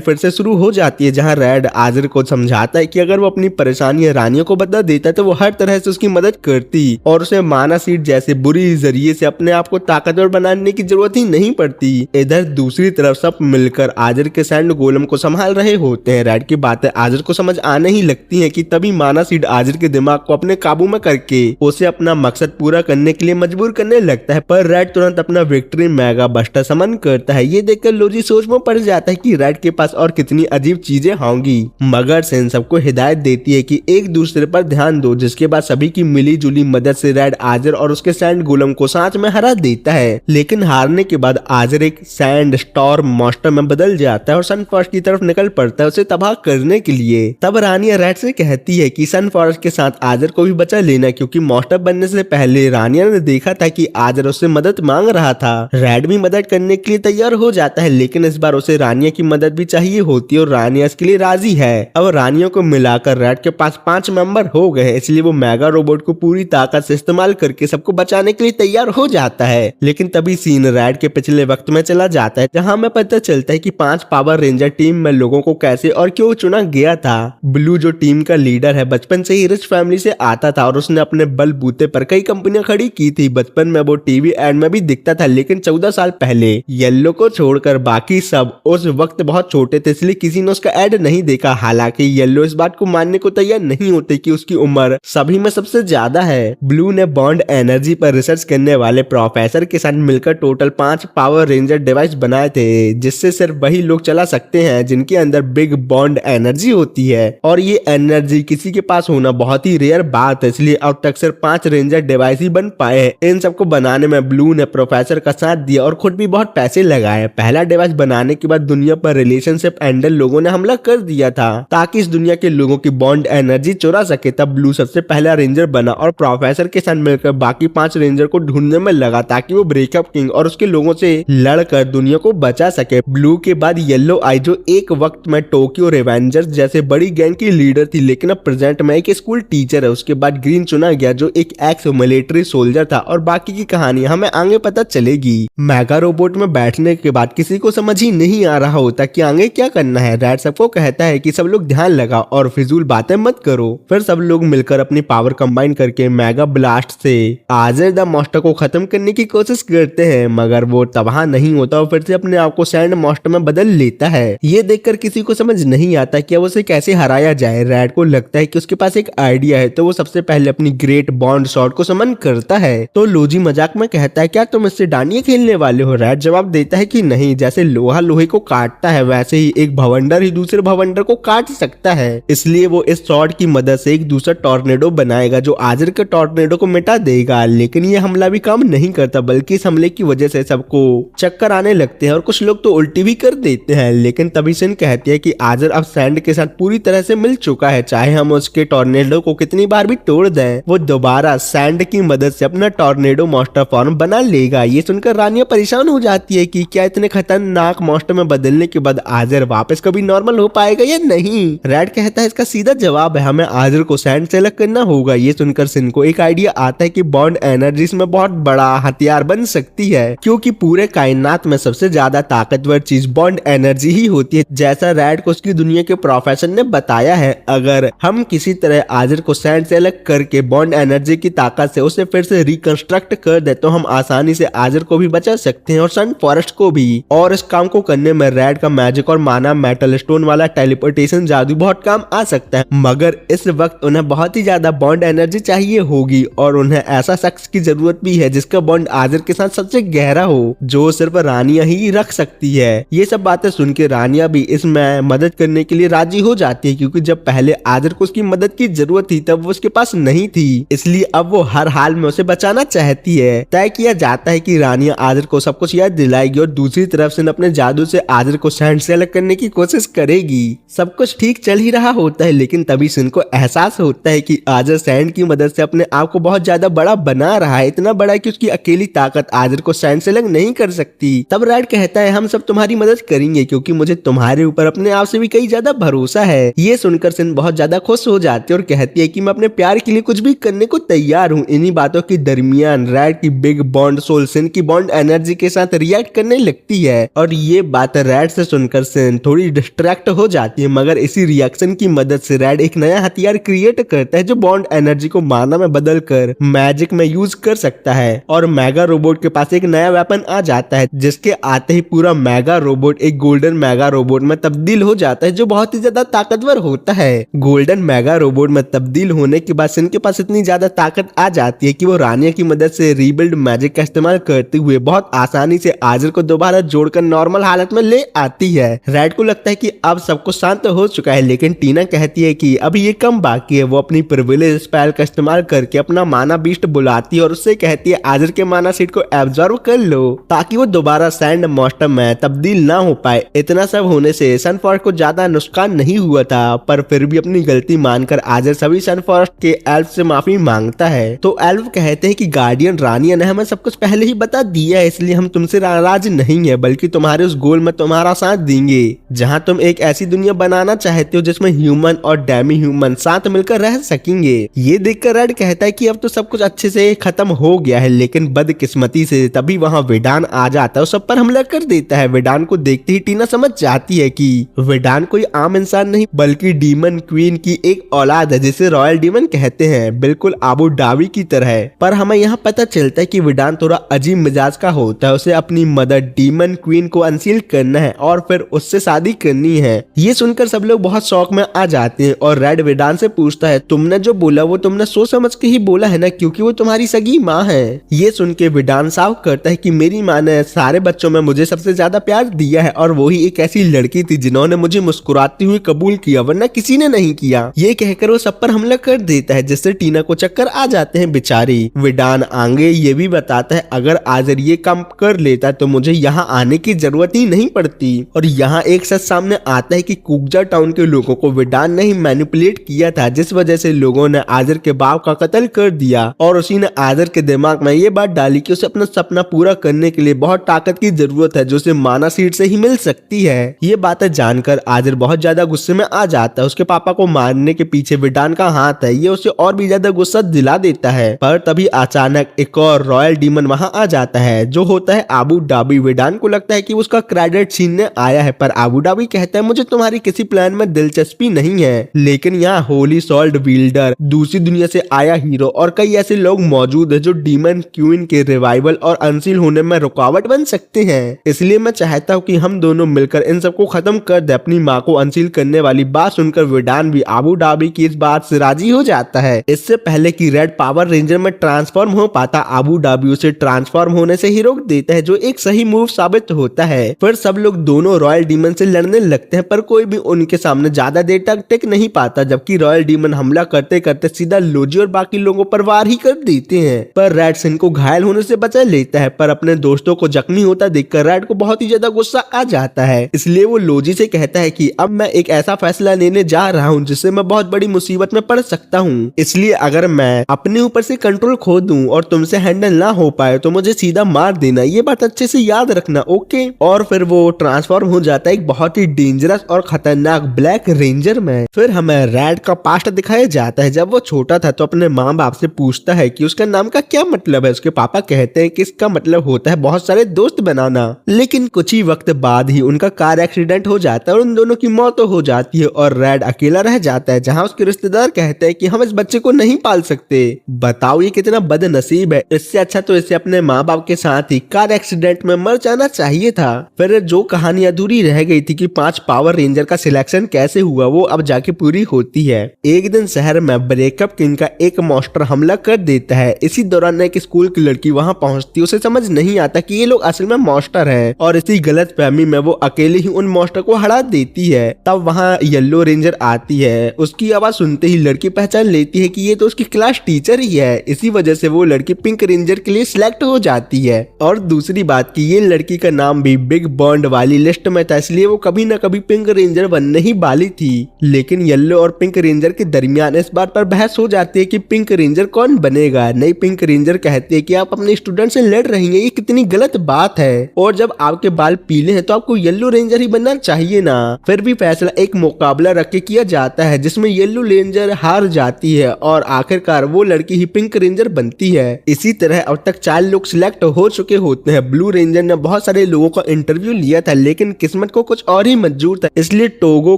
फिर से शुरू हो जाती है, जहां रेड आजर को समझाता है कि अगर वो अपनी परेशानी रानियों को बता देता तो वो हर तरह से उसकी मदद करती और उसे माना सीट जैसे बुरी जरिए से अपने आप को ताकतवर बनाने की जरूरत ही नहीं पड़ती। इधर दूसरी तरफ सब मिलकर आजर के सैंड गोलम को संभाल रहे होते हैं। रेड की बातें आजर को समझ आने ही लगती हैं कि तभी माना सीड आजर के दिमाग को अपने काबू में करके उसे अपना मकसद पूरा करने के लिए मजबूर करने लगता है। पर रेड तुरंत अपना विक्ट्री मेगा बस्टर समन करता है। ये देखकर लोजी सोच में पड़ जाता है कि रेड के पास और कितनी अजीब चीजें होंगी, मगर सेन सबको हिदायत देती है कि एक दूसरे पर ध्यान दो, जिसके बाद सभी की मिली जुली मदद से रेड आजर और उसके सैंड गोलम को साथ में हरा देता है। लेकिन हारने के बाद आजर एक सैंड स्टॉर्म मॉन्स्टर में बदल जाता है और सन फॉरेस्ट की तरफ निकल पड़ता है उसे तबाह करने के लिए। तब रानिया रेड से कहती है कि सन फॉरेस्ट के साथ आजर को भी बचा लेना, क्योंकि मॉन्स्टर बनने से पहले रानिया ने देखा था कि आजर उससे मदद मांग रहा था। रेड भी मदद करने के लिए तैयार हो जाता है, लेकिन इस बार उसे रानिया की मदद भी चाहिए होती है और रानिया इसके लिए राजी है। अब रानियों को मिलाकर रेड के पास 5 मेंबर हो गए हैं, इसलिए वो मेगा रोबोट को पूरी ताकत से इस्तेमाल करके सबको बचाने के लिए तैयार हो जाता है। लेकिन तभी सीन रेड के पिछले वक्त में चला जाता है, जहां हमें पता चलता है कि 5 पावर रेंजर टीम में लोगों को कैसे और क्यों चुना गया था। ब्लू जो टीम का लीडर है बचपन से ही रिच फैमिली से आता था और उसने अपने बलबूते पर कई कंपनियां खड़ी की थी। बचपन में वो टीवी एड में भी दिखता था, लेकिन 14 साल पहले येलो को छोड़कर बाकी सब उस वक्त बहुत छोटे थे, इसलिए किसी ने उसका एड नहीं देखा। हालांकि येलो इस बात को मानने को तैयार नहीं होते कि उसकी उम्र सभी में सबसे ज्यादा है। ब्लू ने बॉन्ड एनर्जी पर रिसर्च करने वाले प्रोफेसर के साथ मिलकर टोटल 5 पावर रेंजर डिवाइस बनाए थे, जिससे सिर्फ वही लोग चला सकते हैं जिनके अंदर बिग बॉन्ड एनर्जी होती है, और ये एनर्जी किसी के पास होना बहुत ही रेयर बात है, इसलिए अब तक सिर्फ 5 रेंजर डिवाइस ही बन पाए। इन सबको बनाने में ब्लू ने प्रोफेसर का साथ दिया और खुद भी बहुत पैसे लगाए। पहला डिवाइस बनाने के बाद दुनिया दुनिया पर रिलेशनशिप एंडल लोगों ने हमला कर दिया था ताकि इस दुनिया के लोगों की बॉन्ड एनर्जी चुरा सके। तब ब्लू सबसे पहला रेंजर बना और प्रोफेसर के साथ मिलकर बाकी 5 रेंजर को ढूंढने में लगा ताकि वो ब्रेकअप किंग और उसके लोगों से लड़कर दुनिया को बचा सके। ब्लू के बाद येलो आई जो एक वक्त में टोक्यो रेवेंजर्स जैसे बड़ी गैंग की लीडर थी लेकिन अब प्रेजेंट में एक स्कूल टीचर है। उसके बाद ग्रीन चुना गया जो एक एक्स मिलिट्री सोल्जर था और बाकी की कहानी हमें आगे पता चलेगी। मेगा रोबोट में बैठने के बाद किसी को समझ ही नहीं आ रहा होता कि आगे क्या करना है। रेड सबको कहता है कि सब लोग ध्यान लगाओ और फिजूल बातें मत करो। फिर सब लोग मिलकर अपनी पावर कंबाइन करके मेगा ब्लास्ट से आजर द मॉन्स्टर को खत्म करने की कोशिश करते हैं मगर वो तबाह नहीं होता और फिर से अपने आप को सैंड मॉन्स्टर में बदल लेता है। ये देखकर किसी को समझ नहीं आता कि अब उसे कैसे हराया जाए। रेड को लगता है कि उसके पास एक आइडिया है तो वो सबसे पहले अपनी ग्रेट बॉन्ड शॉट को समन करता है। तो लोजी मजाक में कहता है क्या तुम इससे डांडिया खेलने वाले हो। रेड जवाब देता है कि नहीं, जैसे लोहा लोहे को काटता है वैसे ही एक भवंडर ही दूसरे भवंडर को काट सकता है। इसलिए वो इस शॉट की मदद से एक दूसरा टॉर्नेडो बनाएगा जो आजर के टॉर्नेडो को मिटा देगा। लेकिन ये हमला भी काम नहीं करता बल्कि इस हमले की वजह से सबको चक्कर आने लगते हैं और कुछ लोग तो उल्टी भी कर देते हैं। लेकिन तभी सिन कहती है कि आजर अब सैंड के साथ पूरी तरह से मिल चुका है, चाहे हम उसके टॉर्नेडो को कितनी बार भी तोड़ दें वो दोबारा सैंड की मदद से अपना टॉर्नेडो मॉन्स्टर फॉर्म बना लेगा। ये सुनकर रानिया परेशान हो जाती है कि क्या इतने खतरनाक मॉन्स्टर में बदलने के बाद आजर वापस कभी नॉर्मल हो पाएगा या नहीं। रेड कहता है इसका सीधा जवाब है हमें आजर को सैंड से अलग करना होगा। ये सुनकर सिन को एक आइडिया आता है कि बॉन्ड एनर्जी में बहुत बड़ा हथियार बन सकती है क्योंकि पूरे कायनात में सबसे ज्यादा ताकतवर चीज बॉन्ड एनर्जी ही होती है। जैसा रेड को उसकी दुनिया के प्रोफेसर ने बताया है अगर हम किसी तरह आजर को सैंड से अलग करके बॉन्ड एनर्जी की ताकत से उसे फिर से रिकंस्ट्रक्ट कर दे तो हम आसानी से आजर को भी बचा सकते हैं और सन फॉरेस्ट को भी। और इस काम को करने में रेड का मैजिक और माना मेटल स्टोन वाला टेलीपोर्टेशन जादू बहुत काम आ सकता है मगर इस वक्त उन्हें बहुत ही ज्यादा बॉन्ड एनर्जी चाहिए होगी और उन्हें ऐसा शख्स की जरूरत भी है जिसका बॉन्ड आजर के साथ सबसे गहरा हो जो सिर्फ रानिया ही रख सकती है। ये सब बातें सुन के रानिया भी इसमें मदद करने के लिए राजी हो जाती है क्योंकि जब पहले आजर को उसकी मदद की जरूरत थी तब वो उसके पास नहीं थी, इसलिए अब वो हर हाल में उसे बचाना चाहती है। तय किया जाता है कि रानिया आजर को सब कुछ याद दिलाएगी और दूसरी तरफ से अपने जादू से आजर को सैंड से अलग करने की कोशिश करेगी। सब कुछ ठीक चल ही रहा होता है लेकिन तभी सिन को एहसास होता है कि आजर सैंड की मदद से अपने आप को बहुत ज्यादा बड़ा बना रहा है, इतना बड़ा कि उसकी अकेली ताकत आजर को सैंड से अलग नहीं कर सकती। तब रेड कहता है हम सब तुम्हारी मदद करेंगे क्योंकि मुझे तुम्हारे ऊपर अपने आप से भी कई ज्यादा भरोसा है। ये सुनकर सिन बहुत ज्यादा खुश हो जाती है और कहती है कि मैं अपने प्यार के लिए कुछ भी करने को तैयार हूँ। इन्हीं बातों के दरमियान रेड की बिग बॉन्ड सोल सिन की बॉन्ड एनर्जी के साथ रिएक्ट करने लगती है और ये बात रेड से सुनकर सिन थोड़ी डिस्ट्रैक्ट हो जाती है मगर इसी रिएक्शन की मदद से रेड एक नया हथियार क्रिएट करता है जो बॉन्ड एनर्जी को माना में बदल कर मैजिक में यूज कर सकता है और मेगा रोबोट के पास एक नया वेपन आ जाता है जिसके आते ही पूरा मेगा रोबोट एक गोल्डन मेगा रोबोट में तब्दील हो जाता है जो बहुत ही ज्यादा ताकतवर होता है। गोल्डन मेगा रोबोट में तब्दील होने के बाद सिन के पास इतनी ज्यादा ताकत आ जाती है कि वो रानिया की मदद से रीबिल्ड मैजिक का इस्तेमाल करते हुए बहुत आसानी से आजर को दोबारा जोड़कर नॉर्मल हालत में ले आती है। रेड को लगता है कि अब सब कुछ शांत हो चुका है लेकिन टीना कहती है कि अभी ये कम बाकी है। वो अपनी प्रिविलेज स्पेल का इस्तेमाल करके अपना माना बीस्ट बुलाती है और उससे कहती है आजर के माना सीट को एब्जॉर्ब कर लो ताकि वो दोबारा सैंड मॉन्स्टर में तब्दील ना हो पाए। इतना सब होने से सन फॉरेस्ट को ज्यादा नुकसान नहीं हुआ था पर फिर भी अपनी गलती मानकर आजर सभी सन फॉरेस्ट के एल्फ से माफी मांगता है। तो एल्फ कहते हैं कि गार्डियन रानिया ने हमें सब कुछ पहले ही बता दिया है इसलिए हम तुमसे नाराज नहीं है बल्कि तुम्हारे उस गोल में तुम्हारा साथ देंगे जहाँ तुम एक ऐसी दुनिया बनाना चाहते हो जिसमें ह्यूमन और डेमी ह्यूमन साथ मिलकर रह सकेंगे। ये देखकर रेड कहता है कि अब तो सब कुछ अच्छे से खत्म हो गया है लेकिन बदकिस्मती से तभी वहाँ विडान आ जाता है और सब पर हमला कर देता है। विडान को देखते ही टीना समझ जाती है कि विडान कोई आम इंसान नहीं बल्कि डीमन क्वीन की एक औलाद है जिसे रॉयल डीमन कहते हैं, बिल्कुल आबू डावी की तरह। पर हमें यहाँ पता चलता है कि विडान थोड़ा अजीब मिजाज का होता है, उसे अपनी मदर डीमन क्वीन को अनसील करना है और फिर उससे शादी करनी है। ये सुनकर सब लोग बहुत शौक में आ जाते हैं और रेड विडान से पूछता है तुमने जो बोला वो तुमने सोच समझ के ही बोला है ना क्योंकि वो तुम्हारी सगी माँ है। ये सुन के विडान साफ करता है कि मेरी माँ ने सारे बच्चों में मुझे सबसे ज्यादा प्यार दिया है और वही एक ऐसी लड़की थी जिन्होंने मुझे मुस्कुराती हुई कबूल किया वरना किसी ने नहीं किया। ये कहकर वो सब पर हमला कर देता है जिससे टीना को चक्कर आ जाते हैं बेचारी। विडान आगे ये भी बताता है अगर आजर ये काम कर लेता तो मुझे यहाँ आने की जरूरत ही नहीं पड़ती। बनती। और यहाँ एक सच सामने आता है कि कुकजा टाउन के लोगों को विडान ने ही मैनिपुलेट किया था, जिस वजह से लोगों ने आजर के बाप का कत्ल कर दिया। और उसी ने आजर के दिमाग में ये बात डाली कि उसे अपना सपना पूरा करने के लिए बहुत ताकत की जरूरत है, जो उसे माना सीट से ही मिल सकती है। ये बातें जानकर आजर बहुत ज्यादा गुस्से में आ जाता है। उसके पापा को मारने के पीछे विडान का हाथ है, ये उसे और भी ज्यादा गुस्सा दिला देता है। पर तभी अचानक एक और रॉयल डीमन वहां आ जाता है, जो होता है आबू डाबी। विडान को लगता है कि उसका क्रेडिट छीनने आया है, पर आबू डाबी कहता है मुझे तुम्हारी किसी प्लान में दिलचस्पी नहीं है। लेकिन यहाँ होली सॉल्ट विल्डर, दूसरी दुनिया से आया हीरो और कई ऐसे लोग मौजूद है जो डीमन क्वीन के रिवाइवल और अनसील होने में रुकावट बन सकते हैं। इसलिए मैं चाहता हूँ कि हम दोनों मिलकर इन सबको खत्म कर दे। अपनी माँ को अनसील करने वाली बात सुनकर विडान भी आबू डाबी की इस बात से राजी हो जाता है। इससे पहले कि रेड पावर रेंजर में ट्रांसफॉर्म हो पाता, आबू डाबी उसे ट्रांसफॉर्म होने से ही रोक देता है, जो एक सही मूव साबित होता है। फिर सब लोग दोनों रॉयल डीमन से लड़ने लगते हैं, पर कोई भी उनके सामने ज्यादा देर तक टिक नहीं पाता, जबकि रॉयल डीमन हमला करते करते सीधा लोजी और बाकी लोगों पर वार ही कर देते हैं। पर रेड सिन को घायल होने से बचा लेता है, पर अपने दोस्तों को जख्मी होता देखकर रेड को बहुत ही ज्यादा गुस्सा आ जाता है। इसलिए वो लोजी से कहता है कि अब मैं एक ऐसा फैसला लेने जा रहा हूँ जिससे मैं बहुत बड़ी मुसीबत में पड़ सकता हूँ। इसलिए अगर मैं अपने ऊपर से कंट्रोल खो दूं और तुमसे हैंडल ना हो पाए तो मुझे सीधा मार देना, ये बात अच्छे से याद रखना, ओके। और फिर वो ट्रांसफॉर्म हो जाता है एक बहुत ही डेंजरस और खतरनाक ब्लैक रेंजर में। फिर हमें रेड का पास्ट दिखाया जाता है। जब वो छोटा था तो अपने माँ बाप से पूछता है कि उसका नाम का क्या मतलब है। उसके पापा कहते हैं कि इसका मतलब होता है बहुत सारे दोस्त बनाना। लेकिन कुछ ही वक्त बाद ही उनका कार एक्सीडेंट हो जाता है और उन दोनों की मौत हो जाती है और रेड अकेला रह जाता है, जहाँ उसके रिश्तेदार कहते हैं कि हम इस बच्चे को नहीं पाल सकते। बताओ ये कितना बदनसीब है। इससे अच्छा तो इसे अपने माँ बाप के साथ ही कार एक्सीडेंट में मर जाना चाहिए था। फिर जो कहानी अधूरी रह गई थी कि 5 पावर रेंजर का सिलेक्शन कैसे हुआ, वो अब जाके पूरी होती है। एक दिन शहर में ब्रेकअप किंग का एक मॉन्स्टर हमला कर देता है। इसी दौरान एक स्कूल की लड़की वहां पहुंचती है। उसे समझ नहीं आता कि ये लोग असल में मॉन्स्टर हैं और इसी गलत फहमी में वो अकेले ही उन मॉन्स्टर को हरा देती है। तब वहां येलो रेंजर आती है। उसकी आवाज सुनते ही लड़की पहचान लेती है कि ये तो उसकी क्लास टीचर ही है। इसी वजह से वो लड़की पिंक रेंजर के लिए सिलेक्ट हो जाती है। और दूसरी बात कि ये लड़की का नाम भी बिग बॉन्ड वाली लिस्ट में था, इसलिए वो कभी न कभी पिंक रेंजर बनने ही वाली थी। लेकिन येलो और पिंक रेंजर के दरमियान इस बात पर बहस हो जाती है कि पिंक रेंजर कौन बनेगा। नई पिंक रेंजर कहती है कि आप अपने स्टूडेंट से लड़ रही हैं, ये कितनी गलत बात है, और जब आपके बाल पीले हैं तो आपको येलो रेंजर ही बनना चाहिए ना। फिर भी फैसला एक मुकाबला रख के किया जाता है जिसमें येलो रेंजर हार जाती है और आखिरकार वो लड़की ही पिंक रेंजर बनती है। इसी तरह अब तक 4 लोग सिलेक्ट हो चुके होते हैं। ब्लू रेंजर ने बहुत सारे लोगों का इंटरव्यू लिया था, लेकिन किस्मत को कुछ और ही मंजूर था, इसलिए टोगो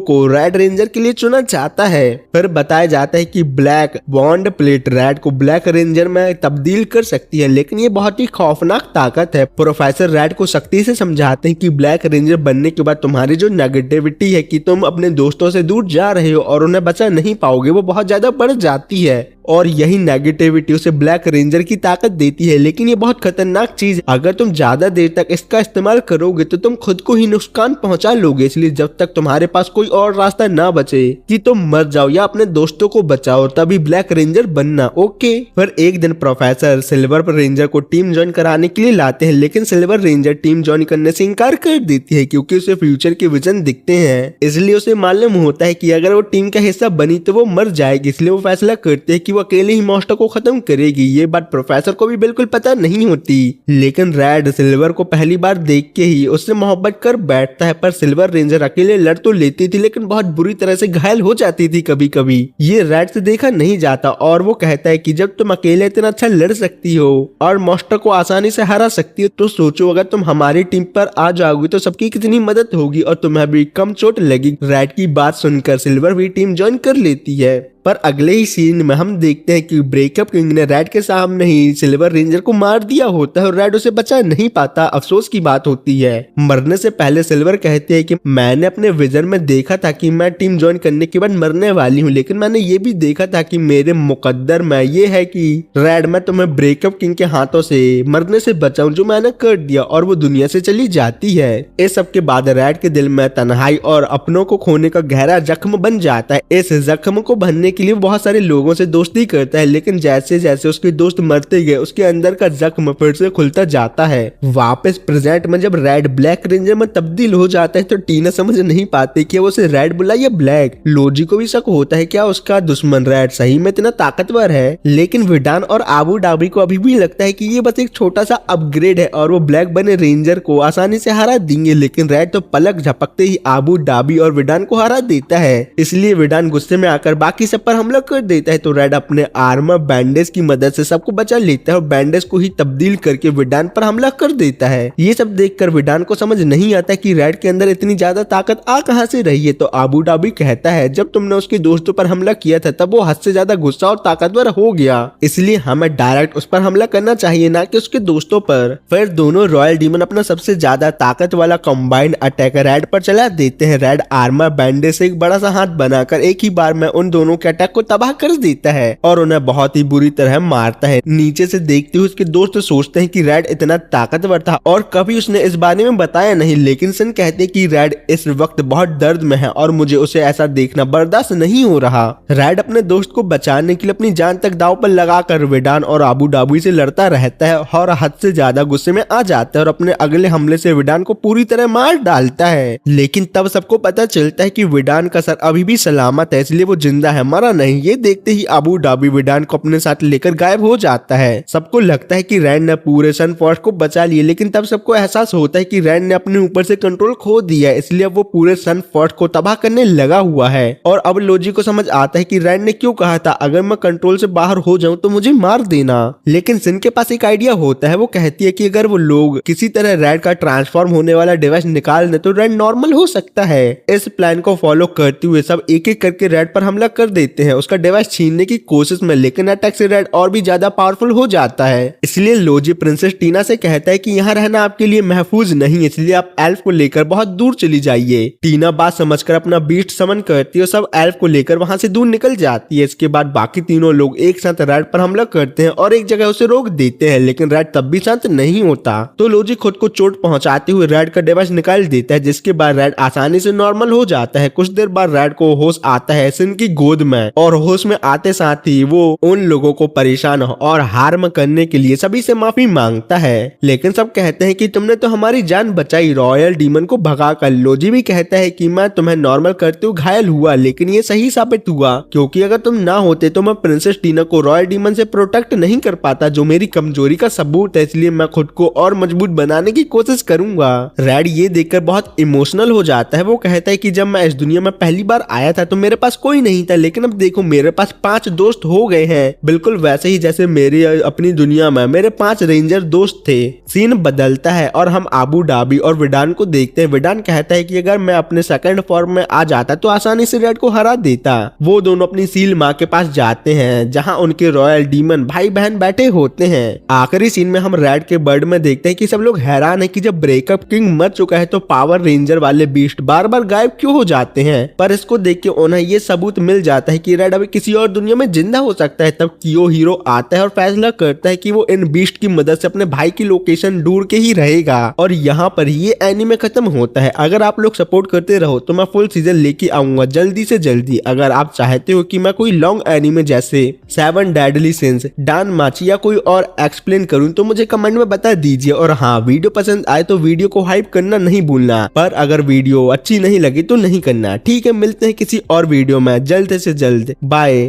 को रेड रेंजर के लिए चुना जाता है। फिर बताया जाता है कि ब्लैक बॉन्ड प्लेट रेड को ब्लैक रेंजर में तब्दील कर सकती है, लेकिन ये बहुत ही खौफनाक ताकत है। प्रोफेसर रेड को सख्ती से समझाते हैं कि ब्लैक रेंजर बनने के बाद तुम्हारी जो नेगेटिविटी है कि तुम अपने दोस्तों से दूर जा रहे हो और उन्हें बचा नहीं पाओगे, वो बहुत ज्यादा बढ़ जाती है और यही नेगेटिविटी उसे ब्लैक रेंजर की ताकत देती है। लेकिन ये बहुत खतरनाक चीज, अगर तुम ज्यादा देर तक इसका इस्तेमाल करोगे तो तुम खुद को ही नुकसान पहुंचा लोगे। इसलिए जब तक तुम्हारे पास कोई और रास्ता ना बचे कि तुम मर जाओ या अपने दोस्तों को बचाओ, तभी ब्लैक रेंजर बनना, ओके। फिर एक दिन प्रोफेसर सिल्वर रेंजर को टीम ज्वाइन कराने के लिए लाते हैं, लेकिन सिल्वर रेंजर टीम ज्वाइन करने से इनकार कर देती है क्योंकि उसे फ्यूचर के विजन दिखते हैं। इसलिए उसे मालूम होता है कि अगर वो टीम का हिस्सा बनी तो वो मर जाएगी। इसलिए वो फैसला करते हैं कि वो अकेले ही मॉन्स्टर को खत्म करेगी। ये बात प्रोफेसर को भी बिल्कुल पता नहीं होती, लेकिन रेड सिल्वर को पहली बार देख के ही उससे मोहब्बत कर बैठता है। पर सिल्वर रेंजर अकेले लड़ तो लेती थी, लेकिन बहुत बुरी तरह से घायल हो जाती थी कभी कभी। ये रेड से देखा नहीं जाता और वो कहता है कि जब तुम अकेले इतना अच्छा लड़ सकती हो और मॉन्स्टर को आसानी से हरा सकती हो, तो सोचो अगर तुम हमारी टीम पर आ जाओगी तो सबकी कितनी मदद होगी और तुम्हें भी कम चोट लगेगी। रेड की बात सुनकर सिल्वर भी टीम ज्वाइन कर लेती है। पर अगले ही सीन में हम देखते हैं कि ब्रेकअप किंग ने रेड के सामने ही सिल्वर रेंजर को मार दिया होता है और रेड उसे बचा नहीं पाता। अफसोस की बात होती है। मरने से पहले सिल्वर कहते हैं कि मैंने अपने विजन में देखा था कि मैं टीम ज्वाइन करने के बाद मरने वाली हूँ, लेकिन मैंने ये भी देखा था कि मेरे मुकद्दर में ये है कि रेड मैं तुम्हें ब्रेकअप किंग के हाथों से मरने से बचाऊं, जो मैंने कर दिया, और वो दुनिया से चली जाती है। इस सब के बाद रेड के दिल में तन्हाई और अपनों को खोने का गहरा जख्म बन जाता है। इस जख्म को भरने के लिए बहुत सारे लोगों से दोस्ती करता है, लेकिन जैसे जैसे उसके दोस्त मरते गए उसके अंदर का जख्म फिर से खुलता जाता है। वापस प्रेजेंट में जब रेड ब्लैक रेंजर में तब्दील हो जाता है तो टीना समझ नहीं पाती कि वो उसे रेड बुलाए या ब्लैक। लोजी को भी शक होता है क्या उसका दुश्मन रेड सही में इतना ताकतवर है, लेकिन विडान और आबू डाबी को अभी भी लगता है कि ये बस एक छोटा सा अपग्रेड है और वो ब्लैक बने रेंजर को आसानी से हरा देंगे। लेकिन रेड तो पलक झपकते ही आबू डाबी और विडान को हरा देता है। इसलिए विडान गुस्से में आकर बाकी सब पर हमला कर देता है तो रेड अपने आर्मर बैंडेज की मदद से सबको बचा लेता है और बैंडेज को ही तब्दील करके विडान पर हमला कर देता है। ये सब देखकर विडान को समझ नहीं आता कि रेड के अंदर इतनी ज्यादा ताकत आ कहां से रही है। तो आबू डाबी कहता है जब तुमने उसके दोस्तों पर हमला किया था तब वो हद से ज्यादा गुस्सा और ताकतवर हो गया, इसलिए हमें डायरेक्ट उस पर हमला करना चाहिए ना कि उसके दोस्तों पर। फिर दोनों रॉयल डीमन अपना सबसे ज्यादा ताकत वाला कंबाइंड अटैक रेड पर चला देते हैं। रेड आर्मर बैंडेज से एक बड़ा सा हाथ बनाकर एक ही बार में उन दोनों के अटैक को तबाह कर देता है और उन्हें बहुत ही बुरी तरह मारता है। नीचे से देखते हुए उसके दोस्त सोचते हैं कि रेड इतना ताकतवर था और कभी उसने इस बारे में बताया नहीं, लेकिन सन कहते हैं कि रेड इस वक्त बहुत दर्द में है और मुझे उसे ऐसा देखना बर्दाश्त नहीं हो रहा। रेड अपने दोस्त को बचाने के लिए अपनी जान तक दांव पर लगाकर विडान और आबू डाबी से लड़ता रहता है और हद से ज्यादा गुस्से में आ जाता है और अपने अगले हमले से विडान को पूरी तरह मार डालता है। लेकिन तब सबको पता चलता है कि विडान का सर अभी भी सलामत है, इसलिए वो जिंदा है, मरा नहीं। ये देखते ही आबू डाबी विडान को अपने साथ लेकर गायब हो जाता है। सबको लगता है कि रैंड ने पूरे सन फोर्स को बचा लिया, लेकिन तब सबको एहसास होता है कि रैंड ने अपने ऊपर से कंट्रोल खो दिया है, इसलिए वो पूरे सन फोर्स को तबाह करने लगा हुआ है। और अब लोजी को समझ आता है कि रैंड ने क्यों कहा था अगर मैं कंट्रोल से बाहर हो जाऊं तो मुझे मार देना। लेकिन सिन के पास एक आइडिया होता है। वो कहती है कि अगर वो लोग किसी तरह रैंड का ट्रांसफॉर्म होने वाला डिवाइस निकाल दे तो रैंड नॉर्मल हो सकता है। इस प्लान को फॉलो करते हुए सब एक एक करके रैंड पर हमला कर देते हैं उसका डिवाइस छीनने की कोशिश में, लेकिन अटैक से रैंड और भी ज्यादा पावरफुल हो जाता है। इसलिए लोजी प्रिंसेस टीना से कहता है कि यहाँ रहना आपके लिए महफूज नहीं, इसलिए आप एल्फ को लेकर बहुत दूर चली जाइए। टीना बात समझकर अपना बीस्ट समन करती है और सब एल्फ को लेकर वहां से दूर निकल जाती है। इसके बाद बाकी तीनों लोग एक साथ रैड पर हमला करते हैं और एक जगह उसे रोक देते हैं, लेकिन रैड तब भी शांत नहीं होता। तो लोजी खुद को चोट पहुंचाते हुए रैड का डिवाइस निकाल देता है, जिसके बाद रैड आसानी से नॉर्मल हो जाता है। कुछ देर बाद रैड को होश आता है सिन की गोद में और होश में आते साथ ही वो उन लोगों को परेशान और हार्म करने के लिए सभी से माफी मांगता है। लेकिन सब कहते हैं कि तुमने तो हमारी जान बचाई रॉयल डीमन को भगाकर। लोजी भी कहता है कि मैं तुम्हें नॉर्मल करते हुए घायल हुआ, लेकिन ये सही साबित हुआ क्योंकि अगर तुम ना होते तो मैं प्रिंसेस टीना को रॉयल डीमन से प्रोटेक्ट नहीं कर पाता, जो मेरी कमजोरी का सबूत है, इसलिए मैं खुद को और मजबूत बनाने की कोशिश करूंगा। रैड ये देखकर बहुत इमोशनल हो जाता है। वो कहता है कि जब मैं इस दुनिया में पहली बार आया था तो मेरे पास कोई नहीं था, लेकिन अब देखो मेरे पास 5 दोस्त हो गए हैं, बिल्कुल वैसे ही जैसे मेरी अपनी दुनिया में मेरे 5 रेंजर दोस्त थे। सीन बदलता है और हम आबू डाबी और विडान को देखते हैं। विडान कहता है कि अगर मैं अपने सेकंड फॉर्म में आ जाता तो आसानी से रेड को हरा देता। वो दोनों अपनी सील माँ के पास जाते हैं जहाँ उनके रॉयल डीमन भाई बहन बैठे होते हैं। आखिरी सीन में हम रेड के बर्ड में देखते हैं कि सब लोग हैरान है कि जब ब्रेकअप किंग मर चुका है तो पावर रेंजर वाले बीस्ट बार बार गायब क्यों हो जाते हैं। पर इसको देख के उन्हें ये सबूत मिल जाता है कि रेड अभी किसी और दुनिया में जिंदा हो सकता है। तब कियो हीरो आता है और फैसला करता है कि वो इन बीस्ट की मदद से अपने भाई की लोकेशन ढूंढ के ही रहेगा। और यहाँ पर ये एनीमे खत्म होता है। अगर आप लोग सपोर्ट करते रहो तो मैं फुल सीजन लेके आऊंगा जल्दी से जल्दी। अगर आप चाहते हो कि मैं कोई लॉन्ग एनीमे जैसे 7 डेडली सिंस, डान माची या कोई और एक्सप्लेन करूं तो मुझे कमेंट में बता दीजिए। और हाँ, वीडियो पसंद आए तो वीडियो को हाइप करना नहीं भूलना, पर अगर वीडियो अच्छी नहीं लगी तो नहीं करना। ठीक है, मिलते हैं किसी और वीडियो में जल्द से जल्द। बाय।